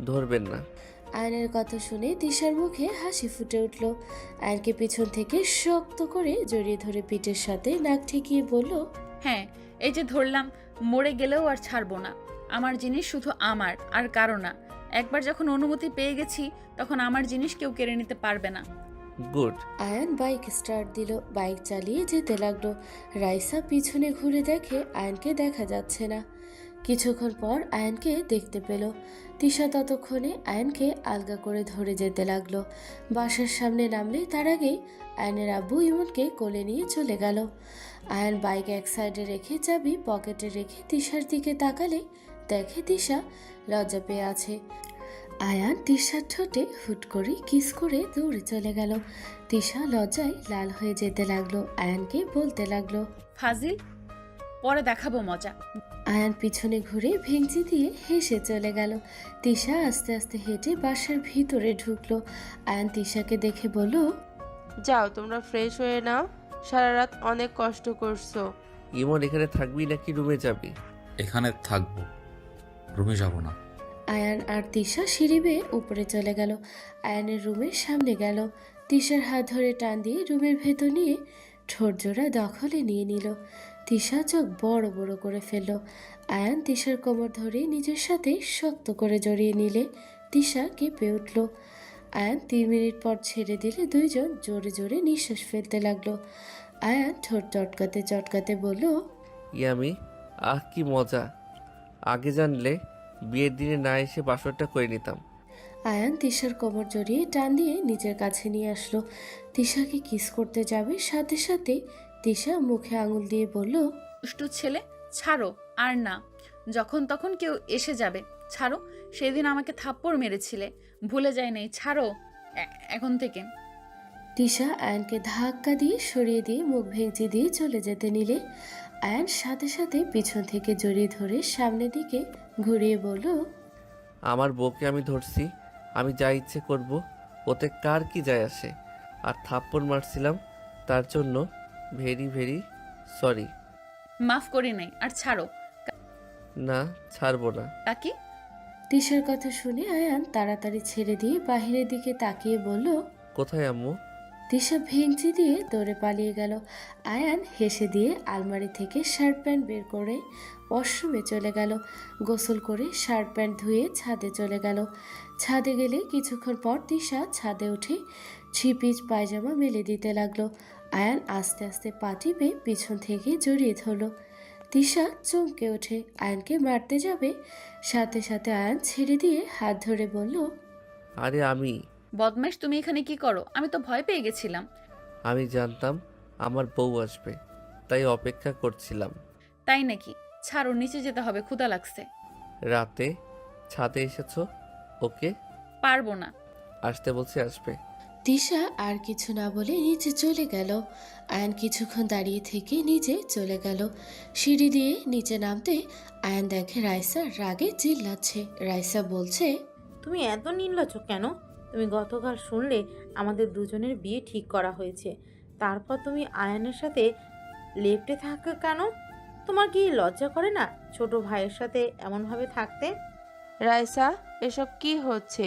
ধরবেন না। আয়নের কথা শুনে তিশার মুখে হাসি ফুটে উঠল। আয়নকে পিছন থেকে শক্ত করে জড়িয়ে ধরে পিঠের সাথে নাক ঠেকিয়ে বলল, হ্যাঁ, এই যে ধরলাম, মরে গেলেও আর ছাড়বো না। আমার জিনিস শুধু আমার, আর কারো না। একবার যখন অনুমতি পেয়ে গেছি, তখন আমার জিনিস কেউ কেড়ে নিতে পারবে না। গুড। আয়ান বাইক স্টার্ট দিল, বাইক চালিয়ে যেতে লাগলো। রাইসা পিছনে ঘুরে দেখে আয়ানকে দেখা যাচ্ছে না। কিছুক্ষণ পর আয়ানকে দেখতে পেল। তিশা ততক্ষণে আয়ানকে আলগা করে ধরে যেতে লাগলো। বাসার সামনে নামলে তার আগেই আয়ানের আব্বু ইমনকে কোলে নিয়ে চলে গেল। আয়ান বাইক এক সাইডে রেখে চাবি পকেটে রেখে তিশার দিকে তাকালে দেখে তিশা লজ্জা পেয়ে আছে। আয়ান তিশার ঠোঁটে হুট করে কিস করে দৌড়ে চলে গেল। তিশা লজ্জায় লাল হয়ে যেতে লাগলো। আয়ানকে বলতে লাগলো, ফাজিল, পরে দেখাবো মজা। আয়ান পিছনে ঘুরে ভেঙচি দিয়ে হেসে চলে গেল। তিশা আস্তে আস্তে হেঁটে বাসার ভিতরে ঢুকলো। আয়ান তিশাকে দেখে বলল, যাও তোমরা ফ্রেশ হয়ে নাও, সারা রাত অনেক কষ্ট করছো। ইমন এখানে থাকবি নাকি রুমে যাবি? এখানে থাকবো, রুমে যাব না। আয়ান আর তিশা সিঁড়ি বেয়ে উপরে চলে গেল। আয়ানের রুমের সামনে গেল। তিশার হাত ধরে টান দিয়ে রুমের ভেতর নিয়ে ঠোঁট জোড়া দখলে নিয়ে নিল। তিশা চোখ বড় বড় করে ফেলল। আয়ান তিশার কোমর ধরে নিজের সাথে শক্ত করে জড়িয়ে নিলে তিশা কেঁপে উঠল। আয়ান 3 মিনিট পর ছেড়ে দিলে দুইজন জোরে জোরে নিঃশ্বাস ফেলতে লাগলো। আয়ান ঠোঁট চটকাতে চটকাতে বলল, ইয়ামি, আহ কি মজা! আগে জানলে বিয়ের দিনে না এসে বাসরটা করে নিতাম। আয়ান তিশার কোমর জড়িয়ে টান দিয়ে নিজের কাছে নিয়ে আসলো। তিশাকে কিস করতে যাবে সাথে সাথে তিশা মুখে আঙুল দিয়ে বলল, দুষ্টু ছেলে, ছাড়ো। আর না, যখন তখন কেউ এসে যাবে, ছাড়ো। সেদিন আমাকে থাপ্পড় মেরেছিলে, ভুলে যাই নাই, ছাড়ো এখন থেকে। তিশা আয়ানকে ধাক্কা দিয়ে সরিয়ে দিয়ে মুখ ভেঙচি দিয়ে চলে যেতে নিলে আয়ান সাথে সাথে পিছন থেকে জড়িয়ে ধরে সামনের দিকে ঘুরিয়ে বলল, আমার বউকে আমি ধরছি, আমি যা ইচ্ছে করব, ওতে কার কি যায় আসে? আর থাপ্পড় মারছিলাম তার জন্য ভেরি ভেরি সরি। মাফ করি নাই, আর ছাড়ো। না, ছাড়বো না। কাকি? তিশার কথা শুনে আয়ান তাড়াতাড়ি ছেড়ে দিয়ে বাহিরের দিকে তাকিয়ে বলল, কোথায় আম্মু? তিশা ভেঙচি দিয়ে দৌড়ে পালিয়ে গেল। আয়ান হেসে দিয়ে আলমারি থেকে শার্ট প্যান্ট বের করে ওয়াশরুমে চলে গেল। গোসল করে শার্ট প্যান্ট ধুয়ে ছাদে চলে গেল। ছাদে গেলে কিছুক্ষণ পর তিশা ছাদে উঠে 3 পিস পায়জামা মেলে দিতে লাগলো। আয়ান আস্তে আস্তে পা টিপে পিছন থেকে জড়িয়ে ধরল। তিশা চমকে ওঠে, আয়ানকে মারতে যাবে, সাথে সাথে আয়ান ছেড়ে দিয়ে হাত ধরে বলল, আরে আমি বদমাইশ, তুমি এখানে কি করো? আমি তো ভয় পেয়ে গেছিলাম। আমি জানতাম আমার বউ আসবে, তাই অপেক্ষা করছিলাম। তাই নাকি? ছাড়ো, নিচে যেতে হবে, ক্ষুধা লাগছে। রাতে ছাদে এসেছো? ওকে, পারবো না। আসতে বলছি, আসবে। তিশা আর কিছু না বলে নিচে চলে গেল। আয়ান কিছুক্ষণ দাঁড়িয়ে থেকে নিচে চলে গেল। সিঁড়ি দিয়ে নিচে নামতে আয়ান দেখে রাইসা রাগে চিল্লাচ্ছে। রাইসা বলছে, তুমি এত নির্লজ্জ কেন? তুমি গতকাল শুনলে আমাদের দুজনের বিয়ে ঠিক করা হয়েছে, তারপর তুমি আয়ানের সাথে লেপ্টে থাকো কেন? তোমার কি লজ্জা করে না ছোট ভাইয়ের সাথে এমনভাবে থাকতে? রাইসা, এসব কি হচ্ছে?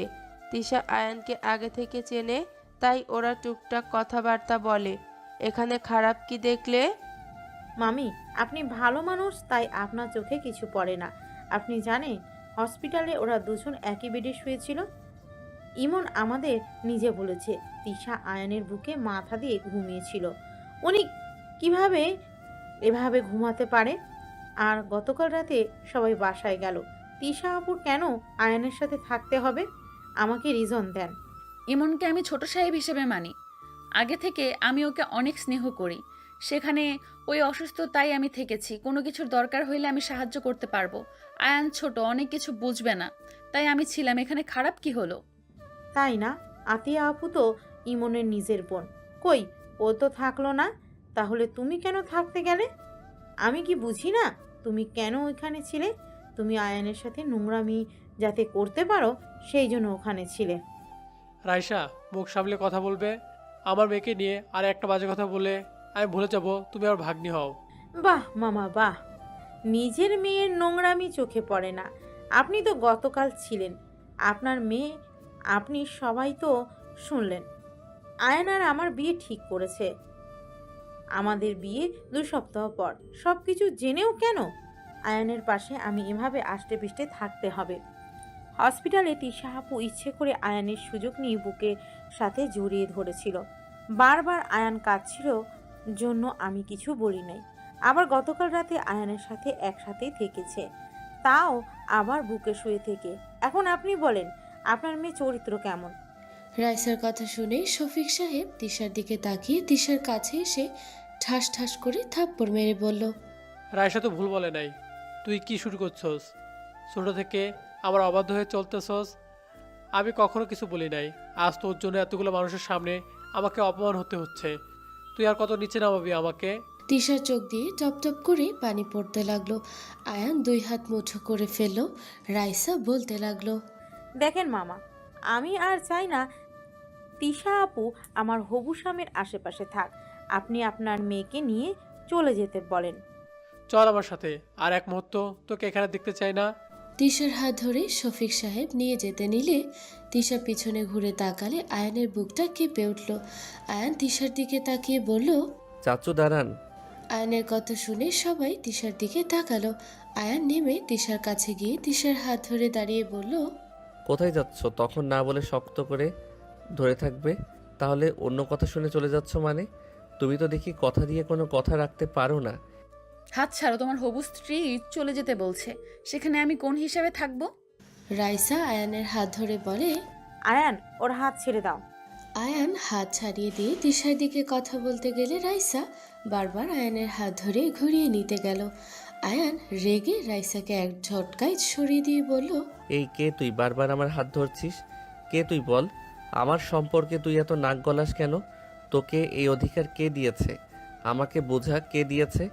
তিশা আয়ানকে আগে থেকে চেনে, তাই ওরা টুকটাক কথাবার্তা বলে। এখানে খারাপ কি দেখলে? মামি, আপনি ভালো মানুষ, তাই আপনার চোখে কিছু পড়ে না। আপনি জানেন হসপিটালে ওরা দুজন একই বেডে শুয়েছিল। ইমন আমাদের নিজে বলেছে তিশা আয়ানের বুকে মাথা দিয়ে ঘুমিয়েছিল। উনি কিভাবে এভাবে ঘুমাতে পারে? আর গতকাল রাতে সবাই বাসায় গেল, তিশা আপুর কেন আয়ানের সাথে থাকতে হবে? আমাকে রিজন দেন। ইমনকে আমি ছোট সাহেব হিসেবে মানি। আগে থেকে আমি ওকে অনেক স্নেহ করি। সেখানে ওই অসুস্থ, তাই আমি থেকেছি। কোনো কিছুর দরকার হইলে আমি সাহায্য করতে পারবো। আয়ান ছোট, অনেক কিছু বুঝবে না, তাই আমি ছিলাম। এখানে খারাপ কি হলো? তাই না? আতিয়া আপু তো ইমনের নিজের বোন, কই ও তো থাকলো না, তাহলে তুমি কেন থাকতে গেলে? আমি কি বুঝি না তুমি কেন ওইখানে ছিলে? তুমি আয়ানের সাথে নোংরামি যাতে করতে পারো সেই জন্য ওখানে ছিলে। রাইসা, মুখ সামলে কথা বলবে। আমার মেয়েকে নিয়ে আর একটা বাজে কথা বলে আমি ভুলে যাব তুমি আর ভাগ্নি হও। বাহ মামা বাহ, নিজের মেয়ের নোংরামি চোখে পড়ে না। আপনি তো গতকাল ছিলেন, আপনার মেয়ে, আপনি সবাই তো শুনলেন। আয়ন আর আমার বিয়ে ঠিক করেছে। আমাদের বিয়ে 2 সপ্তাহ পর। সব কিছু জেনেও কেন আয়নের পাশে আমি এভাবে আষ্টে পিষ্টে থাকতে হবে? হসপিটালে তিশা আপু ইচ্ছে করে আয়নের সুযোগ নিয়ে বুকের সাথে জড়িয়ে ধরেছিল। বারবার আয়ান কাঁদছিল জন্য আমি কিছু বলি নাই। আবার গতকাল রাতে আয়ানের সাথে একসাথেই থেকেছে, তাও আবার বুকে শুয়ে থেকে। এখন আপনি বলেন আপনার মেয়ে চরিত্র কেমন? রাইসার কথা শুনে শফিক সাহেব তিশার দিকে তাকিয়ে তিশার কাছে এসে ঠাস ঠাস করে থাপ্পড় মেরে বলল, রায়সা তো ভুল বলে নাই। তুই কি শুরু করছস? ছোট থেকে আমার অবাধ্য হয়ে চলতেছস। আমি কখনো কিছু বলি নাই, আজ তোর জন্য এতগুলো মানুষের সামনে আমাকে অপমান হতে হচ্ছে। তুই আর কত নিচে নামাবি আমাকে? তিশার চোখ দিয়ে টপ টপ করে পানি পড়তে লাগলো। আয়ান 2 হাত মুঠো করে ফেলল। রাইসা বলতে লাগলো, দেখেন মামা, আমি আর চাই না তিশা আপু আমার হবু স্বামীর আশেপাশে থাক। আপনি আপনার মেয়েকে নিয়ে চলে যেতে বলেন। চল আমার সাথে, আর এক মুহূর্ত তোকে এখানে দেখতে চাই না। তিশার হাত ধরে শফিক সাহেব নিয়ে যেতে নিলে তিশা পিছনে ঘুরে তাকালে আয়ানের বুকটা কেঁপে উঠল। আয়ান তিশার দিকে তাকিয়ে বলল, চাচু দাঁড়ান। আয়ানের কথা শুনে সবাই তিশার দিকে তাকালো। আয়ান নেমে তিশার কাছে গিয়ে তিশার হাত ধরে দাঁড়িয়ে বলল, কোথায় যাচ্ছ? তখন না বলে শক্ত করে ধরে থাকবে, তাহলে অন্য কথা শুনে চলে যাচ্ছ মানে? তুমি তো দেখি কথা দিয়ে কোনো কথা রাখতে পারো না। হাত ছাড়ো, তোমার হবু স্ত্রী চলে যেতে বলছে, সেখানে আমি কোন হিসাবে থাকবো? রাইসা আয়ানের হাত ধরে বলে, আয়ান ওর হাত ছেড়ে দাও। আয়ান হাত ছাড়িয়ে দিয়ে তিশার দিকে কথা বলতে গেলে রাইসা বারবার আয়ানের হাত ধরে ঘুরিয়ে নিতে গেল। আয়ান রেগে রাইসাকে এক ঝটকায় সরিয়ে দিয়ে বলল, এই কে তুই? বারবার আমার হাত ধরছিস। কে তুই বল? আমার সম্পর্কে তুই এত নাক গলাস কেন? তোকে এই অধিকার কে দিয়েছে? আমাকে বোঝা কে দিয়েছে?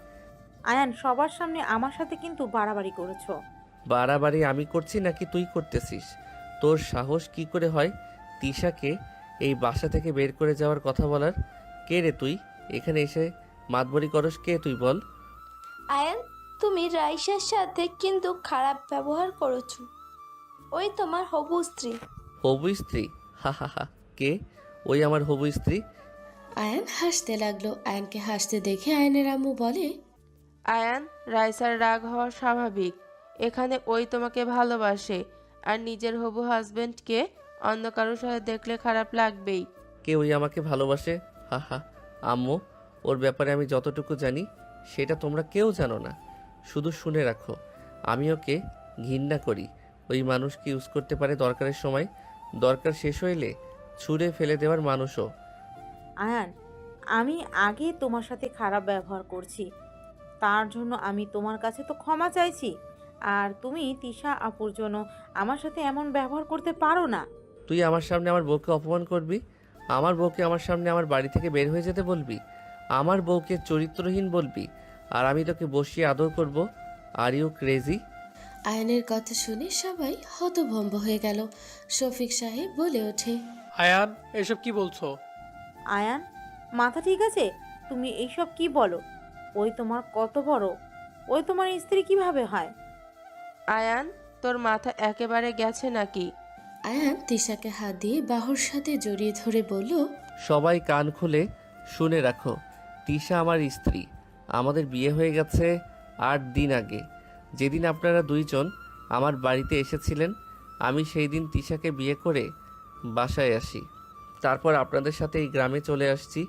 আয়ান সবার সামনে আমার সাথে কিন্তু বাড়াবাড়ি করেছো। বাড়াবাড়ি আমি করছি নাকি তুই করতেছিস? তোর সাহস কি করে হয় তিশাকে এই বাসা থেকে বের করে যাওয়ার কথা বলার? কে রে তুই? এখানে এসে মাতবরি করস কে তুই বল? আয়ান, তুমি রাইসার সাথে কিন্তু খারাপ ব্যবহার করেছো। ওই তোমার হবু স্ত্রী। হবু স্ত্রী? হা হা হা। কে ওই আমার হবু স্ত্রী? আয়ান হাসতে লাগলো। আয়ানকে হাসতে দেখে আয়ানের আম্মু বলে, আয়ান, রাইসার রাগ হওয়া স্বাভাবিক। এখানে ওই তোমাকে ভালোবাসে, আর নিজের হবু হাজবেন্ডকে অন্য কারোর সাথে দেখলে খারাপ লাগবেই। কে ওই আমাকে ভালোবাসে? হা হা। আম্মু, ওর ব্যাপারে আমি যতটুকু জানি সেটা তোমরা কেউ জানো না। শুধু শুনে রাখো, আমি ওকে ঘৃণা করি। ওই মানুষকে ইউজ করতে পারে দরকারের সময়, দরকার শেষ হইলে ছুঁড়ে ফেলে দেওয়ার মানুষও। আয়ান, আমি আগে তোমার সাথে খারাপ ব্যবহার করছি, তার জন্য আমি তোমার কাছে তো ক্ষমা চাইছি। আর তুমি তিশা আপুর জন্য আমার সাথে এমন ব্যবহার করতে পারো না। তুই আমার সামনে আমার বউকে অপমান করবি? আমার বউকে আমার সামনে আমার বাড়ি থেকে বের হয়ে যেতে বলবি? আমার বউকে চরিত্রহীন বলবি? আর আমি তোকে বসিয়ে আদর করব? Are you crazy? আয়ানের কথা শুনে সবাই হতভম্ব হয়ে গেল। শফিক সাহেব বলে ওঠে, আয়ান, এসব কি বলছো? আয়ান, মাথা ঠিক আছে? তুমি এইসব কি বলো? ওই তোমার কত বড়, ওই তোমার স্ত্রী কিভাবে হয়? আয়ান, তোর মাথা একেবারে গেছে নাকি? আয়ান তিশাকে হাত দিয়ে বাহুর সাথে জড়িয়ে ধরে বলল, সবাই কান খুলে শুনে রাখো, তিশা আমার স্ত্রী। আমাদের বিয়ে হয়ে গেছে 8 দিন আগে। যেদিন আপনারা দুইজন আমার বাড়িতে এসেছিলেন, আমি সেই দিন তিশাকে বিয়ে করে বাসায় আসি। তারপর আপনাদের সাথে এই গ্রামে চলে আসছি।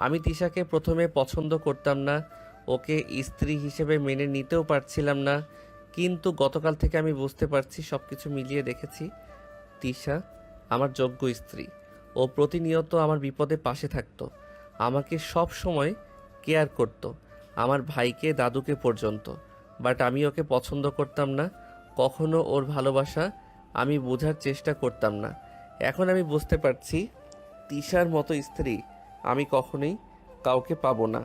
আমি তিশাকে প্রথমে পছন্দ করতাম না, ওকে স্ত্রী হিসেবে মেনে নিতেও পারছিলাম না, কিন্তু গতকাল থেকে আমি বুঝতে পারছি, সব কিছু মিলিয়ে দেখেছি, তিশা আমার যোগ্য স্ত্রী। ও প্রতিনিয়ত আমার বিপদে পাশে থাকতো, আমাকে সব সময় কেয়ার করতো, আমার ভাইকে দাদুকে পর্যন্ত। বাট আমি ওকে পছন্দ করতাম না, কখনো ওর ভালোবাসা আমি বোঝার চেষ্টা করতাম না। এখন আমি বুঝতে পারছি, তিশার মতো স্ত্রী আমি কখনোই কাউকে পাবো না।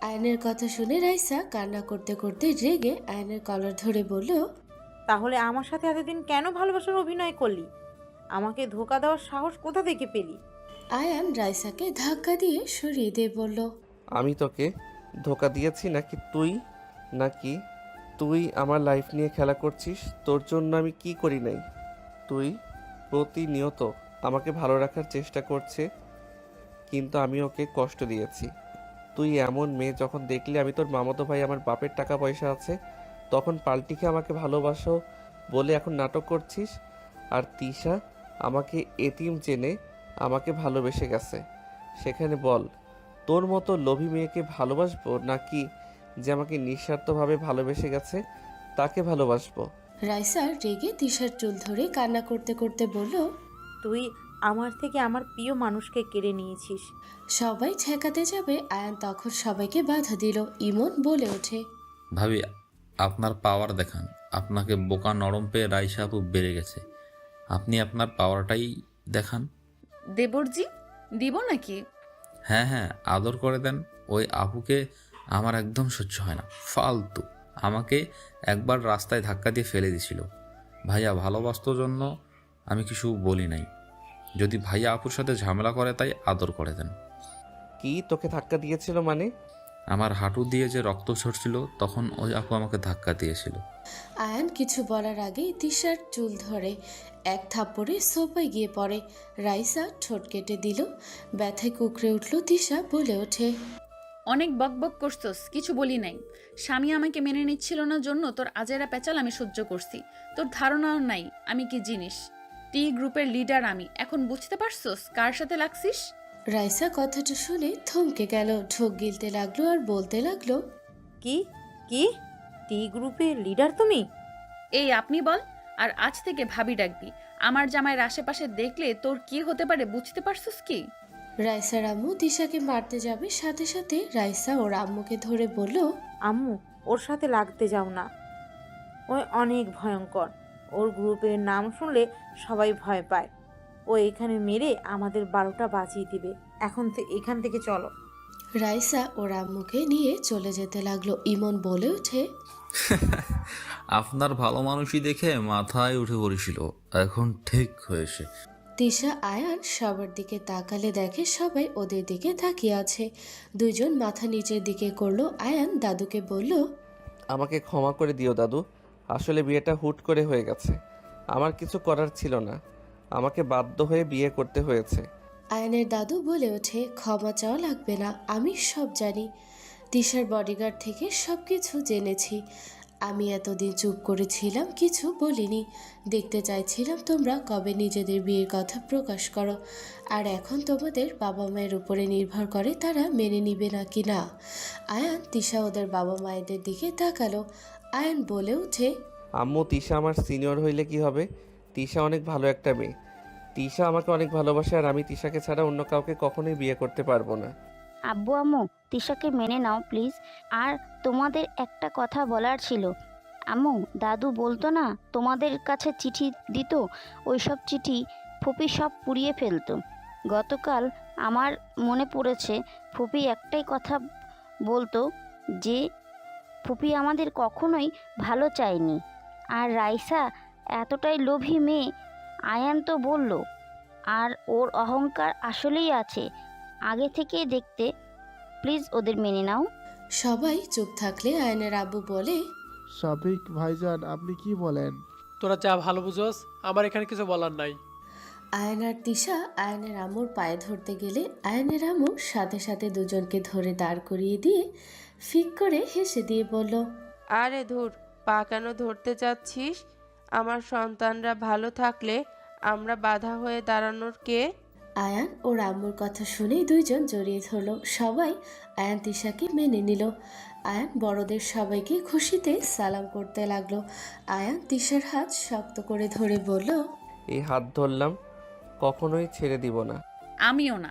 আয়নের কথা শুনে রাইসা কান্না করতে করতে রেগে আয়নের কলার ধরে বলল, তাহলে আমার সাথে এতদিন কেন ভালোবাসার অভিনয় করলি? আমাকে ধোকা দেওয়ার সাহস কোথা থেকে পেলি? আয়ান রাইসাকে ধাক্কা দিয়ে সরিয়ে দিয়ে বলল, আমি তোকে ধোকা দিয়েছি নাকি তুই আমার লাইফ নিয়ে খেলা করছিস? তোর জন্য আমি কি করি নাই? তুই প্রতিনিয়ত আমাকে ভালো রাখার চেষ্টা করছে, কিন্তু আমি ওকে কষ্ট দিয়েছি। তুই এমন মেয়ে, যখন দেখলি আমি তোর মামাতো ভাই, আমার বাপের টাকা পয়সা আছে, তখন পাল্টিকে আমাকে ভালোবাসো বলে এখন নাটক করছিস। আর তিশা আমাকে এতিম জেনে আমাকে ভালোবেসে গেছে, সেখানে বল, তোর মতো লোভী মেয়েকে ভালোবাসবো নাকি যে আমাকে নিঃস্বার্থভাবে ভালোবেসে গেছে তাকে ভালোবাসবো? রাইসা রেগে তিশার চুল ধরে কান্না করতে করতে বলল, তুই আমার থেকে আমার প্রিয় মানুষকে কেড়ে নিয়েছিস। সবাই ঠেকাতে যাবে আয়ান তখন সবাইকে বাধা দিল। ইমন বলে ওঠে, ভাবি আপনার পাওয়ার দেখান। আপনাকে বোকা নরম পেয়ে রাইসা আপু বেড়ে গেছে। আপনি আপনার পাওয়ারটাই দেখান। দেবরজি, দিব নাকি? হ্যাঁ হ্যাঁ, আদর করে দেন। ওই আপুকে আমার একদম সহ্য হয় না, ফালতু। আমাকে একবার রাস্তায় ধাক্কা দিয়ে ফেলে দিছিল। ভাইয়া ভালোবাসতোর জন্য আমি কিছু বলি নাই। যদি ভাইয়া আপুর সাথে ঝামেলা করে তাই আদর করে দেন। কি তোকে ধাক্কা দিয়েছিল মানে? আমার হাঁটু দিয়ে যে রক্ত ঝরছিল তখন ওই আপু আমাকে ধাক্কা দিয়েছিল। আয়ান কিছু বলার আগেই তিশার চুল ধরে এক থাপ্পড়ে সোফায় গিয়ে পড়ে। রাইসা ঠোঁট কেটে দিল। ব্যথায় কুকড়ে উঠল তিশা, বলে ওঠে, অনেক বকবক করছস, কিছু বলি নাই। স্বামী আমাকে মেনে নিচ্ছিল না জন্য তোর আজেরা পেঁচাল আমি সহ্য করছি। তোর ধারণাও নাই আমি কি জিনিস। টি গ্রুপের লিডার আমি, এখন বুঝতে পারছস কার সাথে লাগছিস? রাইসা কথাটা শুনে থমকে গেল, ঢোক গিলতে লাগলো আর বলতে লাগলো, কি কি টি গ্রুপের লিডার তুমি? এই আপনি বল, আর আজ থেকে ভাবি ডাকবি। আমার জামাইয়ের আশেপাশে দেখলে তোর কি হতে পারে বুঝতে পারছস কি? রাইসার আম্মু তিশাকে মারতে যাবে, সাথে সাথে রাইসা ওর আম্মুকে ধরে বলল, আম্মু, ওর সাথে লাগতে যাও না। ওই অনেক ভয়ঙ্কর। ওর গ্রুপের নাম শুনলে সবাই ভয় পায়। ও এখানে মেরে আমাদের 12টা বাজিয়ে দিবে। এখান থেকে চলো। রাইসা ওর আম্মুকে নিয়ে চলে যেতে লাগলো। ইমন বলে ওঠে, আপনার ভালো মানুষই দেখে মাথায় উঠে পড়েছিল, এখন ঠিক হয়েছে। তিশা আয়ান সবার দিকে তাকালে দেখে সবাই ওদের দিকে তাকিয়ে আছে। দুইজন মাথা নিচের দিকে করলো। আয়ান দাদুকে বলল, আমাকে ক্ষমা করে দিও দাদু, আসলে বিয়েটা হুট করে হয়ে গেছে। আমার কিছু করার ছিল না, আমাকে বাধ্য হয়ে বিয়ে করতে হয়েছে। আয়ানের দাদু বলে ওঠে, ক্ষমা চাওয়া লাগবে না, আমি সব জানি। তিশার বডিগার্ড থেকে সব কিছু জেনেছি। আমি এতদিন চুপ করেছিলাম, কিছু বলিনি। দেখতে চাইছিলাম তোমরা কবে নিজেদের বিয়ের কথা প্রকাশ করো। আর এখন তোমাদের বাবা মায়ের উপরে নির্ভর করে তারা মেনে নিবে নাকি না। আয়ান তিশা ওদের বাবা মায়েদের দিকে তাকালো। আয়ান বলে ওঠে, আম্মু, তিশা আমার সিনিয়র হইলে কি হবে? তিশা অনেক ভালো একটা মেয়ে। তিশা আমাকে অনেক ভালোবাসে আর আমি তিশাকে ছাড়া অন্য কাউকে কখনোই বিয়ে করতে পারবো না। আব্বু আম্মু, তিশাকে মেনে নাও প্লিজ। আর তোমাদের একটা কথা বলার ছিল। আম্মু, দাদু বলতো না তোমাদের কাছে চিঠি দিত, ওইসব চিঠি ফুপি সব পুড়িয়ে ফেলতো। গতকাল আমার মনে পড়েছে, ফুপি একটাই কথা বলতো যে ফুপি আমাদের কখনোই ভালো চায়নি। আর রাইসা এতটাই লোভী মেয়ে, আয়ান তো বলল। আর ওর অহংকার আসলেই আছে, আগে থেকেই দেখতে। প্লিজ ওদের মেনে নাও। সবাই চুপ থাকলে আয়ানের আব্বু বলে, সাবিক ভাইজান, আপনি কি বলেন? তোরা যা ভালো বুঝোস, আমার এখানে কিছু বলার নাই। আয়ান আর তিশা আয়ানের আম্মুর পায়ে ধরতে গেলে আয়ানের আম্মু সাথে সাথে দুজনকে ধরে দাঁড় করিয়ে দিয়ে ফিক করে হেসে দিয়ে বলল, আরে ধুর, পা কেন ধরতে যাচ্ছিস? আমার সন্তানরা ভালো থাকলে আমরা বাধা হয়ে দাঁড়ানোর কে? আয়ান ওর আম্মুর কথা শুনেই দুইজন জড়িয়ে ধরলো। সবাই আয়ান তিশাকে মেনে নিল। আয়ান বড়দের সবাইকে খুশিতে সালাম করতে লাগলো। আয়ান তিশার হাত শক্ত করে ধরে বলল, এই হাত ধরলাম, কখনোই ছেড়ে দিব না। আমিও না।